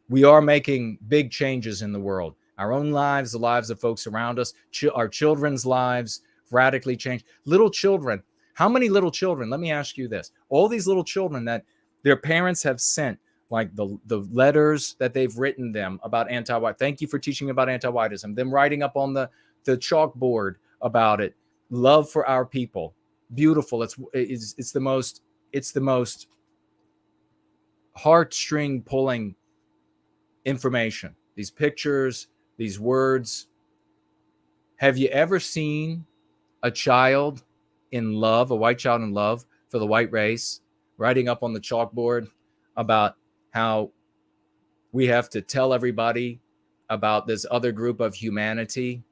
We are making big changes in the world. Our own lives, the lives of folks around us, our children's lives radically changed. Little children. How many little children? Let me ask you this. All these little children that their parents have sent, like the letters that they've written them about anti-white. Thank you for teaching about anti-whiteism. Them writing up on the chalkboard about it. Love for our people. Beautiful. It's the most heartstring pulling information. These pictures, these words. Have you ever seen a child in love, a white child in love for the white race, writing up on the chalkboard about how we have to tell everybody about this other group of humanity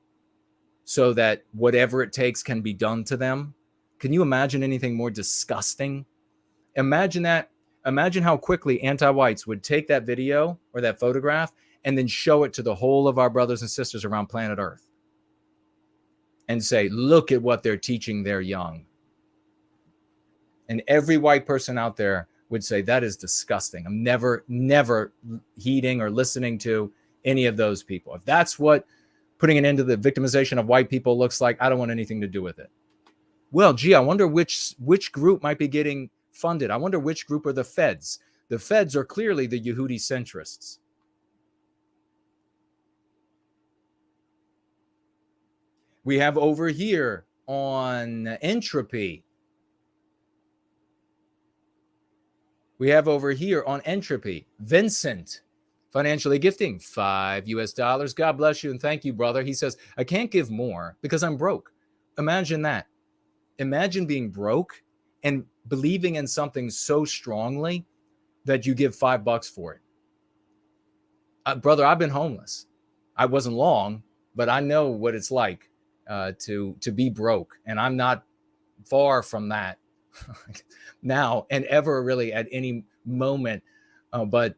so that whatever it takes can be done to them? Can you imagine anything more disgusting? Imagine that. Imagine how quickly anti-whites would take that video or that photograph and then show it to the whole of our brothers and sisters around planet Earth and say, look at what they're teaching their young. And every white person out there would say, that is disgusting. I'm never heeding or listening to any of those people. If that's what putting an end to the victimization of white people looks like, I don't want anything to do with it. Well, gee, I wonder which group might be getting funded. I wonder which group are the feds. The feds are clearly the Yehudicentrists. We have over here on entropy. We have over here on entropy, Vincent, financially gifting $5 US. God bless you and thank you, brother. He says, I can't give more because I'm broke. Imagine that. Imagine being broke and believing in something so strongly that you give $5 for it. Brother, I've been homeless. I wasn't long, but I know what it's like to be broke. And I'm not far from that now and ever really at any moment. But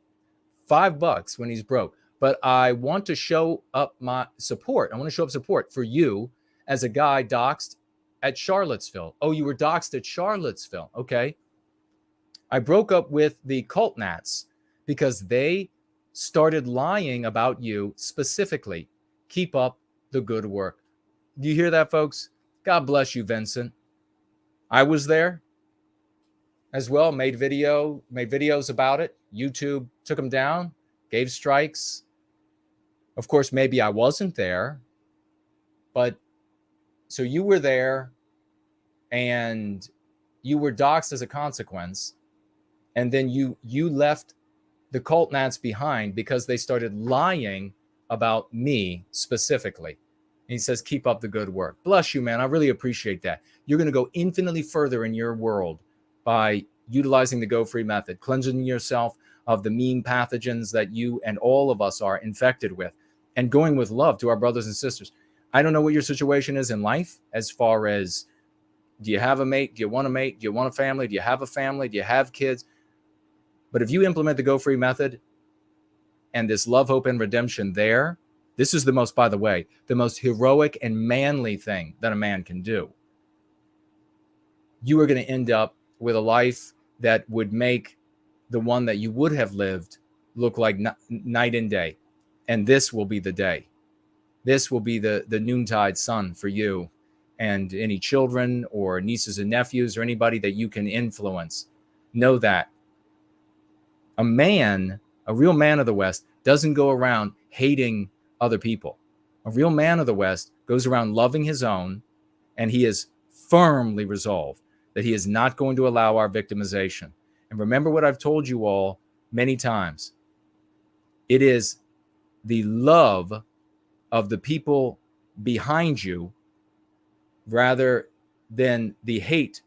$5 when he's broke. But I want to show up my support. I want to show up support for you as a guy doxxed at Charlottesville. Oh, you were doxxed at Charlottesville. Okay. I broke up with the cult nats because they started lying about you specifically. Keep up the good work. Do you hear that, folks? God bless you, Vincent. I was there as well, made videos about it. YouTube took them down, gave strikes. Of course, maybe I wasn't there, but so you were there and you were doxxed as a consequence. And then you left the cult nats behind because they started lying about me specifically. And he says, keep up the good work. Bless you, man. I really appreciate that. You're going to go infinitely further in your world by utilizing the Go Free method, cleansing yourself of the mean pathogens that you and all of us are infected with, and going with love to our brothers and sisters. I don't know what your situation is in life as far as, do you have a mate? Do you want a mate? Do you want a family? Do you have a family? Do you have kids? But if you implement the Go Free method and this love, hope, and redemption there, this is the most, by the way, the most heroic and manly thing that a man can do. You are going to end up with a life that would make the one that you would have lived look like night and day. And this will be the day. This will be the noontide sun for you and any children or nieces and nephews or anybody that you can influence. Know that a man, a real man of the West, doesn't go around hating other people. A real man of the West goes around loving his own, and he is firmly resolved that he is not going to allow our victimization. And remember what I've told you all many times. It is the love of the people behind you rather than the hate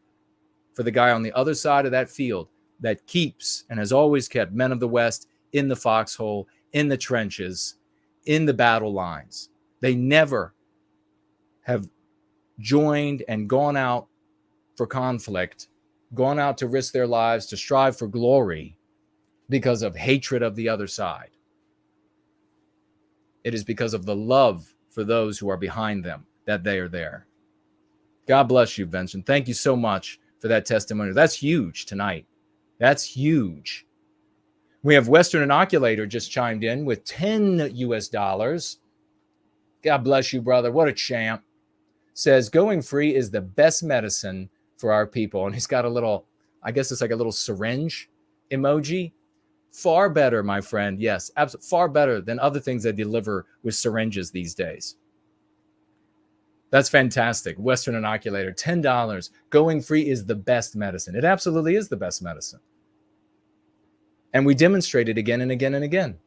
for the guy on the other side of that field that keeps and has always kept men of the West in the foxhole, in the trenches, in the battle lines. They never have joined and gone out for conflict, gone out to risk their lives, to strive for glory because of hatred of the other side. It is because of the love for those who are behind them that they are there. God bless you, Vincent. Thank you so much for that testimony. That's huge tonight. That's huge. We have Western Inoculator just chimed in with $10. God bless you, brother. What a champ. Says going free is the best medicine for our people. And he's got a little, I guess it's like a little syringe emoji. Far better, my friend. Yes, absolutely. Far better than other things they deliver with syringes these days. That's fantastic. Western Inoculator, $10. Going free is the best medicine. It absolutely is the best medicine. And we demonstrate it again and again and again.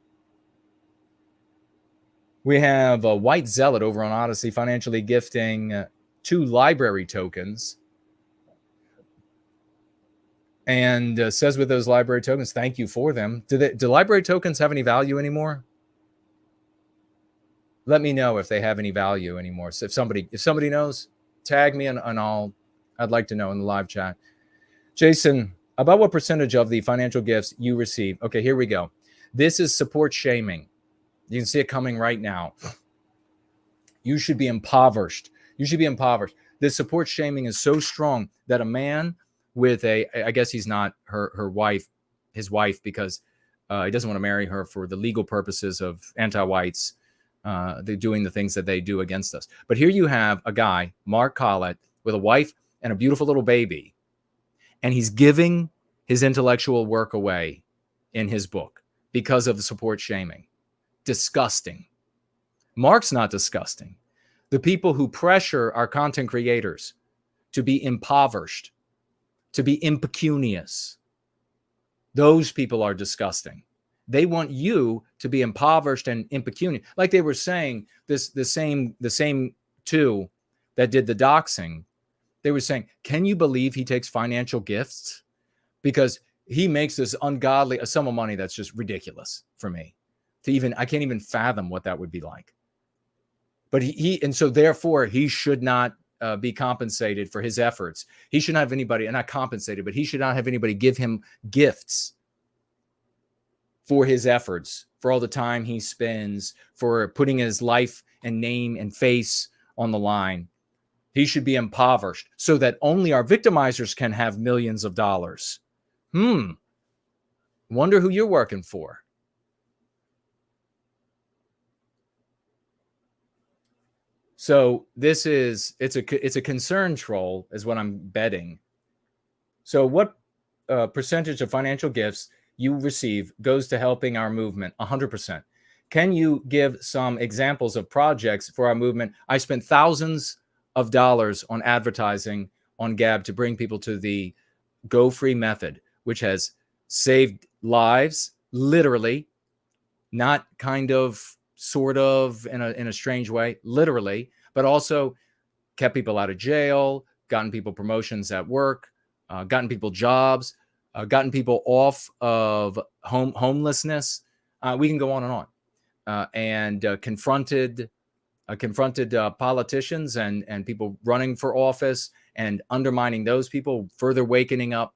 We have a White Zealot over on Odyssey financially gifting 2 library tokens. And says with those library tokens, thank you for them. Do library tokens have any value anymore? Let me know if they have any value anymore. So if somebody knows, tag me and I'd like to know in the live chat. Jason, about what percentage of the financial gifts you receive? Okay, here we go. This is support shaming. You can see it coming right now. You should be impoverished. You should be impoverished. This support shaming is so strong that a man with I guess he's not his wife, because he doesn't want to marry her for the legal purposes of anti-whites. They're doing the things that they do against us. But here you have a guy, Mark Collett, with a wife and a beautiful little baby, and he's giving his intellectual work away in his book because of the support shaming. Disgusting. Mark's not disgusting. The people who pressure our content creators to be impoverished, to be impecunious, those people are disgusting. They want you to be impoverished and impecunious. Like they were saying, the same two that did the doxing, they were saying, can you believe he takes financial gifts? Because he makes this ungodly a sum of money that's just ridiculous for me. I can't even fathom what that would be like. But and so therefore he should not be compensated for his efforts. He should not have anybody, and not compensated, but he should not have anybody give him gifts for his efforts, for all the time he spends, for putting his life and name and face on the line. He should be impoverished so that only our victimizers can have millions of dollars. Wonder who you're working for. So it's a concern troll is what I'm betting. So what percentage of financial gifts you receive goes to helping our movement? 100%. Can you give some examples of projects for our movement? I spent thousands of dollars on advertising on Gab to bring people to the Go Free method, which has saved lives, literally, not kind of, sort of, in a strange way, literally, but also kept people out of jail, gotten people promotions at work, gotten people jobs, gotten people off of homelessness. We can go on and on. And confronted politicians and people running for office and undermining those people, further wakening up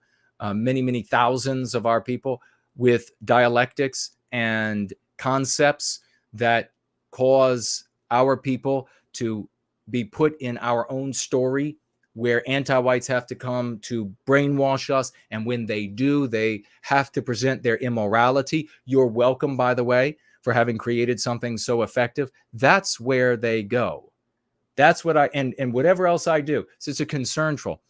many thousands of our people with dialectics and concepts that cause our people to be put in our own story, where anti-whites have to come to brainwash us. And when they do, they have to present their immorality. You're welcome, by the way, for having created something so effective. That's where they go. That's what and whatever else I do. So it's a concern troll.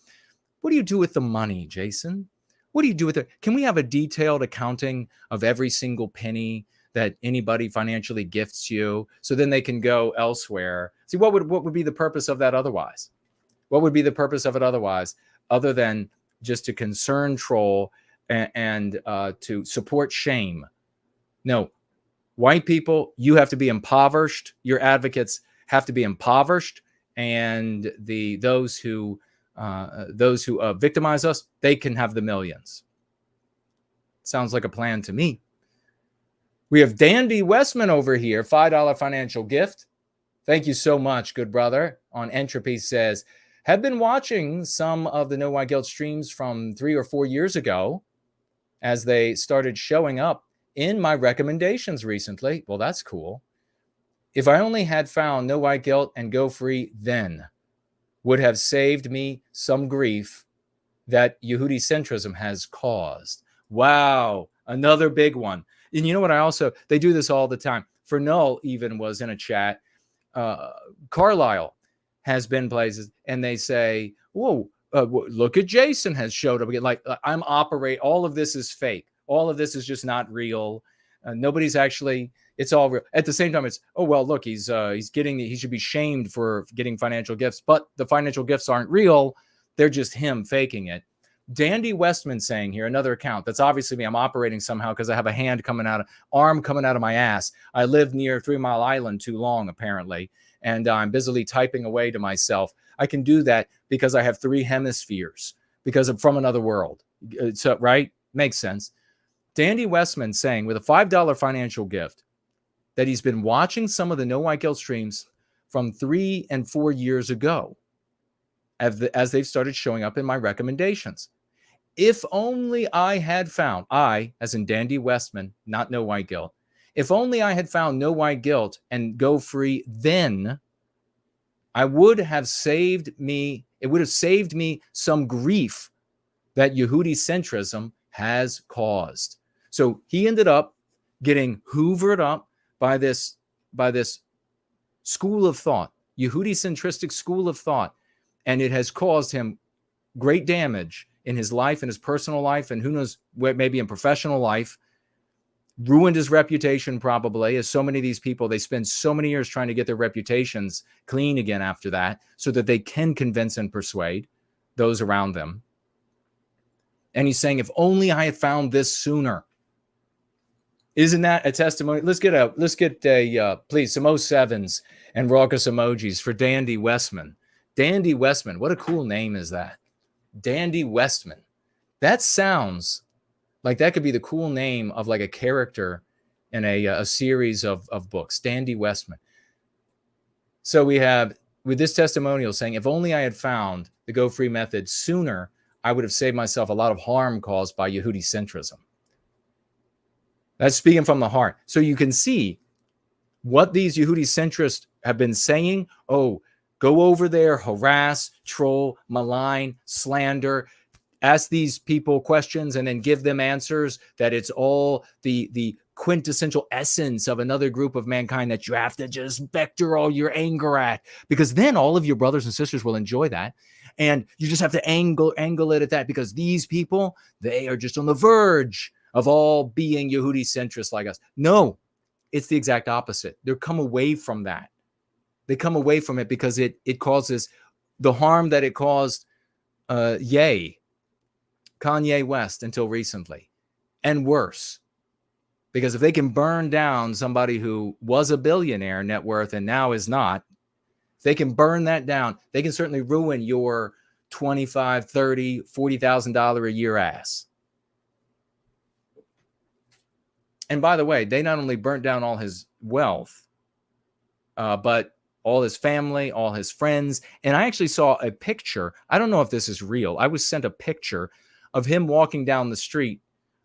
What do you do with the money, Jason? What do you do with it? Can we have a detailed accounting of every single penny that anybody financially gifts you, so then they can go elsewhere? See, what would be the purpose of that otherwise? What would be the purpose of it otherwise, other than just to concern troll and to support shame? No, white people, you have to be impoverished. Your advocates have to be impoverished, and those who victimize us, they can have the millions. Sounds like a plan to me. We have Dandy Westman over here, $5 financial gift. Thank you so much, good brother. On Entropy says, have been watching some of the No White Guilt streams from 3 or 4 years ago as they started showing up in my recommendations recently. Well, that's cool. If I only had found No White Guilt and Go Free then, would have saved me some grief that Yehudicentrist has caused. Wow, another big one. And you know what? They do this all the time. ForNull even was in a chat. Carlisle has been places, and they say, whoa, look at Jason has showed up again. Like, all of this is fake. All of this is just not real. Nobody's actually, it's all real. At the same time, it's, oh, well, look, he should be shamed for getting financial gifts, but the financial gifts aren't real. They're just him faking it. Dandy Westman saying here, another account. That's obviously me. I'm operating somehow because I have a arm coming out of my ass. I lived near 3 Mile Island too long, apparently, and I'm busily typing away to myself. I can do that because I have 3 hemispheres, because I'm from another world. So, right? Makes sense. Dandy Westman saying with a $5 financial gift that he's been watching some of the No White Guilt streams from 3 and 4 years ago as they've started showing up in my recommendations. If only I had found, as in Dandy Westman, not No White Guilt, if only I had found No White Guilt and Go Free then, it would have saved me some grief that Yehudicentrist has caused. So he ended up getting hoovered up by this school of thought, Yehudi-centristic school of thought, and it has caused him great damage in his life, in his personal life, and who knows, maybe in professional life, ruined his reputation probably, as so many of these people, they spend so many years trying to get their reputations clean again after that so that they can convince and persuade those around them. And he's saying, if only I had found this sooner. Isn't that a testimony? Let's get a please, some 07s and raucous emojis for Dandy Westman. Dandy Westman, what a cool name is that? Dandy Westman. That sounds like that could be the cool name of like a character in a series of books. Dandy Westman. So we have with this testimonial saying, if only I had found the Go Free method sooner, I would have saved myself a lot of harm caused by Yehudi-centrism. That's speaking from the heart. So you can see what these Yehudi-centrists have been saying. Oh, go over there, harass, troll, malign, slander, ask these people questions and then give them answers, that it's all the quintessential essence of another group of mankind that you have to just vector all your anger at, because then all of your brothers and sisters will enjoy that. And you just have to angle it at that, because these people, they are just on the verge of all being Yehudi-centrists like us. No, it's the exact opposite. They come away from that. They come away from it because it causes the harm that it caused Kanye West until recently, and worse. Because if they can burn down somebody who was a billionaire net worth and now is not, if they can burn that down, they can certainly ruin your $25,000, $30,000, $40,000 a year ass. And by the way, they not only burnt down all his wealth, but all his family, all his friends. And I actually saw a picture. I don't know if this is real. I was sent a picture of him walking down the street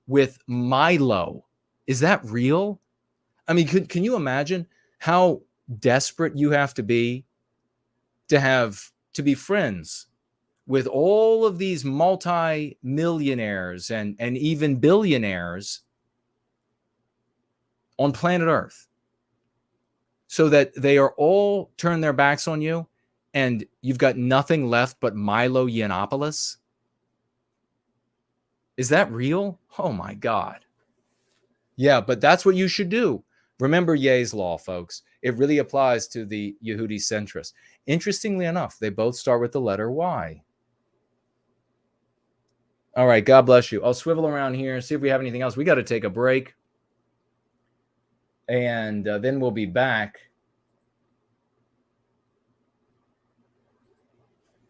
with Milo. Is that real? I mean, can you imagine how desperate you have to be to be friends with all of these multi-millionaires and even billionaires on planet Earth, so that they are all turned their backs on you and you've got nothing left but Milo Yiannopoulos? Is that real? Oh my God. Yeah, but that's what you should do. Remember Ye's law, folks. It really applies to the Yehudi-centrists. Interestingly enough, they both start with the letter Y. All right, God bless you. I'll swivel around here and see if we have anything else. We got to take a break. And then we'll be back.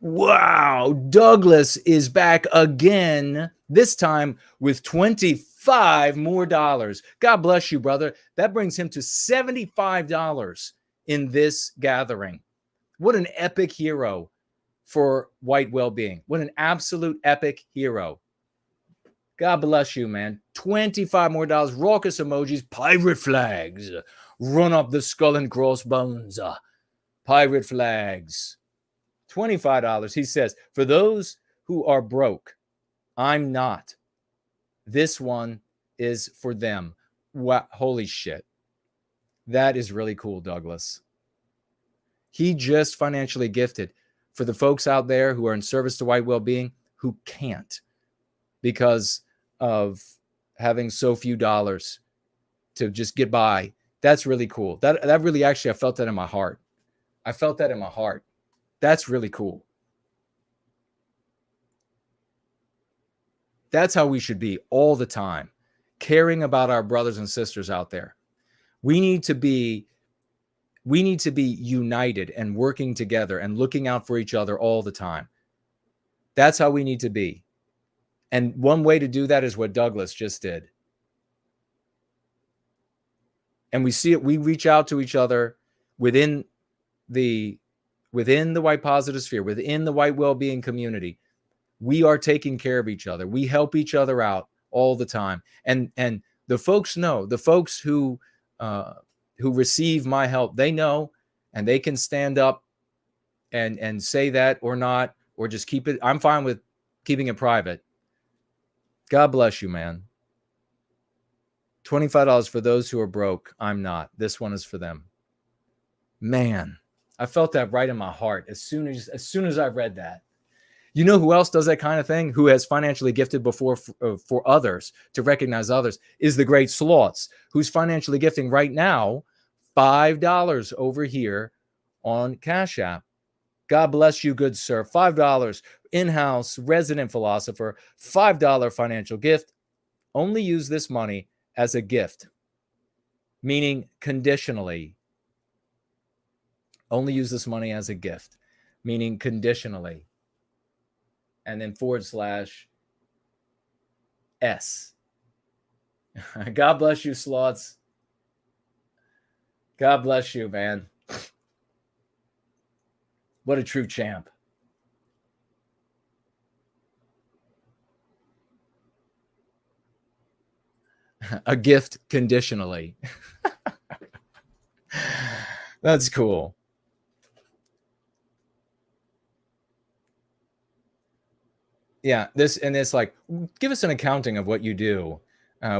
Wow, Douglas is back again, this time with $25 more. God bless you, brother. That brings him to $75 in this gathering. What an epic hero for white well-being. What an absolute epic hero. God bless you, man. $25 more. Raucous emojis. Pirate flags. Run up the skull and crossbones. Pirate flags. $25. He says, for those who are broke, I'm not. This one is for them. Wow. Holy shit. That is really cool, Douglas. He just financially gifted for the folks out there who are in service to white well-being who can't because of having so few dollars to just get by. That's really cool. That really, actually, I felt that in my heart. I felt that in my heart. That's really cool. That's how we should be all the time, caring about our brothers and sisters out there. We need to be united and working together and looking out for each other all the time. That's how we need to be. And one way to do that is what Douglas just did. And we see it, we reach out to each other within the white positive sphere, within the white well-being community. We are taking care of each other. We help each other out all the time. And the folks know, the folks who receive my help, they know, and they can stand up and say that or not, or just keep it. I'm fine with keeping it private. God bless you, man. $25 for those who are broke. I'm not. This one is for them. Man, I felt that right in my heart as soon as I read that. You know who else does that kind of thing? Who has financially gifted before for others, to recognize others, is the great Slots, who's financially gifting right now $5 over here on Cash App. God bless you, good sir. $5 in-house resident philosopher, $5 financial gift. Only use this money as a gift, meaning conditionally. Only use this money as a gift, meaning conditionally. And then /S. God bless you, Slots. God bless you, man. What a true champ. A gift conditionally. That's cool. Yeah, it's like, give us an accounting of what you do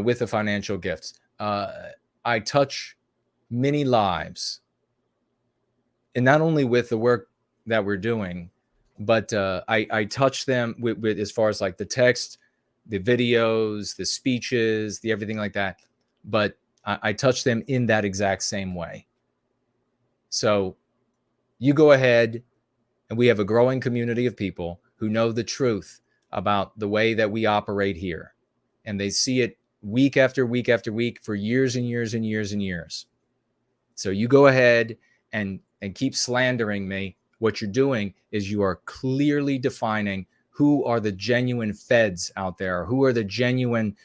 with the financial gifts. I touch many lives, and not only with the work that we're doing, but I touch them with as far as like the text, the videos, the speeches, the everything like that. But I touch them in that exact same way. So you go ahead, and we have a growing community of people who know the truth about the way that we operate here. And they see it week after week after week for years and years and years and years. So you go ahead and keep slandering me. What you're doing is you are clearly defining who are the genuine feds out there, who are the genuine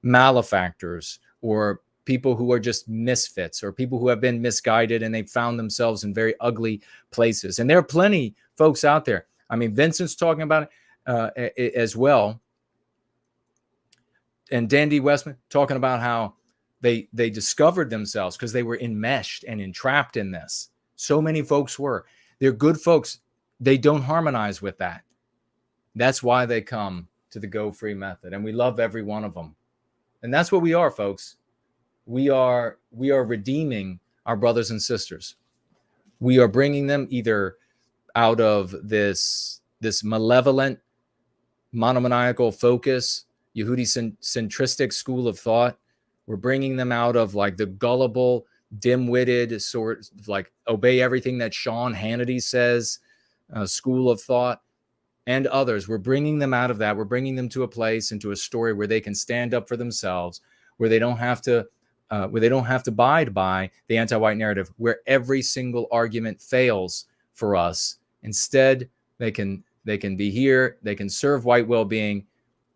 malefactors, or people who are just misfits, or people who have been misguided and they've found themselves in very ugly places. And there are plenty folks out there. I mean, Vincent's talking about it as well. And Dandy Westman talking about how they discovered themselves because they were enmeshed and entrapped in this. So many folks were. They're good folks. They don't harmonize with that. That's why they come to the Go Free method. And we love every one of them. And that's what we are, folks. We are redeeming our brothers and sisters. We are bringing them either out of this malevolent, monomaniacal focus, Yehudicentrist school of thought. We're bringing them out of like the gullible, dim-witted sort of like obey everything that Sean Hannity says, school of thought, and others. We're bringing them out of that. We're bringing them to a place, into a story where they can stand up for themselves, where they don't have to abide by the anti-white narrative, where every single argument fails for us. Instead, they can be here, they can serve white well-being,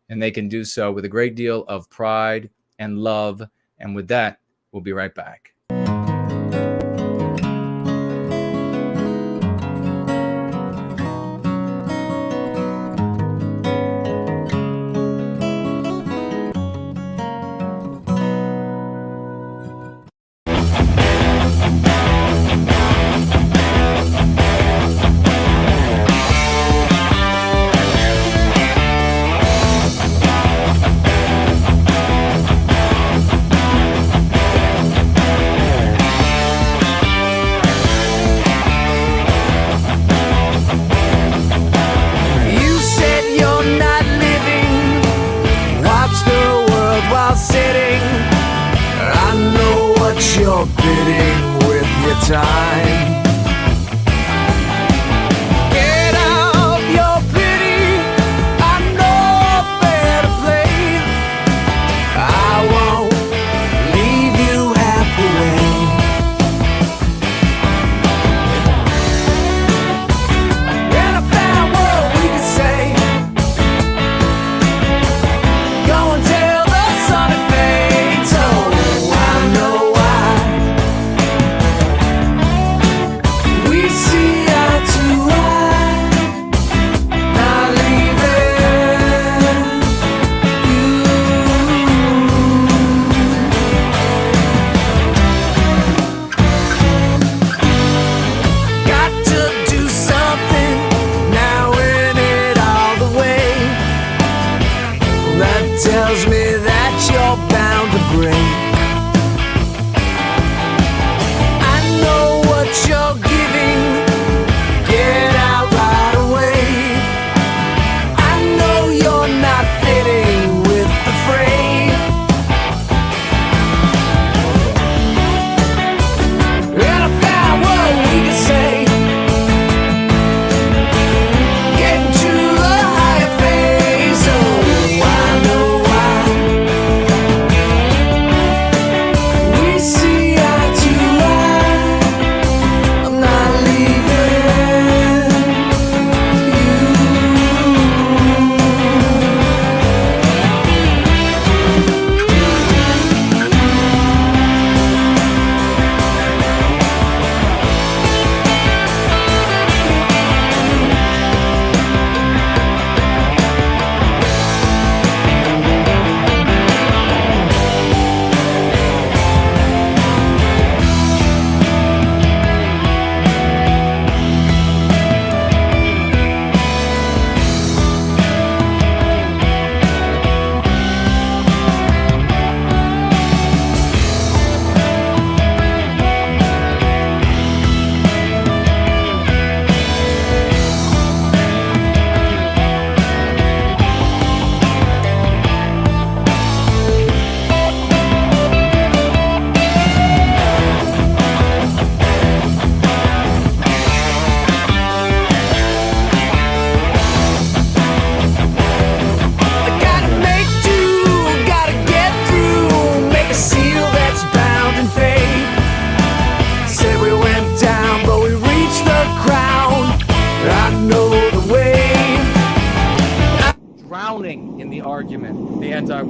and they can do so with a great deal of pride and love. And with that, we'll be right back.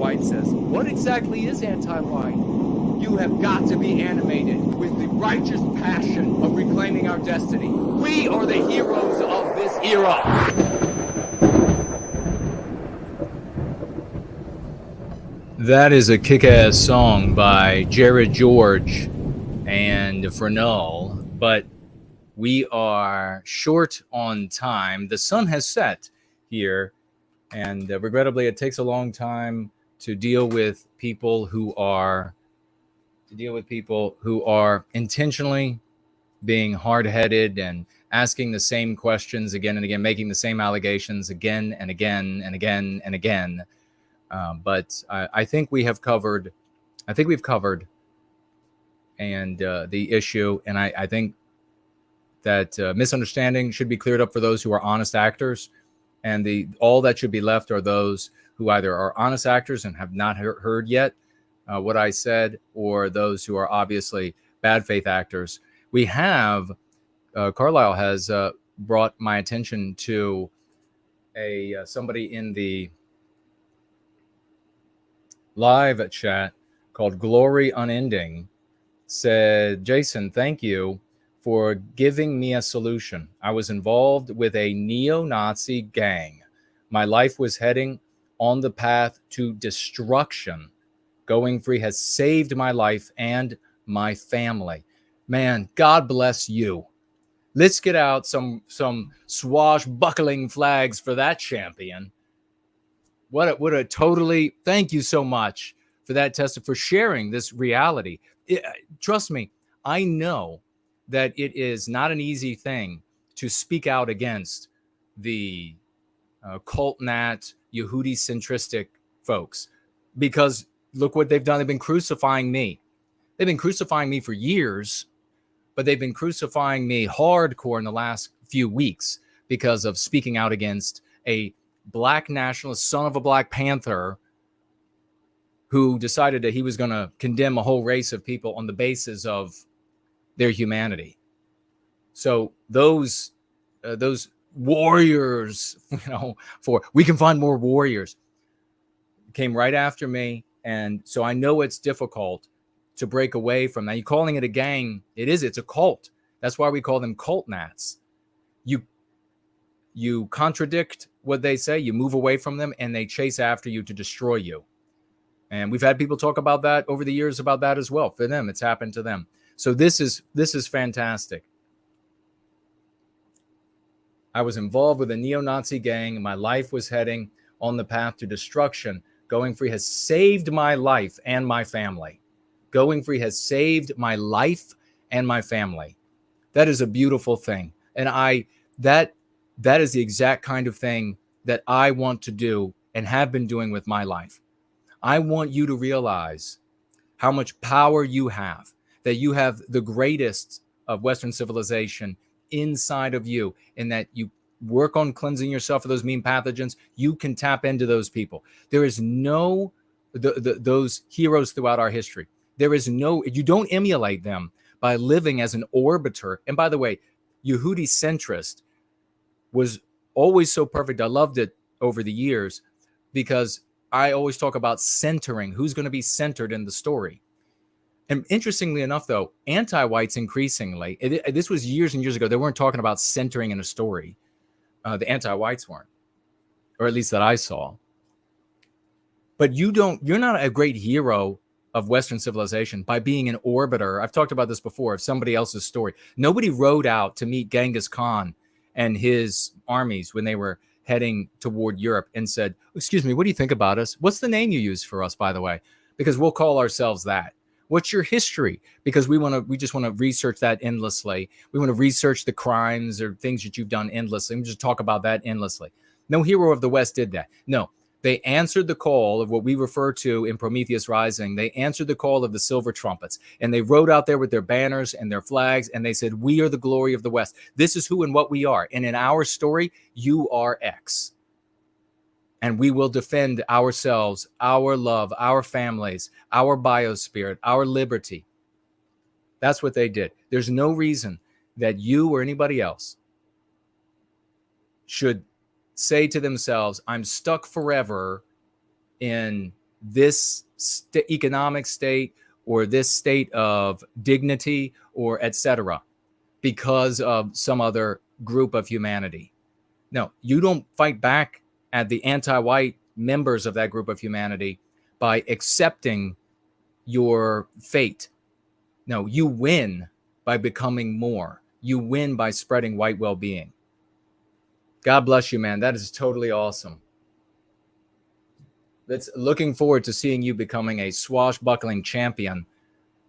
anti-white says, what exactly is anti-white? You have got to be animated with the righteous passion of reclaiming our destiny. We are the heroes of this era. That is a kick-ass song by Jared George and ForNull, but we are short on time. The sun has set here, and regrettably, it takes a long time to deal with people who are intentionally being hard-headed and asking the same questions again and again, making the same allegations again and again and again and again. But I think we have covered. I think we've covered and the issue, and I think that misunderstanding should be cleared up for those who are honest actors, and all that should be left are those who either are honest actors and have not heard yet what I said, or those who are obviously bad faith actors. We have Carlisle has brought my attention to somebody in the live chat called Glory Unending. Said, Jason, thank you for giving me a solution. I was involved with a neo-Nazi gang. My life was heading on the path to destruction. Going free has saved my life and my family. Man, God bless you. Let's get out some swashbuckling flags for that champion. What a totally, thank you so much for that for sharing this reality. Trust me, I know that it is not an easy thing to speak out against the cult nat Yehudicentrist folks, because look what they've done. They've been crucifying me. They've been crucifying me for years, but they've been crucifying me hardcore in the last few weeks because of speaking out against a black nationalist, son of a Black Panther, who decided that he was going to condemn a whole race of people on the basis of their humanity. So those warriors, for we can find more warriors, came right after me. And so I know it's difficult to break away from that. You're calling it a gang. It's a cult. That's why we call them cult nats. You contradict what they say, you move away from them, and they chase after you to destroy you. And we've had people talk about that over the years about that as well. For them, it's happened to them. So this is fantastic. I was involved with a neo-Nazi gang, and my life was heading on the path to destruction. Going free has saved my life and my family. Going free has saved my life and my family. That is a beautiful thing. And that is the exact kind of thing that I want to do and have been doing with my life. I want you to realize how much power you have, that you have the greatest of Western civilization inside of you, and that you work on cleansing yourself of those mean pathogens. You can tap into those people. There is no those heroes throughout our history. You don't emulate them by living as an orbiter. And by the way, Yehudicentrist was always so perfect. I loved it over the years because I always talk about centering. Who's going to be centered in the story? And interestingly enough, though, anti-whites increasingly, this was years and years ago, they weren't talking about centering in a story. The anti-whites weren't, or at least that I saw. But you're not a great hero of Western civilization by being an orbiter. I've talked about this before, of somebody else's story. Nobody rode out to meet Genghis Khan and his armies when they were heading toward Europe and said, excuse me, what do you think about us? What's the name you use for us, by the way? Because we'll call ourselves that. What's your history? Because we just want to research that endlessly. We want to research the crimes or things that you've done endlessly. We just talk about that endlessly. No hero of the West did that. No, they answered the call of what we refer to in Prometheus Rising. They answered the call of the silver trumpets, and they rode out there with their banners and their flags, and they said, we are the glory of the West. This is who and what we are. And in our story, you are X. And we will defend ourselves, our love, our families, our biospirit, our liberty. That's what they did. There's no reason that you or anybody else should say to themselves, I'm stuck forever in this economic state or this state of dignity or etc. because of some other group of humanity. No, you don't fight back at the anti-white members of that group of humanity by accepting your fate. No, you win by becoming more. You win by spreading white well-being. God bless you, man. That is totally awesome. That's looking forward to seeing you becoming a swashbuckling champion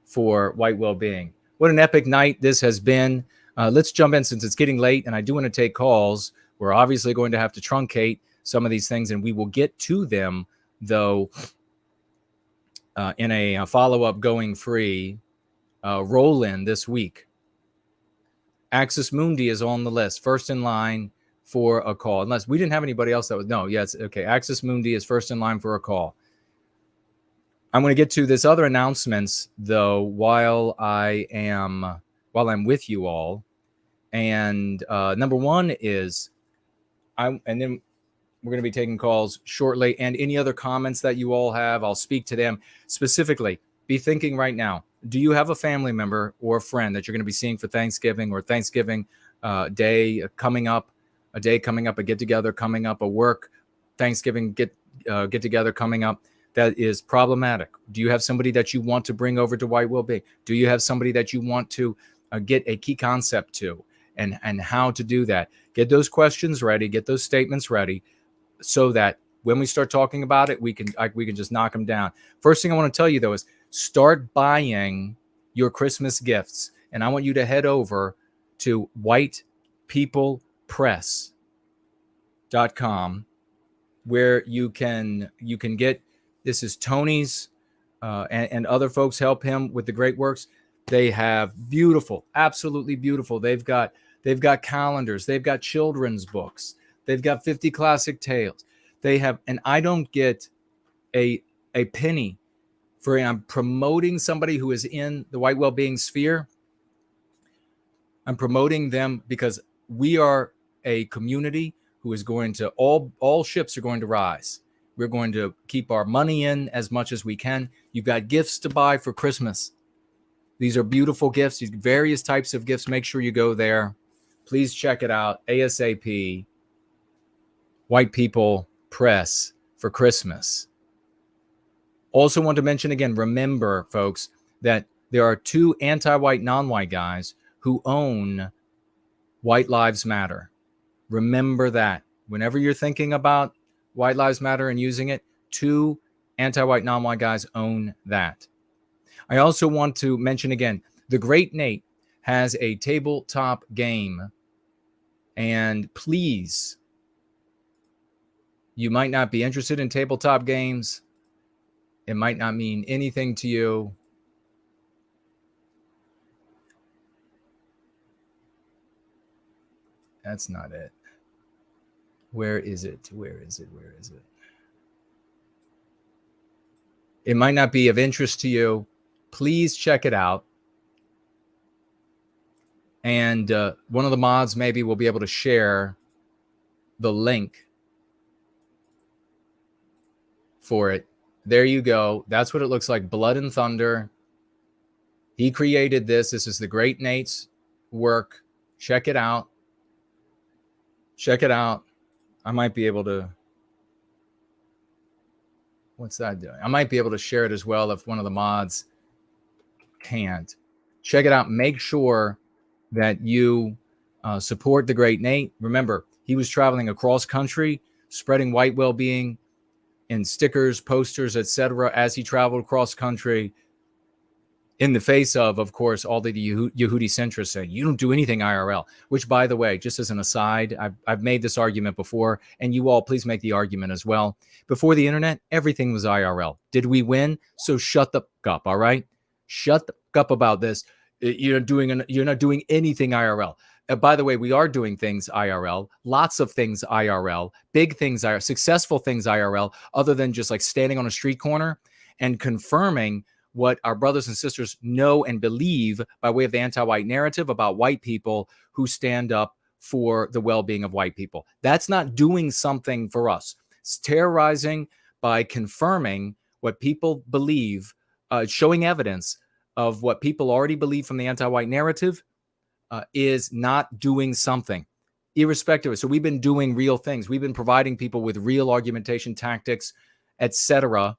for white well-being. What an epic night this has been. Let's jump in since it's getting late, and I do want to take calls. We're obviously going to have to truncate some of these things, and we will get to them, though, in a follow-up going free roll-in this week. Axis Mundi is on the list, first in line for a call. Unless we didn't have anybody else that was, no, yes, okay. Axis Mundi is first in line for a call. I'm going to get to this other announcements, though, while I'm with you all. And number one is, and then we're going to be taking calls shortly. And any other comments that you all have, I'll speak to them specifically. Be thinking right now, do you have a family member or a friend that you're going to be seeing for Thanksgiving or Thanksgiving day coming up, a day coming up, a get-together coming up, a work Thanksgiving get-together coming up that is problematic? Do you have somebody that you want to bring over to white well-being? Do you have somebody that you want to get a key concept to, and how to do that? Get those questions ready, get those statements ready, so that when we start talking about it, we can just knock them down. First thing I want to tell you, though, is start buying your Christmas gifts. And I want you to head over to whitepeoplepress.com, where you can get, this is Tony's and other folks help him with the great works. They have beautiful, absolutely beautiful. They've got calendars. They've got children's books. They've got 50 classic tales. They have, and I don't get a penny for, I'm promoting somebody who is in the white well-being sphere. I'm promoting them because we are a community who is going to, all ships are going to rise. We're going to keep our money in as much as we can. You've got gifts to buy for Christmas. These are beautiful gifts, these various types of gifts. Make sure you go there. Please check it out. ASAP. White People Press for Christmas. Also want to mention again, remember, folks, that there are two anti-white, non-white guys who own White Lives Matter. Remember that. Whenever you're thinking about White Lives Matter and using it, two anti-white, non-white guys own that. I also want to mention again, the Great Nate has a tabletop game. And please, you might not be interested in tabletop games. It might not mean anything to you. That's not it. Where is it? Where is it? Where is it? It might not be of interest to you. Please check it out. And one of the mods maybe will be able to share the link for it. There you go. That's what it looks like. Blood and Thunder. He created this. This is the Great Nate's work. Check it out. Check it out. I might be able to. What's that doing? I might be able to share it as well if one of the mods can't. Check it out. Make sure that you support the Great Nate. Remember, he was traveling across country, spreading white well-being in stickers, posters, etc., as he traveled across country, in the face of course, all the Yehudicentrists saying, you don't do anything IRL, which, by the way, just as an aside, I've made this argument before, and you all please make the argument as well. Before the internet, everything was IRL. Did we win? So shut the fuck up, all right? Shut the fuck up about this. You're not doing anything IRL. By the way, we are doing things IRL, lots of things IRL, big things IRL, successful things IRL, other than just like standing on a street corner and confirming what our brothers and sisters know and believe by way of the anti-white narrative about white people who stand up for the well-being of white people. That's not doing something for us. It's terrorizing by confirming what people believe, showing evidence of what people already believe from the anti-white narrative, is not doing something, irrespective. So we've been doing real things. We've been providing people with real argumentation tactics, etc.,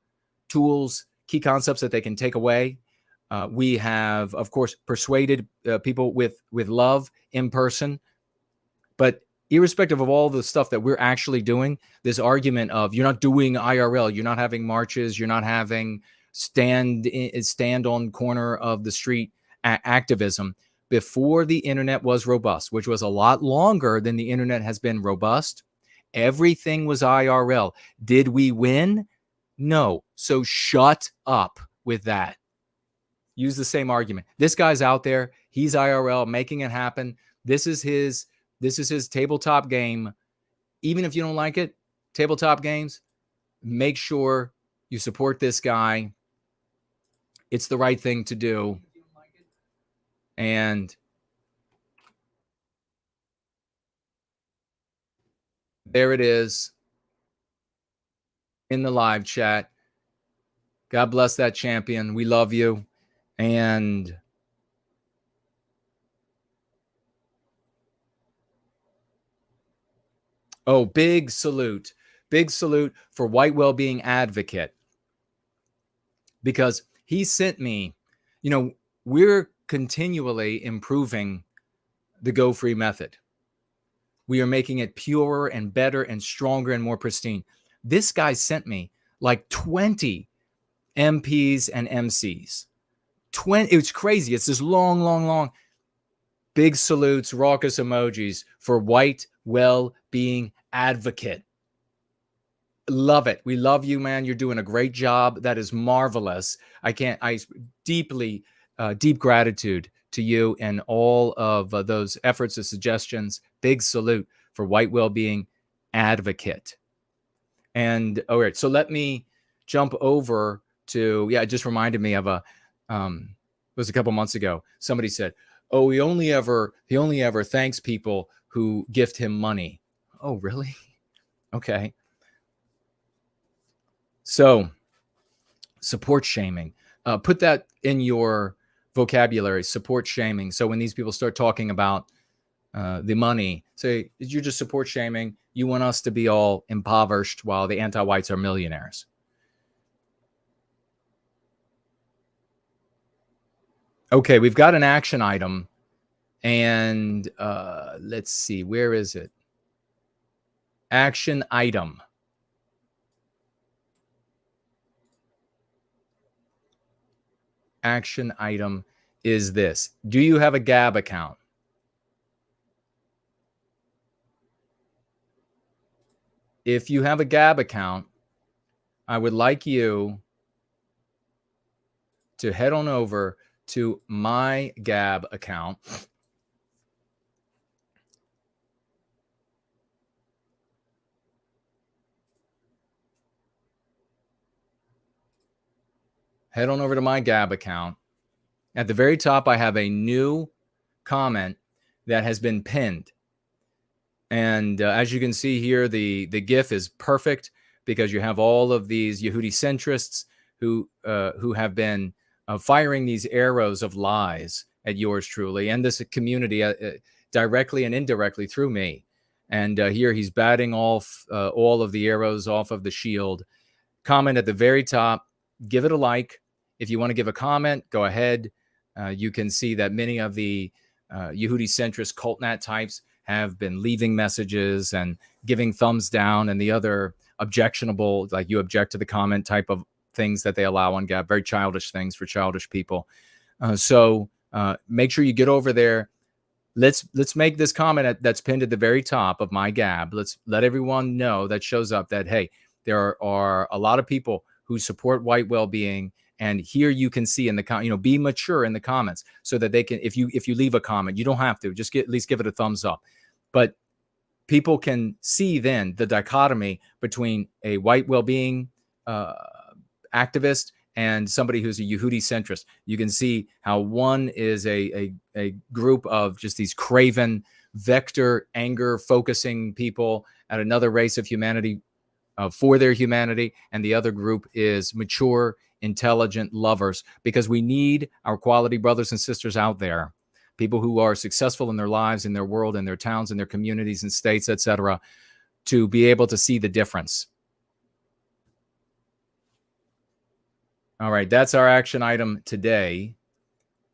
tools, key concepts that they can take away. We have, of course, persuaded people with love in person. But irrespective of all the stuff that we're actually doing, this argument of you're not doing IRL, you're not having marches, you're not having stand on corner of the street activism, before the internet was robust, which was a lot longer than the internet has been robust, everything was IRL. Did we win? No. So shut up with that. Use the same argument. This guy's out there. He's IRL, making it happen. This is his tabletop game. Even if you don't like it, tabletop games, make sure you support this guy. It's the right thing to do. And there it is in the live chat. God bless that champion. We love you. And oh, big salute for White Wellbeing Advocate, because he sent me, we're continually improving the Go Free method. We are making it purer and better and stronger and more pristine. This guy sent me like 20 MPs and MCs. 20, it's crazy. It's this long. Big salutes, raucous emojis for White Wellbeing Advocate. Love it. We love you, man. You're doing a great job. That is marvelous. Deep gratitude to you and all of those efforts and suggestions. Big salute for White Wellbeing Advocate. And all right, so let me jump over to, it just reminded me of it was a couple months ago. Somebody said, oh, he only ever thanks people who gift him money. Oh, really? Okay. So support shaming, put that in your vocabulary, support shaming. So when these people start talking about the money, say, you're just support shaming. You want us to be all impoverished while the anti-whites are millionaires. Okay, we've got an action item. And let's see, where is it? Action item. Action item is this. Do you have a Gab account? If you have a Gab account, I would like you to head on over to my Gab account. Head on over to my Gab account. At the very top, I have a new comment that has been pinned. And as you can see here, the GIF is perfect because you have all of these Yehudicentrists who have been firing these arrows of lies at yours truly and this community directly and indirectly through me. And here he's batting off all of the arrows off of the shield. Comment at the very top. Give it a like. If you want to give a comment, go ahead. You can see that many of the Yehudicentrist CultNat types have been leaving messages and giving thumbs down and the other objectionable, like you object to the comment type of things that they allow on Gab, very childish things for childish people. So make sure you get over there. Let's make this comment that's pinned at the very top of my Gab. Let's let everyone know that shows up that, hey, there are a lot of people who support white well-being. And here you can see in the be mature in the comments so that they can, if you leave a comment, you don't have to, just at least give it a thumbs up. But people can see then the dichotomy between a white well-being activist and somebody who's a Yehudicentrist. You can see how one is a group of just these craven, vector, anger focusing people, and another race of humanity for their humanity, and the other group is mature, intelligent lovers, because we need our quality brothers and sisters out there, people who are successful in their lives, in their world, in their towns, in their communities and states, etc., to be able to see the difference. All right, that's our action item today.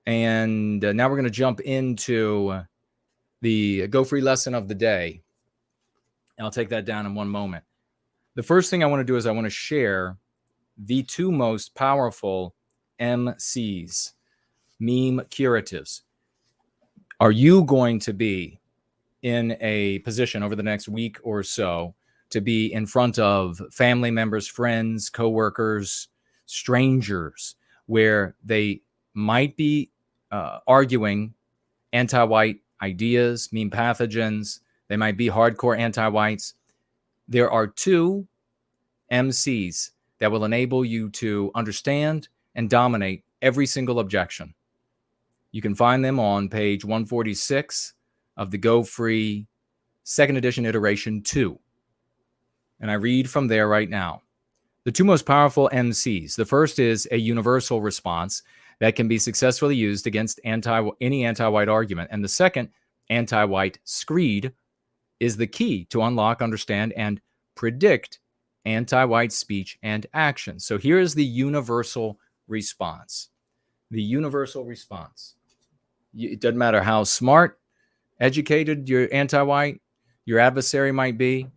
And now we're going to jump into the Go Free lesson of the day. And I'll take that down in one moment. The first thing I want to do is I want to share the two most powerful MCs, meme curatives. Are you going to be in a position over the next week or so to be in front of family members, friends, coworkers, strangers, where they might be arguing anti-white ideas, meme pathogens? They might be hardcore anti-whites. There are two MCs that will enable you to understand and dominate every single objection. You can find them on page 146 of the Go Free 2nd edition iteration 2. And I read from there right now. The two most powerful MCs. The first is a universal response that can be successfully used against any anti-white argument. And the second, anti-white screed, is the key to unlock, understand, and predict anti-white speech and action. So here is the universal response. The universal response. It doesn't matter how smart, educated your anti-white, your adversary might be,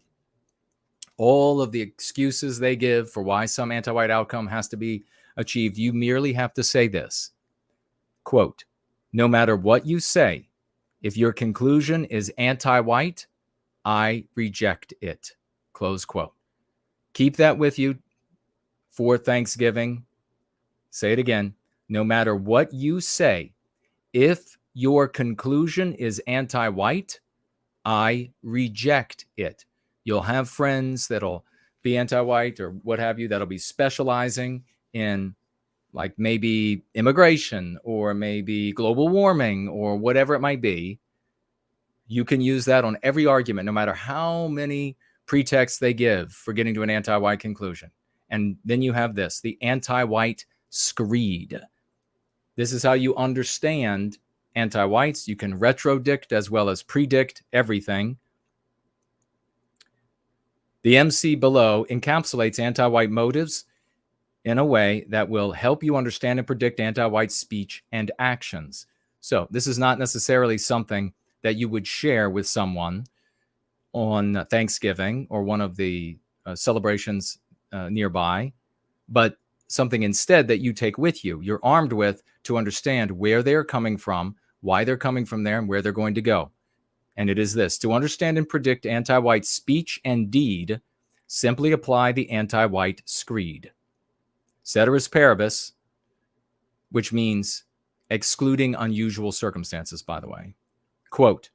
all of the excuses they give for why some anti-white outcome has to be achieved, you merely have to say this, quote, no matter what you say, if your conclusion is anti-white, I reject it, close quote. Keep that with you for Thanksgiving. Say it again. No matter what you say, if your conclusion is anti-white, I reject it. You'll have friends that'll be anti-white or what have you, that'll be specializing in like maybe immigration or maybe global warming or whatever it might be. You can use that on every argument, no matter how many pretexts they give for getting to an anti-white conclusion. And then you have this, the anti-white screed. This is how you understand anti-whites. You can retrodict as well as predict everything. The MC below encapsulates anti-white motives in a way that will help you understand and predict anti-white speech and actions. So this is not necessarily something that you would share with someone on Thanksgiving or one of the celebrations nearby, but something instead that you take with you. You're armed with to understand where they're coming from, why they're coming from there, and where they're going to go. And it is this: to understand and predict anti-white speech and deed, simply apply the anti-white screed. Ceteris paribus, which means excluding unusual circumstances, by the way. Quote,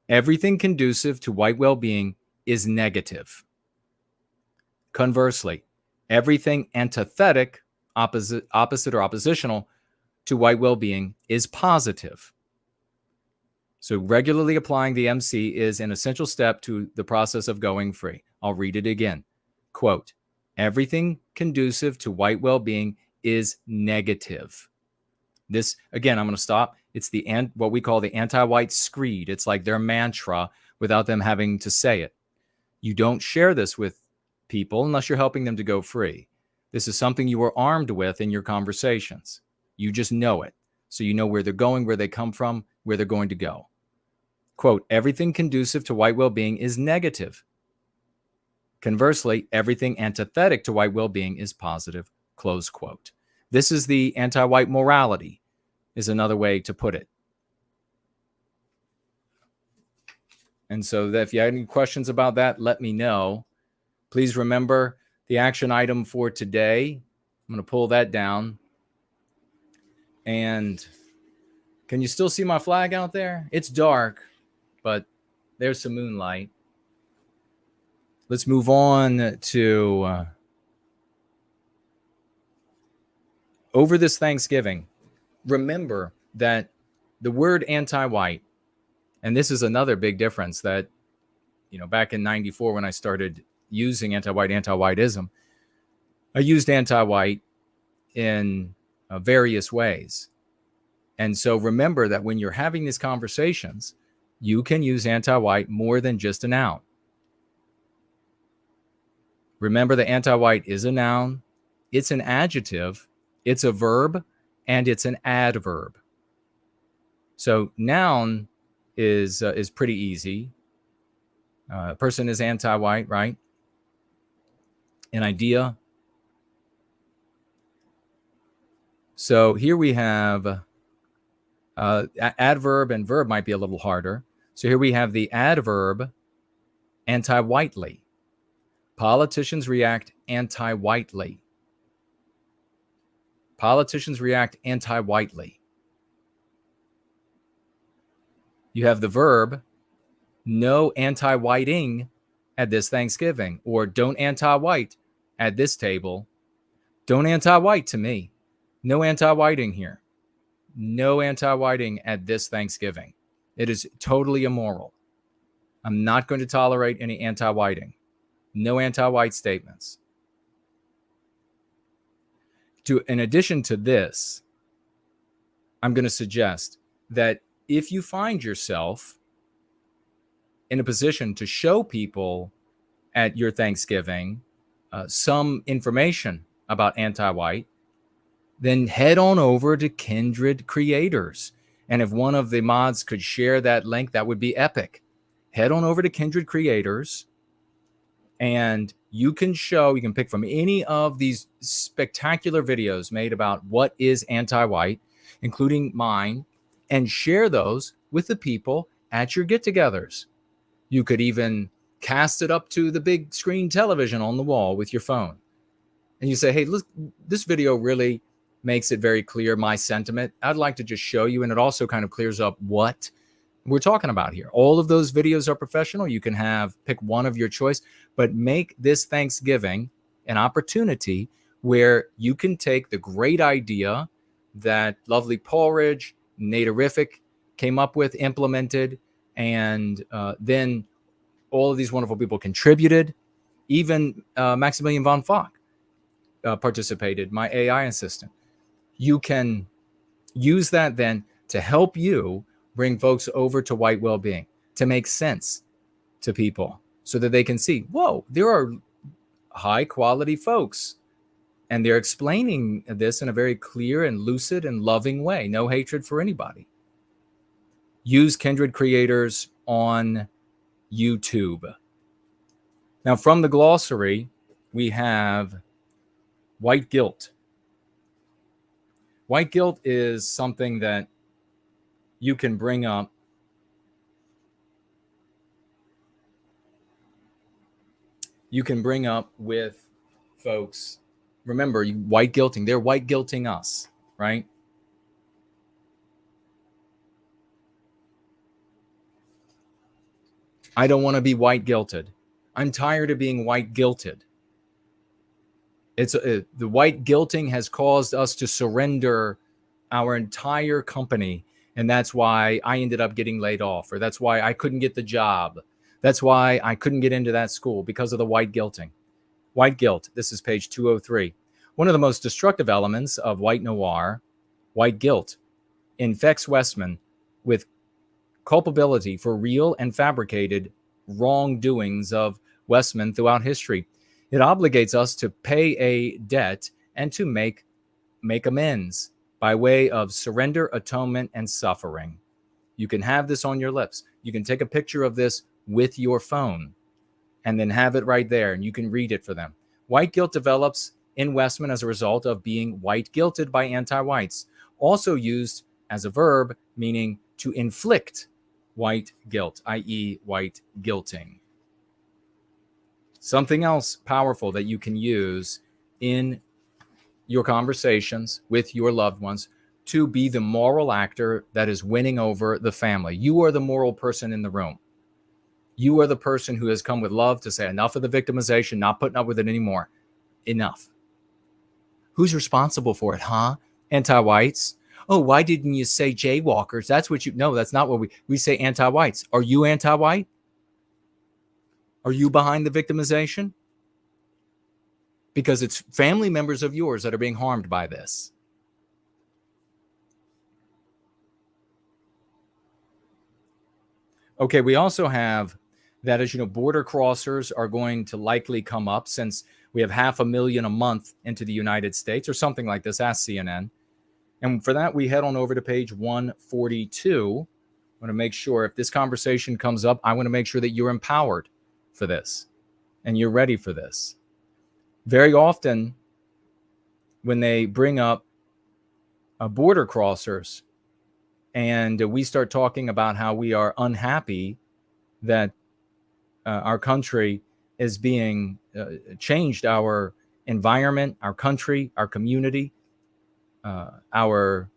everything conducive to white well-being is negative. Conversely, everything antithetic, opposite or oppositional to white well-being is positive. So regularly applying the MC is an essential step to the process of going free. I'll read it again. Quote, everything conducive to white well-being is negative. This, again, I'm going to stop. It's what we call the anti-white screed. It's like their mantra without them having to say it. You don't share this with people unless you're helping them to go free. This is something you are armed with in your conversations. You just know it. So you know where they're going, where they come from, where they're going to go. Quote, everything conducive to white well-being is negative. Conversely, everything antithetic to white well-being is positive, close quote. This is the anti-white morality, is another way to put it. And so if you have any questions about that, let me know. Please remember the action item for today. I'm going to pull that down. And can you still see my flag out there? It's dark, but there's some moonlight. Let's move on to over this Thanksgiving. Remember that the word anti-white, and this is another big difference that, back in 94 when I started using anti-whiteism, I used anti-white in various ways. And so remember that when you're having these conversations, you can use anti-white more than just a noun. Remember that anti-white is a noun, it's an adjective, it's a verb, and it's an adverb. So noun is pretty easy. A person is anti-white, right? An idea. So here we have adverb and verb might be a little harder. So here we have the adverb anti-whitely. Politicians react anti-whitely. Politicians react anti-whitely. You have the verb, no anti-whiting at this Thanksgiving, or don't anti-white at this table. Don't anti-white to me. No anti-whiting here. No anti-whiting at this Thanksgiving. It is totally immoral. I'm not going to tolerate any anti-whiting. No anti-white statements. In addition to this, I'm going to suggest that if you find yourself in a position to show people at your Thanksgiving some information about anti-white, then head on over to Kindred Creators. And if one of the mods could share that link, that would be epic. Head on over to Kindred Creators, and you can pick from any of these spectacular videos made about what is anti-white, including mine, and share those with the people at your get-togethers. You could even cast it up to the big screen television on the wall with your phone. And you say, hey, look, this video really makes it very clear my sentiment. I'd like to just show you, and it also kind of clears up what we're talking about here. All of those videos are professional. You can pick one of your choice, but make this Thanksgiving an opportunity where you can take the great idea that lovely Paulridge, Naderific came up with, implemented, and then all of these wonderful people contributed. Even Maximilian von Fock participated, my AI assistant. You can use that then to help you bring folks over to white well-being, to make sense to people so that they can see, whoa, there are high quality folks, and they're explaining this in a very clear and lucid and loving way. No hatred for anybody. Use Kindred Creators on YouTube. Now, from the glossary, we have white guilt. White guilt is something that you can bring up with folks. Remember, white guilting, they're white guilting us, right? I don't want to be white guilted. I'm tired of being white guilted. The white guilting has caused us to surrender our entire company. And that's why I ended up getting laid off, or that's why I couldn't get the job. That's why I couldn't get into that school, because of the white guilting. White guilt. This is page 203. One of the most destructive elements of white noir, white guilt, infects Westman with culpability for real and fabricated wrongdoings of Westman throughout history. It obligates us to pay a debt and to make amends by way of surrender, atonement, and suffering. You can have this on your lips. You can take a picture of this with your phone and then have it right there, and you can read it for them. White guilt develops in Westman as a result of being white guilted by anti-whites, also used as a verb meaning to inflict white guilt, i.e. white guilting. Something else powerful that you can use in your conversations with your loved ones to be the moral actor that is winning over the family. You are the moral person in the room. You are the person who has come with love to say enough of the victimization, not putting up with it anymore. Enough. Who's responsible for it, huh? Anti-whites. Oh, why didn't you say jaywalkers? That's what no, that's not what we say anti-whites. Are you anti-white? Are you behind the victimization? because it's family members of yours that are being harmed by this. Okay, we also have that, as you know, border crossers are going to likely come up since we have 500,000 a month into the United States or something like this. Ask CNN. And for that, we head on over to page 142. I want to make sure if this conversation comes up, I want to make sure that you're empowered for this and you're ready for this. Very often when they bring up border crossers and we start talking about how we are unhappy that our country is being changed, our environment, our country, our community, our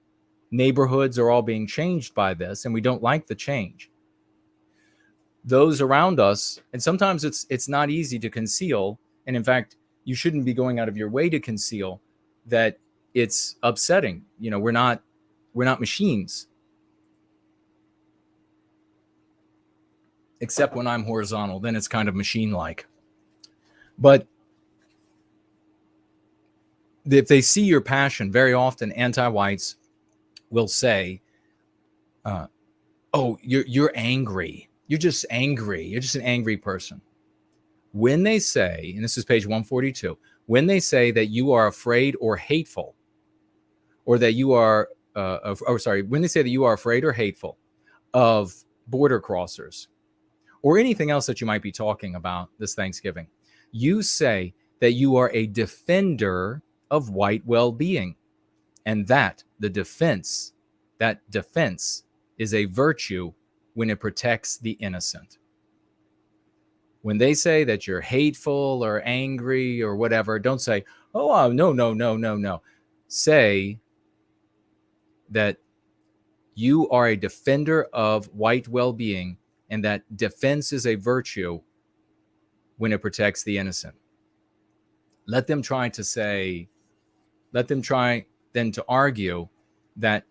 neighborhoods are all being changed by this, and we don't like the change. Those around us, and sometimes it's not easy to conceal, and in fact, you shouldn't be going out of your way to conceal that it's upsetting. You know, we're not machines. Except when I'm horizontal, then it's kind of machine-like. But if they see your passion, very often anti-whites will say, oh, you're angry. You're just angry. You're just an angry person. When they say, and this is page 142, when they say that you are afraid or hateful, or that you are, when they say that you are afraid or hateful of border crossers, or anything else that you might be talking about this Thanksgiving, you say that you are a defender of white well-being, and that defense is a virtue when it protects the innocent. When they say that you're hateful or angry or whatever, don't say, oh, no. Say that you are a defender of white well-being, and that defense is a virtue when it protects the innocent. Let them try then to argue that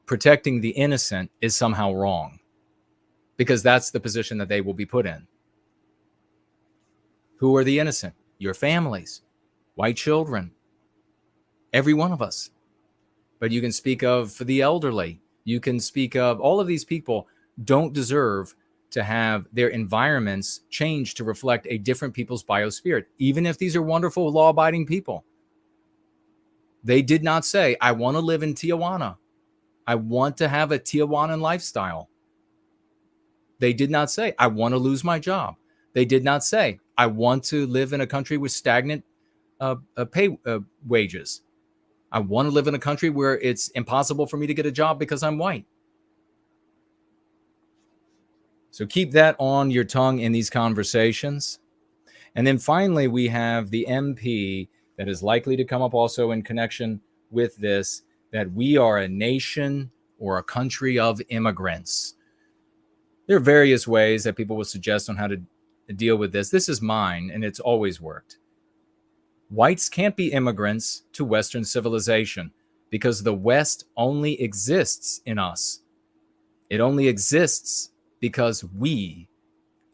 protecting the innocent is somehow wrong, because that's the position that they will be put in. Who are the innocent? Your families, white children, every one of us. But you can speak of the elderly. You can speak of all of these people don't deserve to have their environments changed to reflect a different people's biospirit, even if these are wonderful, law-abiding people. They did not say, I want to live in Tijuana. I want to have a Tijuanan lifestyle. They did not say, I want to lose my job. They did not say, I want to live in a country with stagnant wages. I want to live in a country where it's impossible for me to get a job because I'm white. So keep that on your tongue in these conversations. And then finally, we have the MP that is likely to come up also in connection with this, that we are a nation or a country of immigrants. There are various ways that people will suggest on how to deal with this. This is mine, and it's always worked. Whites can't be immigrants to Western civilization because the West only exists in us. It only exists because we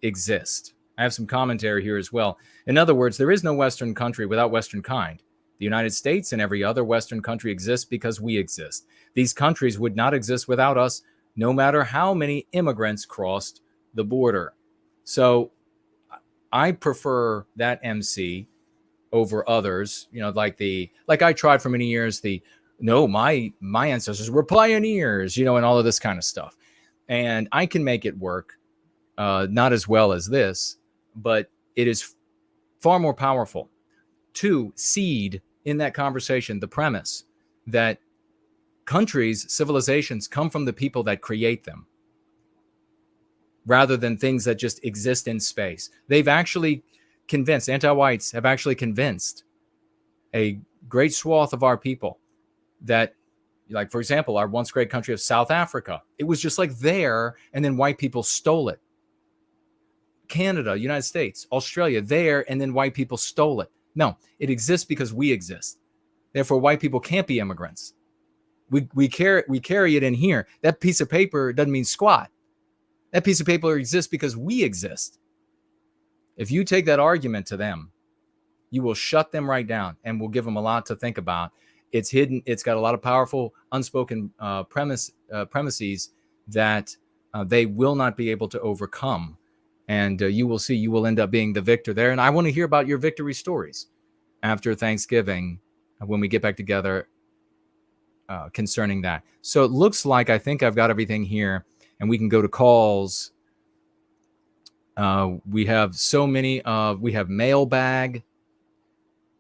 exist. I have some commentary here as well. In other words, there is no Western country without Western kind. The United States and every other Western country exists because we exist. These countries would not exist without us, no matter how many immigrants crossed the border. So I prefer that MC over others, you know, like I tried for many years, my ancestors were pioneers, you know, and all of this kind of stuff. And I can make it work, not as well as this, but it is far more powerful to seed in that conversation the premise that countries, civilizations come from the people that create them, rather than things that just exist in space. They've actually convinced, anti-whites have actually convinced a great swath of our people that, like, for example, our once great country of South Africa, it was just like there, and then white people stole it. Canada, United States, Australia, there, and then white people stole it. No, it exists because we exist. Therefore, white people can't be immigrants. We carry it in here. That piece of paper doesn't mean squat. That piece of paper exists because we exist. If you take that argument to them, you will shut them right down and will give them a lot to think about. It's hidden. It's got a lot of powerful unspoken premises that they will not be able to overcome. And you will see, you will end up being the victor there. And I want to hear about your victory stories after Thanksgiving when we get back together concerning that. So it looks like I think I've got everything here, and we can go to calls. We have so many. We have mailbag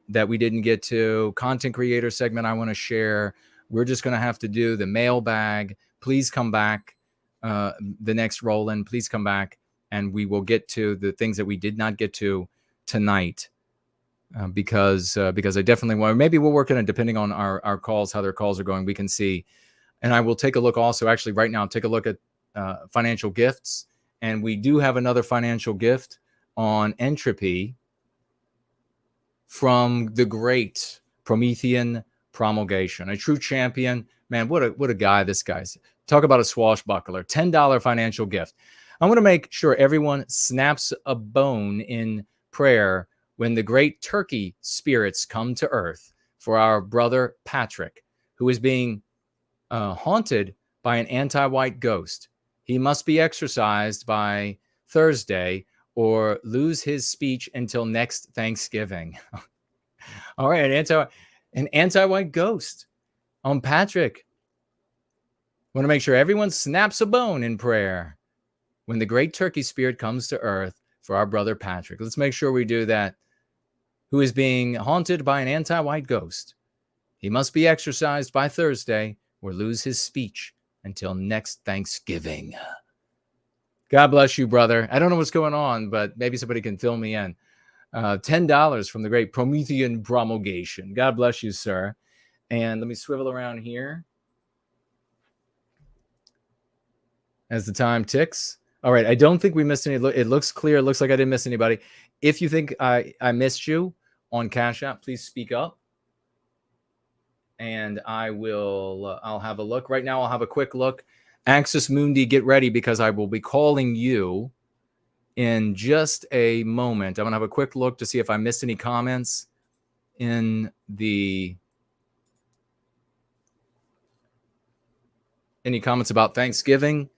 that we didn't get to. Content creator segment I want to share. We're just going to have to do the mailbag. Please come back. The next roll-in, please come back, and we will get to the things that we did not get to tonight. Because I definitely want, maybe we'll work on it depending on our calls, how their calls are going. We can see. And I will take a look also, actually right now, take a look at financial gifts. And we do have another financial gift on entropy from the great Promethean promulgation. A true champion. Man, what a guy this guy's. Talk about a swashbuckler. $10 financial gift. I want to make sure everyone snaps a bone in prayer when the great turkey spirits come to earth for our brother Patrick, who is being haunted by an anti-white ghost. He must be exorcised by Thursday or lose his speech until next Thanksgiving. All right, an anti-white ghost on Patrick. Want to make sure everyone snaps a bone in prayer when the great turkey spirit comes to earth for our brother Patrick. Let's make sure we do that. Who is being haunted by an anti-white ghost. He must be exorcised by Thursday or lose his speech until next Thanksgiving. God bless you, brother. I don't know what's going on, but maybe somebody can fill me in. $10 from the great Promethean promulgation. God bless you, sir. And let me swivel around here as the time ticks. All right, I don't think we missed any. It looks clear. It looks like I didn't miss anybody. If you think I missed you on Cash App, please speak up. And I'll have a look. Right now, I'll have a quick look. Axis Mundi, get ready because I will be calling you in just a moment. I'm going to have a quick look to see if I missed any comments in the... Any comments about Thanksgiving?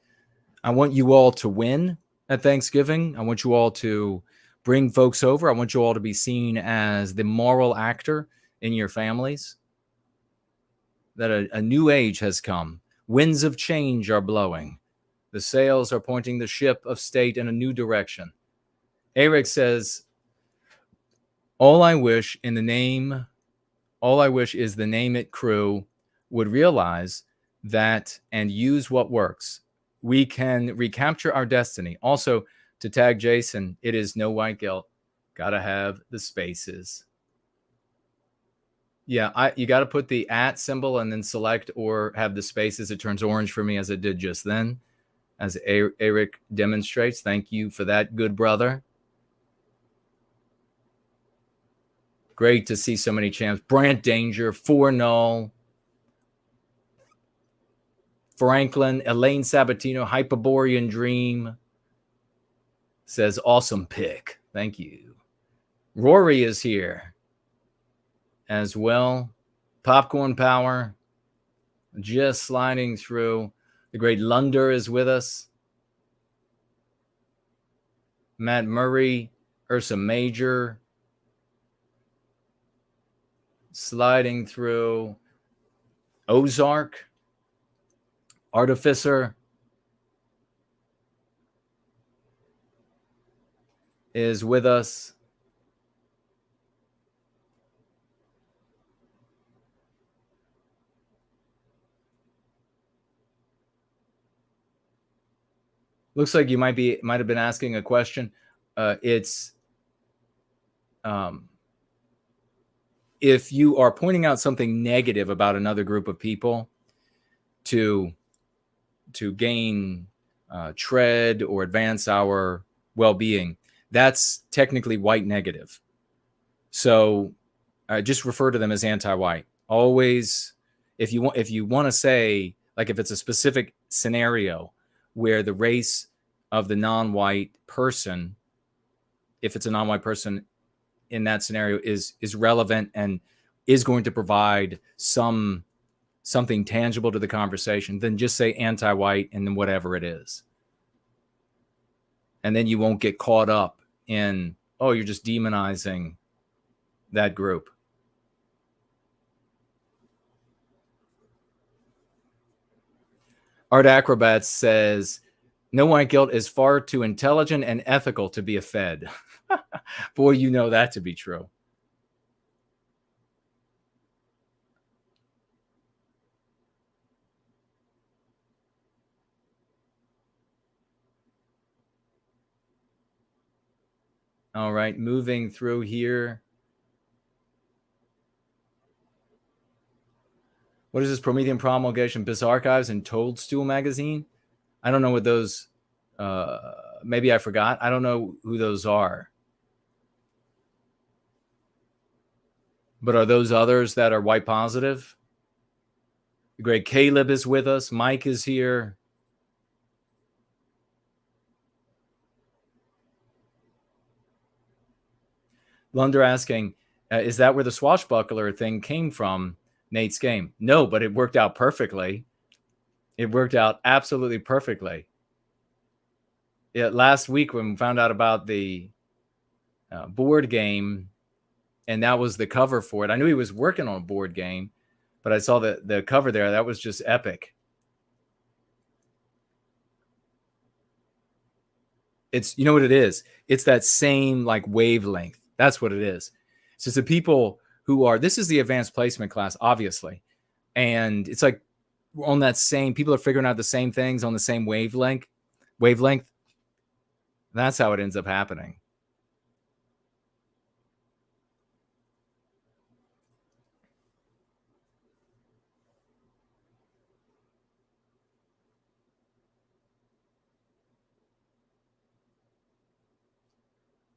I want you all to win at Thanksgiving. I want you all to bring folks over. I want you all to be seen as the moral actor in your families. That a new age has come. Winds of change are blowing. The sails are pointing the ship of state in a new direction. Eric says, all I wish is the Name It crew would realize that and use what works. We can recapture our destiny. Also, to tag Jason, it is no white guilt. Gotta have the spaces. Yeah, you got to put the @ symbol and then select or have the spaces. It turns orange for me as it did just then, as Eric demonstrates. Thank you for that, good brother. Great to see so many champs. Brant Danger, ForNull, Franklin, Elaine Sabatino, Hyperborean Dream says, awesome pick. Thank you. Rory is here as well. Popcorn Power, just sliding through. The great Lunder is with us. Matt Murray, Ursa Major, sliding through. Ozark, Artificer is with us. Looks like you might have been asking a question. If you are pointing out something negative about another group of people to gain tread or advance our well-being, that's technically white negative. So just refer to them as anti-white. Always, if you want to say, like, if it's a specific scenario where the race of the non-white person, if it's a non-white person in that scenario is relevant and is going to provide something tangible to the conversation, then just say anti-white and then whatever it is. And then you won't get caught up in, oh, you're just demonizing that group. Art Acrobat says, no white guilt is far too intelligent and ethical to be a Fed. Boy, you know that to be true. All right, moving through here. What is this Promethean promulgation? Biz Archives and Toadstool magazine? I don't know what those, maybe I forgot. I don't know who those are. But are those others that are white positive? Great. Caleb is with us. Mike is here. Lunder asking, is that where the swashbuckler thing came from, Nate's game? No, but it worked out perfectly. It worked out absolutely perfectly. Yeah, last week when we found out about the board game, and that was the cover for it. I knew he was working on a board game, but I saw the cover there. That was just epic. It's, you know what it is? It's that same like wavelength. That's what it is. So it's the people who are, this is the advanced placement class, obviously. And it's like on that same, people are figuring out the same things on the same wavelength. That's how it ends up happening.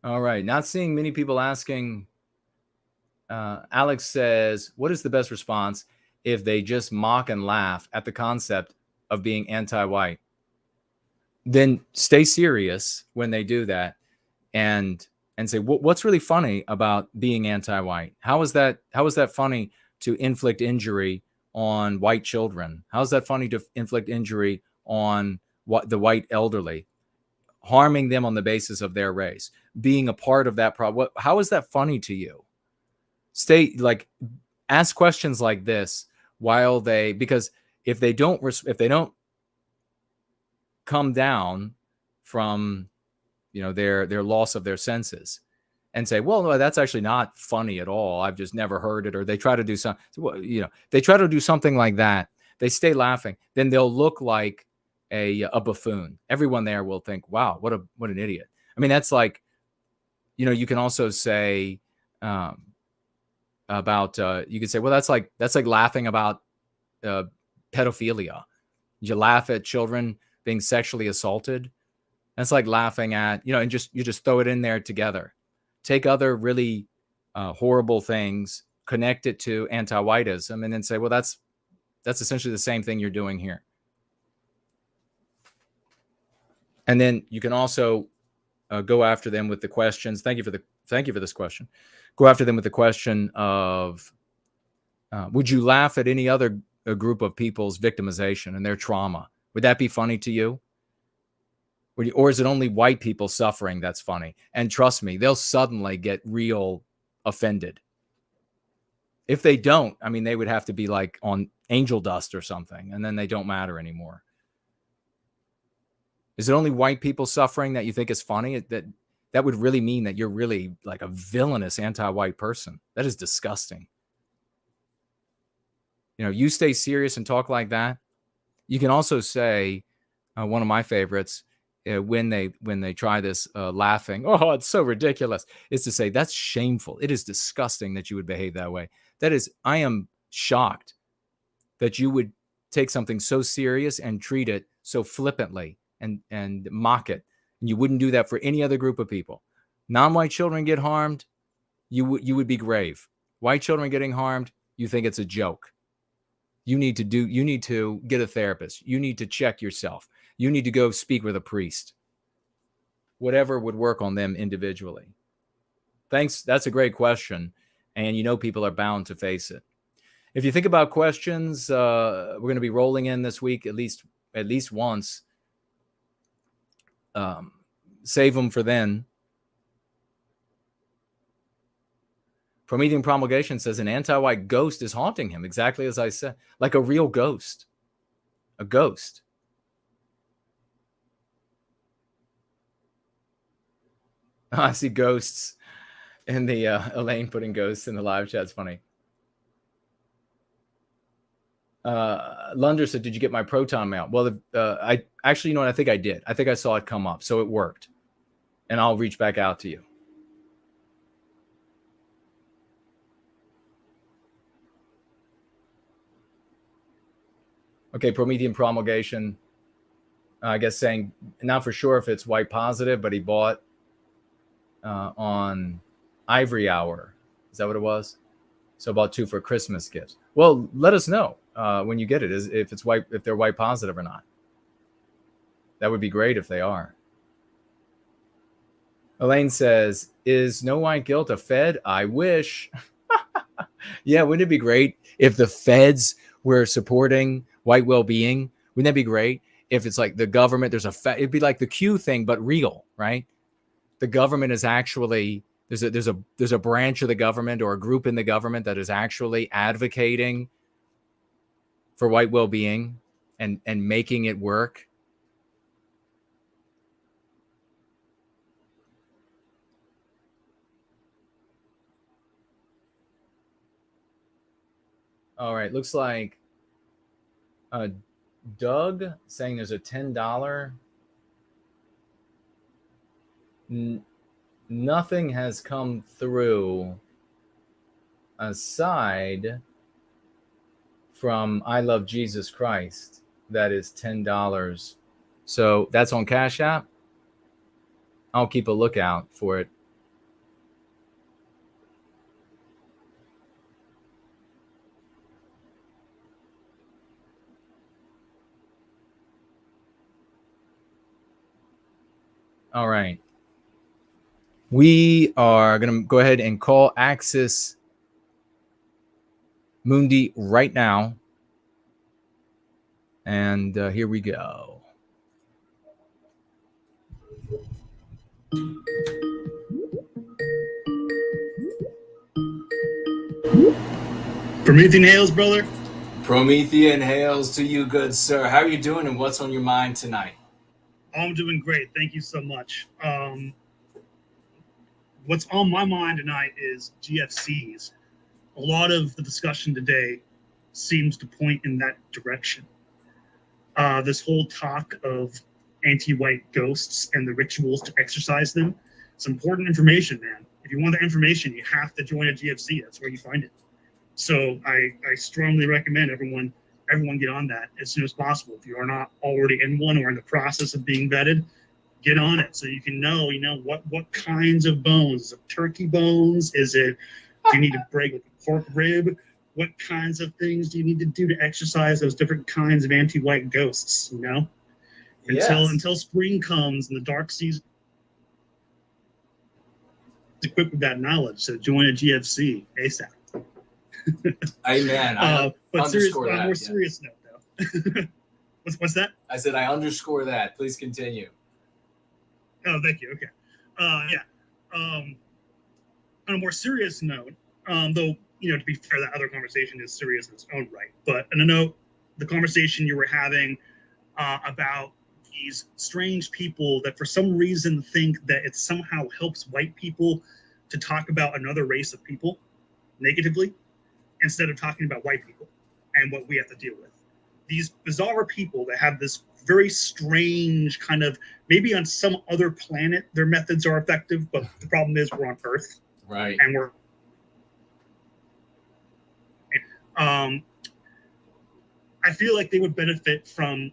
All right. Not seeing many people asking. Alex says, what is the best response if they just mock and laugh at the concept of being anti-white? Then stay serious when they do that and say, what's really funny about being anti-white? How is that funny to inflict injury on white children? How is that funny to inflict injury on the white elderly? Harming them on the basis of their race, being a part of that problem. How is that funny to you? Ask questions like this while because if they don't come down from, their loss of their senses and say, well, no, that's actually not funny at all. I've just never heard it. Or they try to do they try to do something like that. They stay laughing. Then they'll look like a buffoon. Everyone there will think, wow, what an idiot. I mean, that's like, you can also say about, you could say, well, that's like laughing about pedophilia. You laugh at children being sexually assaulted. That's like laughing at, and you just throw it in there together. Take other really horrible things, connect it to anti-whiteism, and then say, well, that's essentially the same thing you're doing here. And then you can also go after them with the questions. Thank you for this question. Go after them with the question of, would you laugh at any other group of people's victimization and their trauma? Would that be funny to you? Or is it only white people suffering that's funny? And trust me, they'll suddenly get real offended. If they don't, I mean, they would have to be like on angel dust or something, and then they don't matter anymore. Is it only white people suffering that you think is funny? That would really mean that you're really like a villainous anti-white person. That is disgusting. You stay serious and talk like that. You can also say, one of my favorites, when they try this laughing, oh, it's so ridiculous, is to say, that's shameful. It is disgusting that you would behave that way. I am shocked that you would take something so serious and treat it so flippantly and mock it. And you wouldn't do that for any other group of people. Non-white children get harmed, you would be grave. White children getting harmed, you think it's a joke. You need to get a therapist. You need to check yourself. You need to go speak with a priest. Whatever would work on them individually. Thanks. That's a great question. And you know people are bound to face it. If you think about questions, we're going to be rolling in this week at least once. Save them for then. Promethean Promulgation says an anti-white ghost is haunting him, exactly as I said, like a real ghost. A ghost. Oh, I see ghosts in the Elaine putting ghosts in the live chat. It's funny. Lunder said, "Did you get my Proton mail?" Well, I actually, you know what? I think I did. I think I saw it come up, so it worked, and I'll reach back out to you. Okay, Promethean Promulgation, I guess saying, not for sure if it's white positive, but he bought on Ivory Hour. Is that what it was? So bought 2 for Christmas gifts. Well, let us know when you get it, if it's white, if they're white positive or not. That would be great if they are. Elaine says, "Is no white guilt a Fed? I wish." Yeah, wouldn't it be great if the Feds were supporting white well-being? Wouldn't that be great? If it's like the government, it'd be like the Q thing, but real, right? The government is actually, there's a branch of the government or a group in the government that is actually advocating for white well-being and making it work. All right, looks like Doug saying there's a $10. Nothing has come through aside from I Love Jesus Christ. That is $10. So that's on Cash App. I'll keep a lookout for it. All right. We are going to go ahead and call Axis Mundi right now. And here we go. Promethean hails, brother. Promethean hails to you, good sir. How are you doing and what's on your mind tonight? I'm doing great. Thank you so much. What's on my mind tonight is GFCs. A lot of the discussion today seems to point in that direction. This whole talk of anti-white ghosts and the rituals to exorcise them. It's important information, man. If you want the information, you have to join a GFC. That's where you find it. So I strongly recommend everyone get on that as soon as possible. If you are not already in one or in the process of being vetted, get on it so you can know, what kinds of bones. Is it turkey bones? Do you need to break with a pork rib? What kinds of things do you need to do to exercise those different kinds of anti-white ghosts, Until spring comes and the dark season, equipped with that knowledge. So join a GFC ASAP. Amen. But on a more serious note, though. What's that? I said I underscore that. Please continue. Oh, thank you. Okay. On a more serious note, though, to be fair, that other conversation is serious in its own right. But on a note, the conversation you were having about these strange people that for some reason think that it somehow helps white people to talk about another race of people negatively instead of talking about white people and what we have to deal with. These bizarre people that have this very strange kind of, maybe on some other planet their methods are effective, but the problem is we're on Earth. Right. And we're I feel like they would benefit from,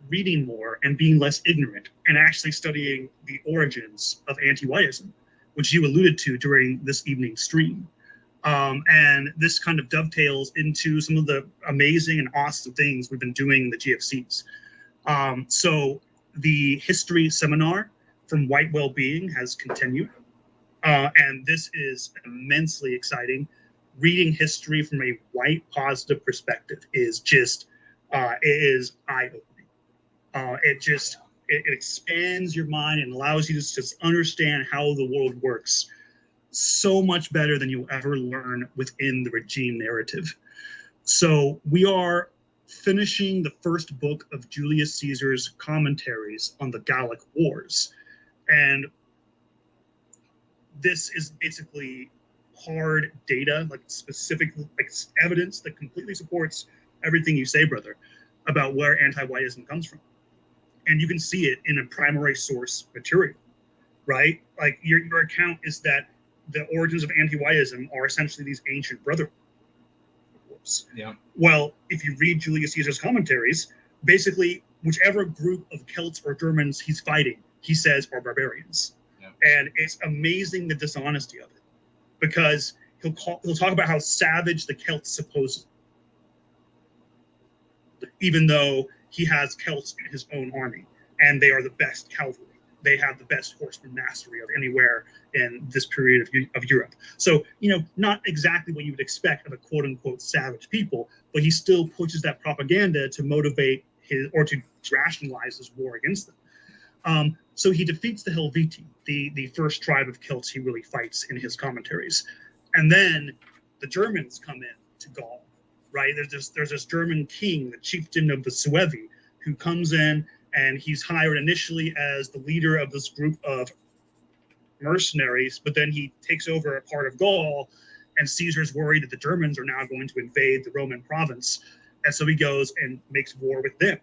reading more and being less ignorant and actually studying the origins of anti-whiteism, which you alluded to during this evening's stream. And this kind of dovetails into some of the amazing and awesome things we've been doing in the GFCs. So the history seminar from White Wellbeing has continued. And this is immensely exciting. Reading history from a white positive perspective is just, it is eye-opening. It expands your mind and allows you to just understand how the world works so much better than you'll ever learn within the regime narrative. So we are finishing the first book of Julius Caesar's commentaries on the Gallic Wars. And this is basically hard data, like specific like evidence that completely supports everything you say, brother, about where anti-whiteism comes from. And you can see it in a primary source material, right? Like your account is that the origins of anti-whiteism are essentially these ancient brotherhoods. Yeah. Well, if you read Julius Caesar's commentaries, basically whichever group of Celts or Germans he's fighting, he says are barbarians. Yeah. And it's amazing the dishonesty of it, because he'll talk about how savage the Celts supposed, even though he has Celts in his own army, and they are the best cavalry. They have the best horseman mastery of anywhere in this period of Europe. So, not exactly what you would expect of a quote unquote savage people, but he still pushes that propaganda to motivate or to rationalize his war against them. So he defeats the Helvetii, the first tribe of Celts he really fights in his commentaries. And then the Germans come in to Gaul, right? There's this German king, the chieftain of the Suevi, who comes in, and he's hired initially as the leader of this group of mercenaries, but then he takes over a part of Gaul, and Caesar's worried that the Germans are now going to invade the Roman province. And so he goes and makes war with them.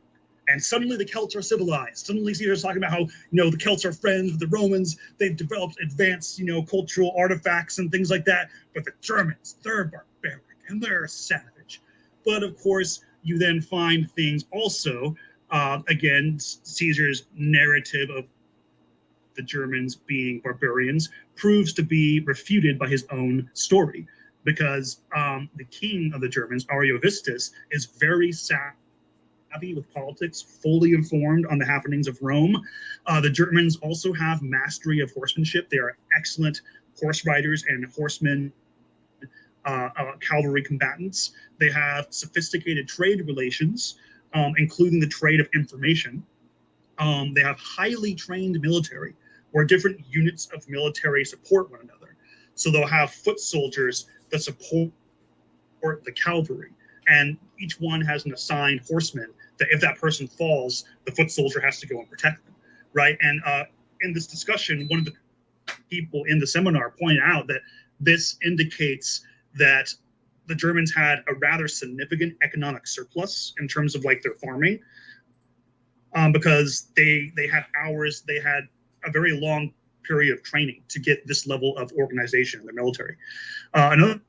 And suddenly the Celts are civilized. Suddenly Caesar's talking about how, the Celts are friends with the Romans. They've developed advanced, cultural artifacts and things like that. But the Germans, they're barbaric and they're savage. But of course, you then find things also, again, Caesar's narrative of the Germans being barbarians proves to be refuted by his own story, because the king of the Germans, Ariovistus, is very savvy with politics, fully informed on the happenings of Rome. The Germans also have mastery of horsemanship. They are excellent horse riders and horsemen, cavalry combatants. They have sophisticated trade relations, including the trade of information. They have highly trained military, where different units of military support one another. So they'll have foot soldiers that support the cavalry, and each one has an assigned horseman that if that person falls, the foot soldier has to go and protect them, right? And in this discussion, one of the people in the seminar pointed out that this indicates that the Germans had a rather significant economic surplus in terms of like their farming, because they had hours, they had a very long period of training to get this level of organization in the military. Another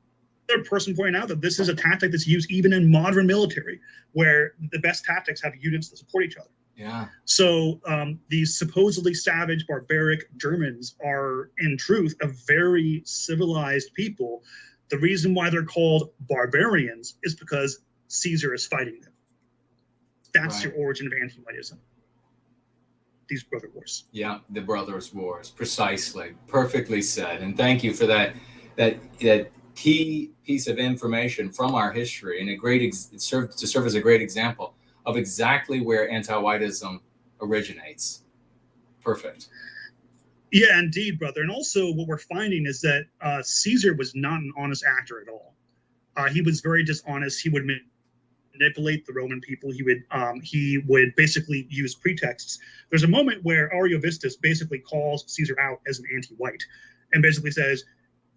person pointed out that this is a tactic that's used even in modern military, where the best tactics have units that support each other. Yeah. So these supposedly savage, barbaric Germans are, in truth, a very civilized people. The reason why they're called barbarians is because Caesar is fighting them. That's your origin of anti-Whiteism. These brother wars. Yeah, the brothers' wars, precisely, perfectly said. And thank you for that key piece of information from our history, and it served to serve as a great example of exactly where anti-Whiteism originates. Perfect. Yeah, indeed, brother. And also what we're finding is that Caesar was not an honest actor at all. He was very dishonest. He would manipulate the Roman people. He would basically use pretexts. There's a moment where Ariovistus basically calls Caesar out as an anti-white and basically says,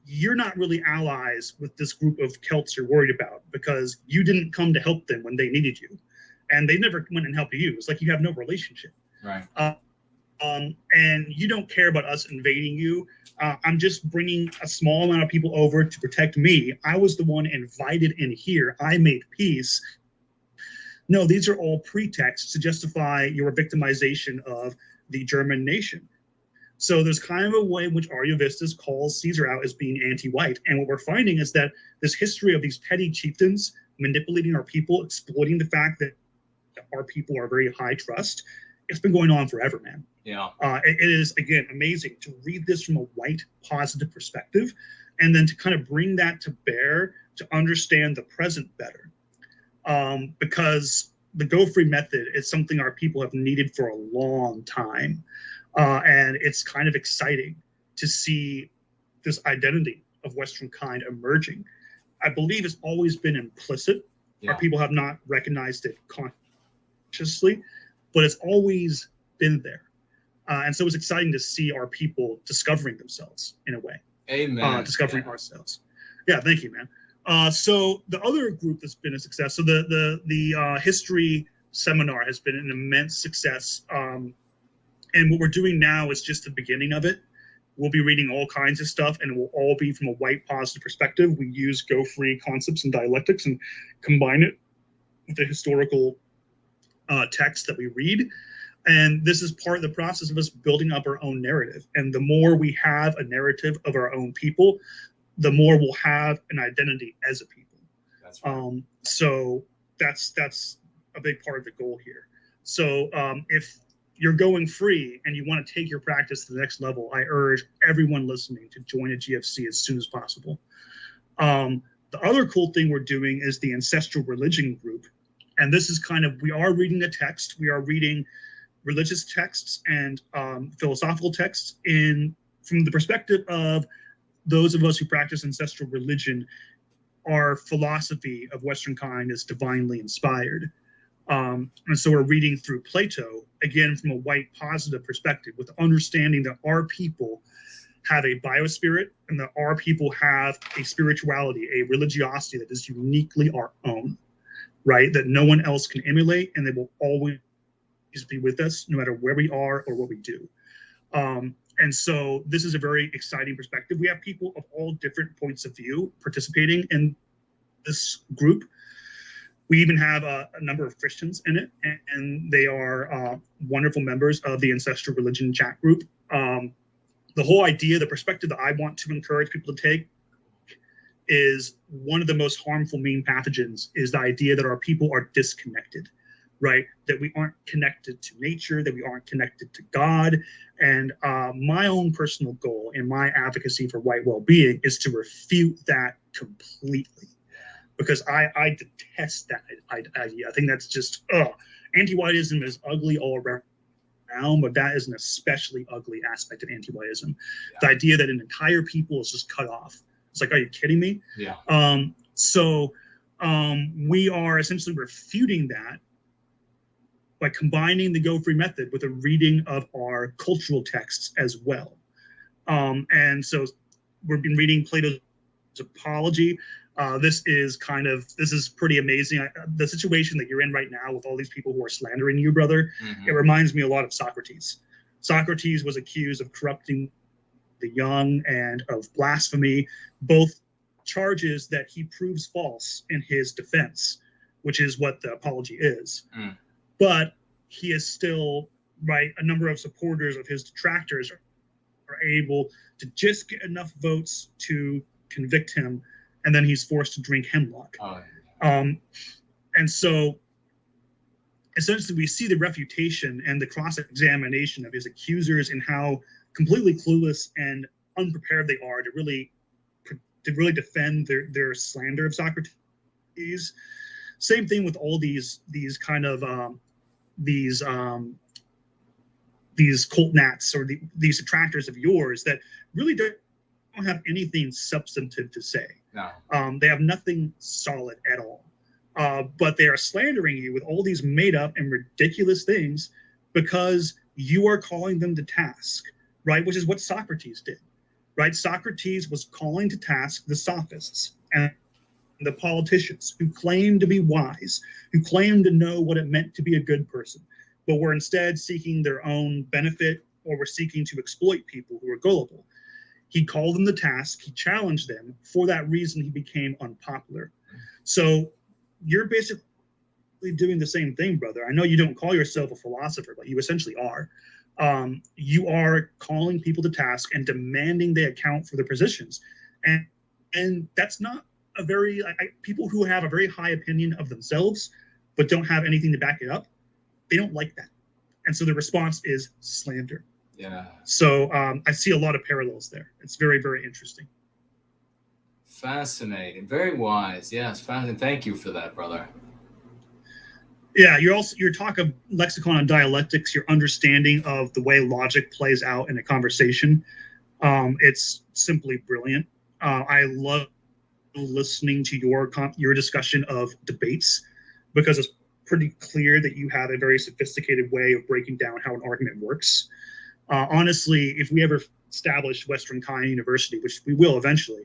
you're not really allies with this group of Celts you're worried about, because you didn't come to help them when they needed you. And they never went and helped you. It's like you have no relationship. Right. And you don't care about us invading you. I'm just bringing a small amount of people over to protect me. I was the one invited in here. I made peace. No, these are all pretexts to justify your victimization of the German nation. So there's kind of a way in which Ariovistus calls Caesar out as being anti-white. And what we're finding is that this history of these petty chieftains manipulating our people, exploiting the fact that our people are very high trust, it's been going on forever, man. Yeah. It is, again, amazing to read this from a white positive perspective, and then to kind of bring that to bear to understand the present better. Because the Go Free method is something our people have needed for a long time. And it's kind of exciting to see this identity of Western kind emerging. I believe it's always been implicit. Yeah. Our people have not recognized it consciously, but it's always been there. And so it's exciting to see our people discovering themselves in a way. Amen. Discovering ourselves. Yeah, thank you, man. So the other group that's been a success, so the history seminar has been an immense success. And what we're doing now is just the beginning of it. We'll be reading all kinds of stuff, and it will all be from a white positive perspective. We use Go Free concepts and dialectics and combine it with the historical text that we read. And this is part of the process of us building up our own narrative. And the more we have a narrative of our own people, the more we'll have an identity as a people. That's right. So that's a big part of the goal here. So if you're going free and you want to take your practice to the next level, I urge everyone listening to join a GFC as soon as possible. The other cool thing we're doing is the Ancestral Religion group. And this is kind of, we are reading a text. We are reading religious texts and philosophical texts from the perspective of those of us who practice ancestral religion. Our philosophy of Western kind is divinely inspired. And so we're reading through Plato, again, from a white positive perspective, with understanding that our people have a biospirit and that our people have a spirituality, a religiosity that is uniquely our own, right? That no one else can emulate, and they will always be with us no matter where we are or what we do. And so this is a very exciting perspective. We have people of all different points of view participating in this group. We even have a number of Christians in it, and they are wonderful members of the Ancestral Religion chat group. The whole idea, the perspective that I want to encourage people to take is one of the most harmful mean pathogens is the idea that our people are disconnected, right? That we aren't connected to nature, that we aren't connected to God. And my own personal goal in my advocacy for white well-being is to refute that completely. Because I detest that idea. I think that's just, anti-whiteism is ugly all around, but that is an especially ugly aspect of anti-whiteism. Yeah. The idea that an entire people is just cut off. It's like, are you kidding me? Yeah. So we are essentially refuting that by combining the Go Free method with a reading of our cultural texts as well. And so we've been reading Plato's Apology. This is pretty amazing. The situation that you're in right now with all these people who are slandering you, brother, it reminds me a lot of Socrates. Socrates was accused of corrupting the young and of blasphemy, both charges that he proves false in his defense, which is what the apology is. But he is still, right, a number of supporters of his detractors are able to just get enough votes to convict him, and then he's forced to drink hemlock. And so essentially we see the refutation and the cross-examination of his accusers and how completely clueless and unprepared they are to really defend their slander of Socrates. Same thing with all these kind of these cult nats or these detractors of yours that really don't have anything substantive to say. No. They have nothing solid at all. But they are slandering you with all these made up and ridiculous things because you are calling them to task, right? Which is what Socrates did, right? Socrates was calling to task the sophists and the politicians who claimed to be wise, who claimed to know what it meant to be a good person, but were instead seeking their own benefit or were seeking to exploit people who were gullible. He called them to task, he challenged them. For that reason, he became unpopular. So you're basically doing the same thing, brother. I know you don't call yourself a philosopher, but you essentially are. You are calling people to task and demanding they account for their positions. And that's not a very, people who have a very high opinion of themselves, but don't have anything to back it up, they don't like that. And so the response is slander. Yeah. So I see a lot of parallels there. It's very, very interesting. Fascinating. Very wise. Yes. Fascinating. Thank you for that, brother. Yeah, your talk of lexicon and dialectics, your understanding of the way logic plays out in a conversation, it's simply brilliant. I love listening to your discussion of debates, because it's pretty clear that you have a very sophisticated way of breaking down how an argument works. Honestly, if we ever establish Western Kind University, which we will eventually,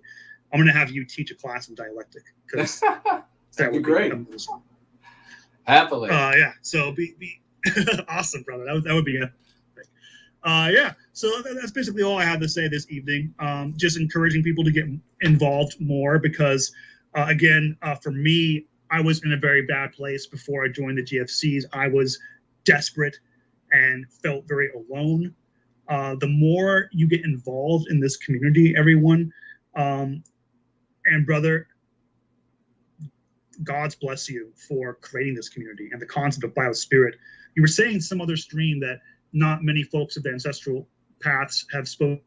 I'm going to have you teach a class in dialectic, because that would be great. Amazing. Happily. Yeah. So be awesome, brother. That would be it. Yeah. So that's basically all I have to say this evening. Just encouraging people to get involved more, because again, for me, I was in a very bad place before I joined the GFCs. I was desperate and felt very alone. The more you get involved in this community, everyone, and brother, God's bless you for creating this community and the concept of biospirit. You were saying some other stream that not many folks of the ancestral paths have spoken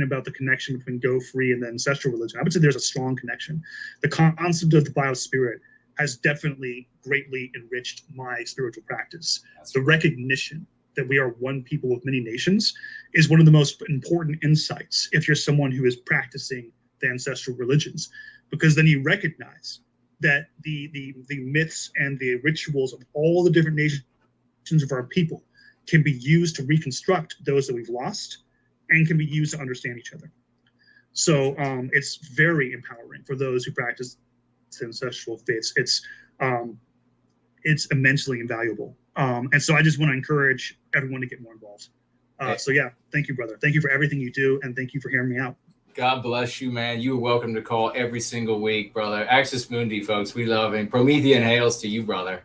about the connection between Go Free and the ancestral religion. I would say there's a strong connection. The concept of the biospirit has definitely greatly enriched my spiritual practice. The recognition that we are one people with many nations is one of the most important insights if you're someone who is practicing the ancestral religions, because then you recognize that the myths and the rituals of all the different nations of our people can be used to reconstruct those that we've lost, and can be used to understand each other. So it's very empowering for those who practice ancestral faiths. It's immensely invaluable. And so I just want to encourage everyone to get more involved. So yeah, thank you, brother. Thank you for everything you do, and thank you for hearing me out. God bless you, man. You are welcome to call every single week, brother. Axis Mundi, folks. We love him. Promethean hails to you, brother.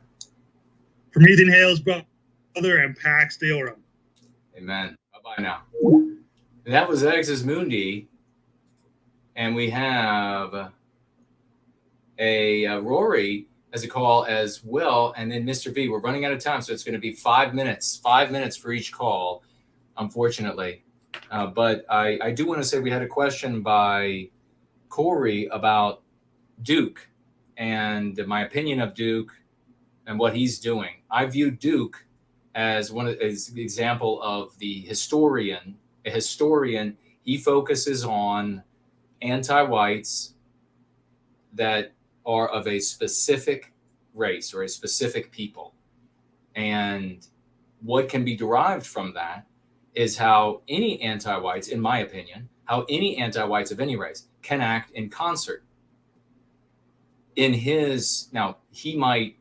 Promethean hails, brother, and Pax Deorum. Amen. Bye-bye now. That was Axis Mundi. And we have a Rory as a call as well. And then Mr. V. We're running out of time, so it's going to be 5 minutes. 5 minutes for each call, unfortunately. But I do want to say we had a question by Corey about Duke and my opinion of Duke and what he's doing. I view Duke as an example of the historian. A historian, he focuses on anti-whites that are of a specific race or a specific people. And what can be derived from that is how any anti-whites, in my opinion, how any anti-whites of any race can act in concert. In his, now he might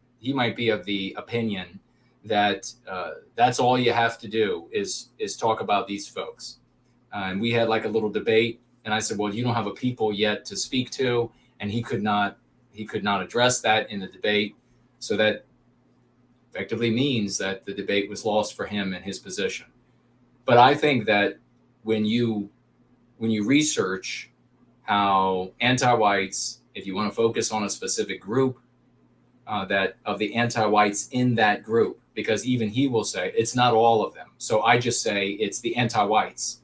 be of the opinion that that's all you have to do is talk about these folks. And we had like a little debate, and I said, well, you don't have a people yet to speak to, and he could not address that in the debate. So that effectively means that the debate was lost for him and his position. But I think that when you research how anti-whites, if you want to focus on a specific group, that of the anti-whites in that group, because even he will say it's not all of them. So I just say it's the anti-whites.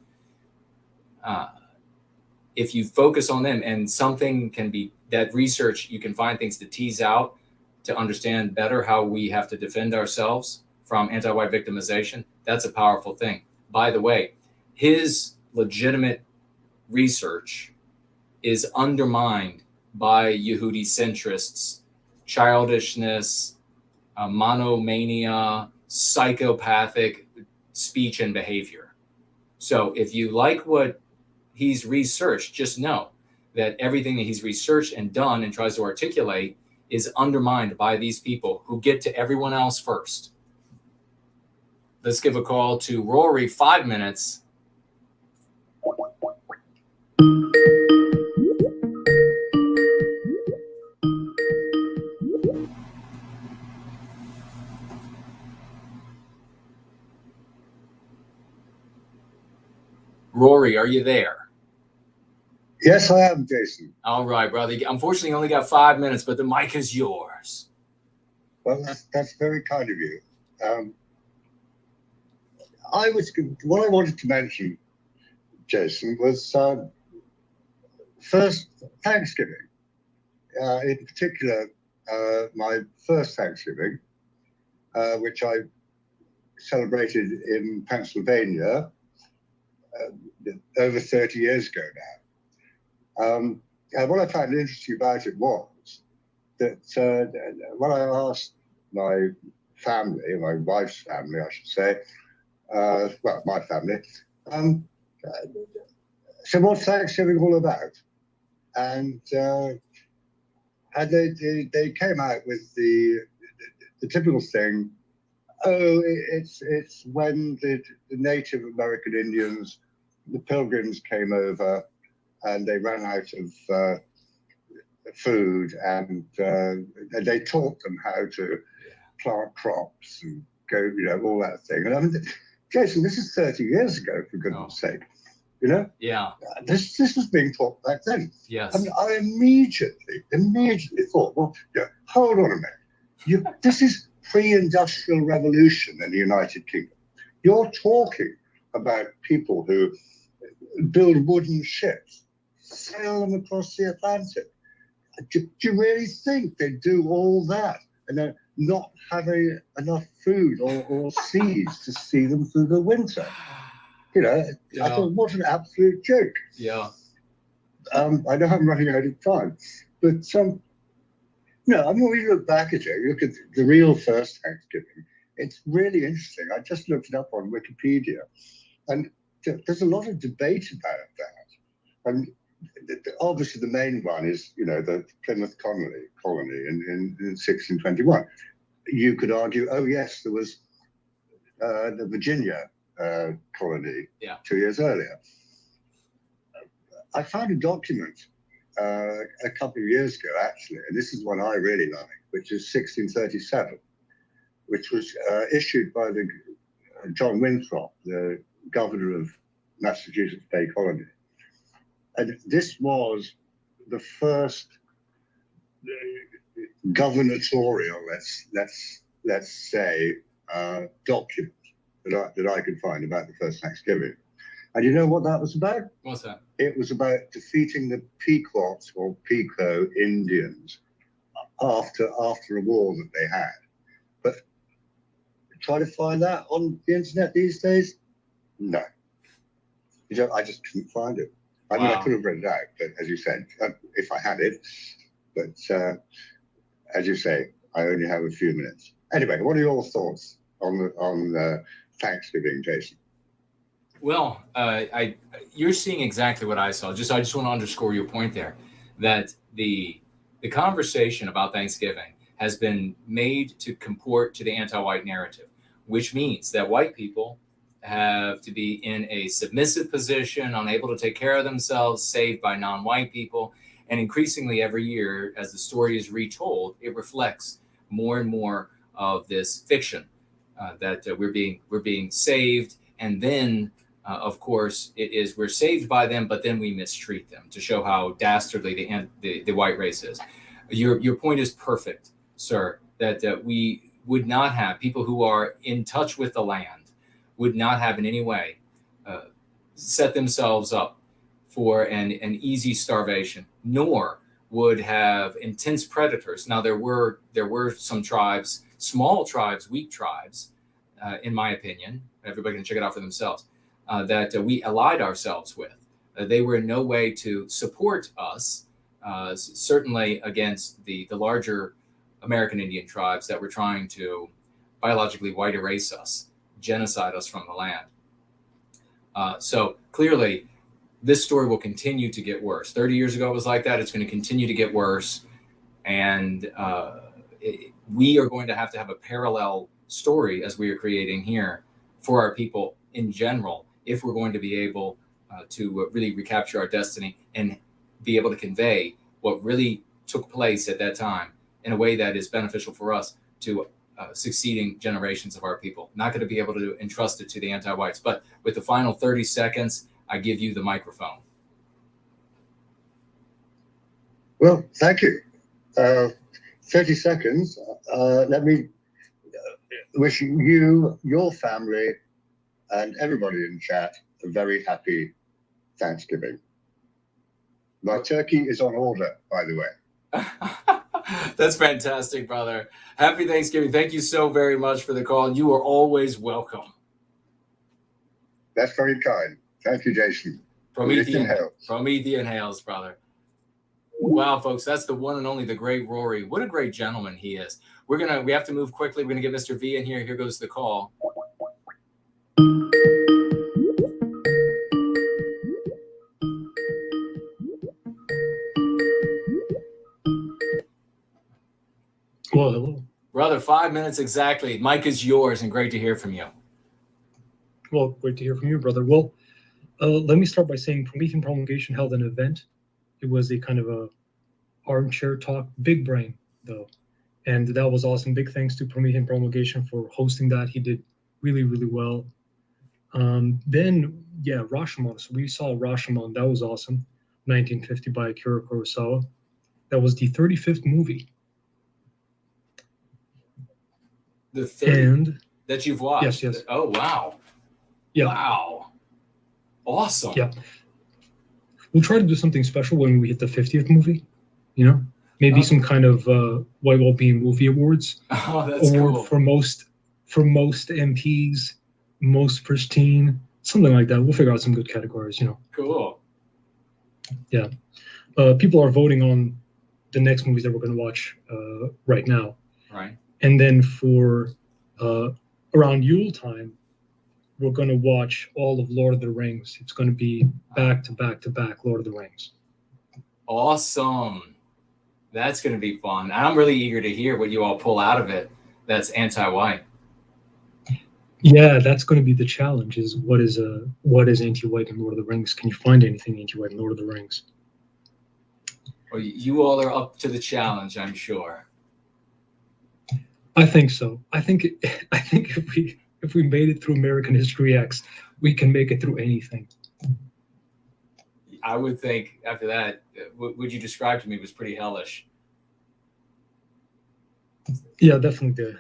If you focus on them, and something can be that research, you can find things to tease out to understand better how we have to defend ourselves from anti-white victimization. That's a powerful thing. By the way, his legitimate research is undermined by Yehudicentrists, childishness, monomania, psychopathic speech and behavior. So if you like what he's researched, just know that everything that he's researched and done and tries to articulate is undermined by these people who get to everyone else first. Let's give a call to Rory, 5 minutes. Rory, are you there? Yes, I am, Jason. All right, brother. Unfortunately, you only got 5 minutes, but the mic is yours. Well, that's very kind of you. what I wanted to mention, Jason, was first Thanksgiving. In particular, my first Thanksgiving, which I celebrated in Pennsylvania over 30 years ago now. And what I found interesting about it was that when I asked my family, my wife's family, I should say, well, my family, so what's Thanksgiving all about? And they came out with the typical thing. Oh, it's when the Native American Indians, the Pilgrims came over, and they ran out of food, and they taught them how to plant crops and go, all that thing. And I mean, Jason, this is 30 years ago, for goodness sake. Yeah. This was being taught back then. Yes. I mean, I immediately thought, well, hold on a minute. This is pre-industrial revolution in the United Kingdom. You're talking about people who build wooden ships, sail them across the Atlantic. Do you really think they do all that and they're not having enough food or seeds to see them through the winter? I thought, what an absolute joke. Yeah. I know I'm running out of time, but no, I mean, when you look back at it, you look at the real first Thanksgiving, it's really interesting. I just looked it up on Wikipedia, and there's a lot of debate about that. And obviously the main one is, the Plymouth colony in 1621. You could argue, oh yes, there was the Virginia colony 2 years earlier. I found a document a couple of years ago, actually, and this is one I really like, which is 1637, which was issued by the John Winthrop, the governor of Massachusetts Bay Colony. And this was the first gubernatorial, let's say, document that I could find about the first Thanksgiving. And you know what that was about? What's that? It was about defeating the Pequot or Pico Indians after a war that they had. But try to find that on the internet these days? No. I just couldn't find it. I mean, I could have read it out, but as you said, if I had it, but as you say, I only have a few minutes. Anyway, what are your thoughts on Thanksgiving, Jason? Well, you're seeing exactly what I saw. I just want to underscore your point there, that the conversation about Thanksgiving has been made to comport to the anti-white narrative, which means that white people have to be in a submissive position, unable to take care of themselves, saved by non-white people. And increasingly every year, as the story is retold, it reflects more and more of this fiction that we're being saved, and then of course, we're saved by them, but then we mistreat them to show how dastardly the white race is. Your point is perfect, sir, that we would not have people who are in touch with the land, would not have in any way set themselves up for an easy starvation, nor would have intense predators. Now, there were some tribes, small tribes, weak tribes, in my opinion. Everybody can check it out for themselves. That we allied ourselves with. They were in no way to support us, certainly against the larger American Indian tribes that were trying to biologically white erase us, genocide us from the land. So clearly, this story will continue to get worse. 30 years ago, it was like that. It's going to continue to get worse. And we are going to have a parallel story as we are creating here for our people in general, if we're going to be able to really recapture our destiny and be able to convey what really took place at that time in a way that is beneficial for us to succeeding generations of our people. Not going to be able to entrust it to the anti-whites. But with the final 30 seconds, I give you the microphone. Well, thank you. 30 seconds. Let me wish you, your family, and everybody in chat a very happy Thanksgiving. My turkey is on order, by the way. That's fantastic, brother. Happy Thanksgiving. Thank you so very much for the call. You are always welcome. That's very kind. Thank you, Jason. Promethean Hales, brother. Wow, folks, that's the one and only, the great Rory. What a great gentleman he is. We have to move quickly. We're gonna get Mr. V in here. Here goes the call. Well, hello. Brother, 5 minutes exactly. Mike is yours, and great to hear from you. Well, great to hear from you, brother. Well, let me start by saying Promethean Promulgation held an event. It was a kind of a armchair talk, big brain, though. And that was awesome. Big thanks to Promethean Promulgation for hosting that. He did really, really well. Then, yeah, Rashomon. So we saw Rashomon. That was awesome. 1950 by Akira Kurosawa. That was the 35th movie. The 30 And that you've watched? Yes, yes. Oh, wow. Yeah. Wow. Awesome. Yeah. We'll try to do something special when we hit the 50th movie, you know? Maybe some kind of White Well-Being Movie Awards. Oh, that's Award cool. for most MPs, most pristine, something like that. We'll figure out some good categories, you know. Cool. Yeah. People are voting on the next movies that we're going to watch right now. Right. And then for around Yule time, we're going to watch all of Lord of the Rings. It's going to be back to back to back Lord of the Rings. Awesome. That's going to be fun. I'm really eager to hear what you all pull out of it that's anti-white. Yeah, that's going to be the challenge, is what is anti-white in Lord of the Rings? Can you find anything anti-white in Lord of the Rings? Well, you all are up to the challenge, I'm sure. I think so. I think if we made it through American History X, we can make it through anything. I would think after that, what you described to me was pretty hellish. Yeah, definitely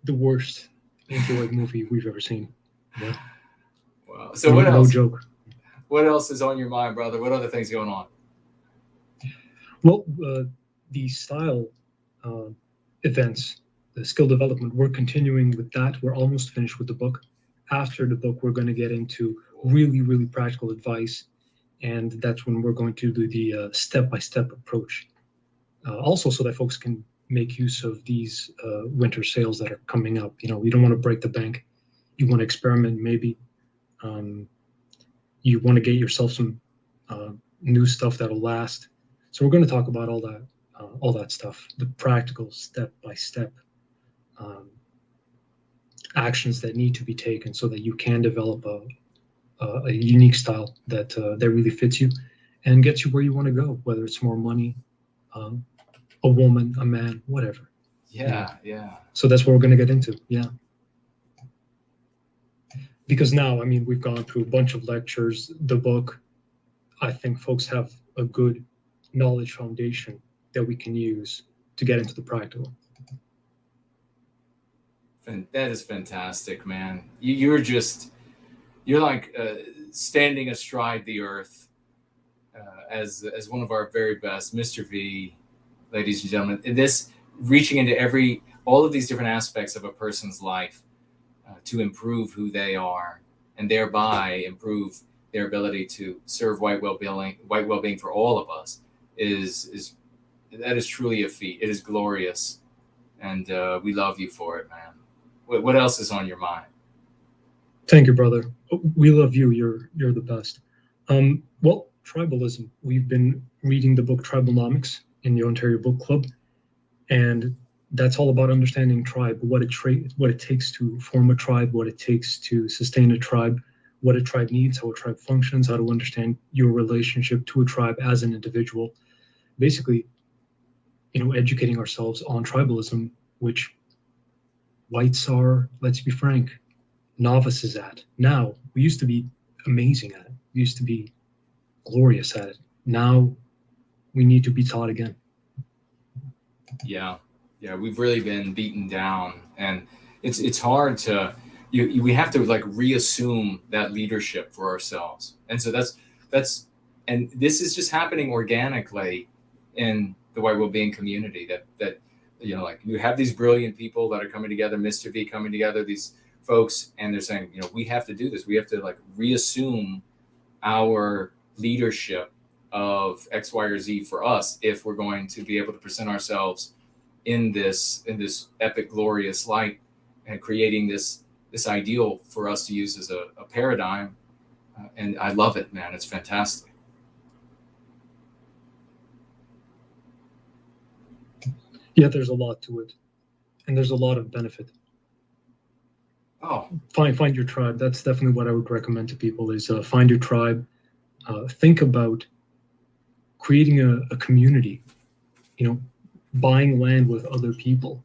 the worst anti-white movie we've ever seen. Yeah. Wow. So what else? No joke. What else is on your mind, brother? What other things going on? Well, the style events, the skill development, we're continuing with that. We're almost finished with the book. After the book, we're going to get into really, really practical advice. And that's when we're going to do the step-by-step approach. Also, so that folks can make use of these winter sales that are coming up. You know, you don't want to break the bank. You want to experiment, maybe. You want to get yourself some new stuff that'll last. So we're going to talk about all that stuff, the practical step-by-step actions that need to be taken so that you can develop a unique style that really fits you and gets you where you want to go, whether it's more money, a woman, a man, whatever. Yeah. So that's what we're going to get into. Yeah. Because now, I mean, we've gone through a bunch of lectures, the book. I think folks have a good knowledge foundation that we can use to get into the practical. That is fantastic, man. You're like standing astride the earth as one of our very best, Mr. V, ladies and gentlemen. And this reaching into all of these different aspects of a person's life to improve who they are, and thereby improve their ability to serve white well-being for all of us is truly a feat. It is glorious, and we love you for it, man. What else is on your mind? Thank you, brother. We love you. You're the best. Well, tribalism. We've been reading the book Tribalnomics in the Ontario Book Club, and that's all about understanding tribe, what it takes to form a tribe, what it takes to sustain a tribe, what a tribe needs, how a tribe functions, how to understand your relationship to a tribe as an individual. Basically, educating ourselves on tribalism, which whites are, let's be frank, novices at. Now, we used to be amazing at it. We used to be glorious at it. Now, we need to be taught again. Yeah, we've really been beaten down, and it's hard to, we have to like reassume that leadership for ourselves. And so and this is just happening organically in the white well-being community, that you know, like you have these brilliant people that are coming together, Mr. V coming together, these folks, and they're saying, you know, we have to do this. We have to like reassume our leadership of X, Y, or Z for us if we're going to be able to present ourselves in this epic, glorious light, and creating this ideal for us to use as a paradigm. And I love it, man. It's fantastic. Yeah, there's a lot to it, and there's a lot of benefit. Oh, Find your tribe. That's definitely what I would recommend to people, is find your tribe. Think about creating a community, you know, buying land with other people.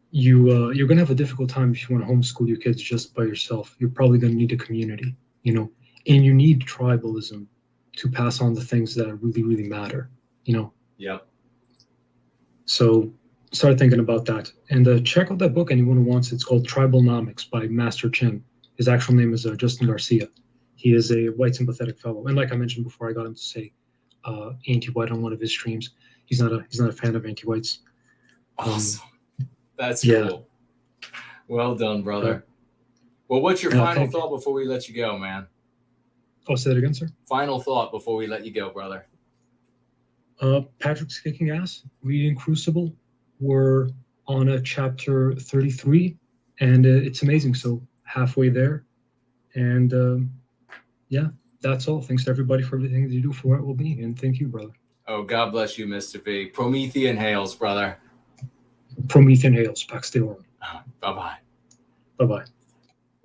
You're going to have a difficult time if you want to homeschool your kids just by yourself. You're probably going to need a community, you know, and you need tribalism to pass on the things that really, really matter, you know. yeah. So start thinking about that, and check out that book, anyone who wants. It's called Tribalnomics by Master Chin. His actual name is Justin Garcia. He is a white sympathetic fellow, and like I mentioned before, I got him to say anti-white on one of his streams. He's not a fan of anti-whites. Awesome. That's yeah. cool. Well done, brother. Well, what's your final thank thought before we let you go, man? Oh, say that again, sir. Final thought before we let you go, brother. Patrick's kicking ass. Reading Crucible. We're on a chapter 33, and it's amazing. So halfway there, and yeah, that's all. Thanks to everybody for everything that you do for it will be, and thank you, brother. Oh, God bless you, Mr. V. Promethean hails, brother. Promethean hails. Pax Deorum. Bye-bye. Bye-bye.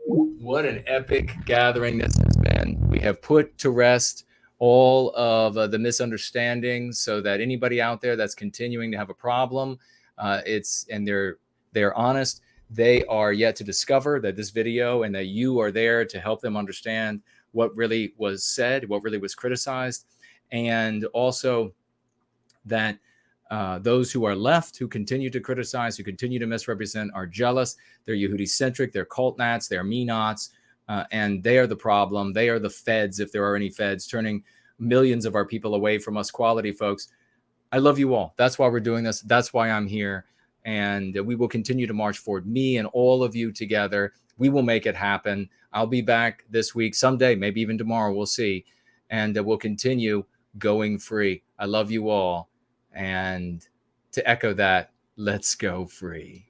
What an epic gathering this has been. We have put to rest all of the misunderstandings, so that anybody out there that's continuing to have a problem, they're honest, they are yet to discover that this video and that you are there to help them understand what really was said, what really was criticized, and also that those who are left, who continue to criticize, who continue to misrepresent, are jealous. They're Yehudicentric, they're cult nats, they're me-nots, and they are the problem. They are the feds, if there are any feds, turning millions of our people away from us quality folks. I love you all. That's why we're doing this. That's why I'm here. And we will continue to march forward. Me and all of you together. We will make it happen. I'll be back this week, someday, maybe even tomorrow. We'll see. And we'll continue going free. I love you all. And to echo that, let's go free.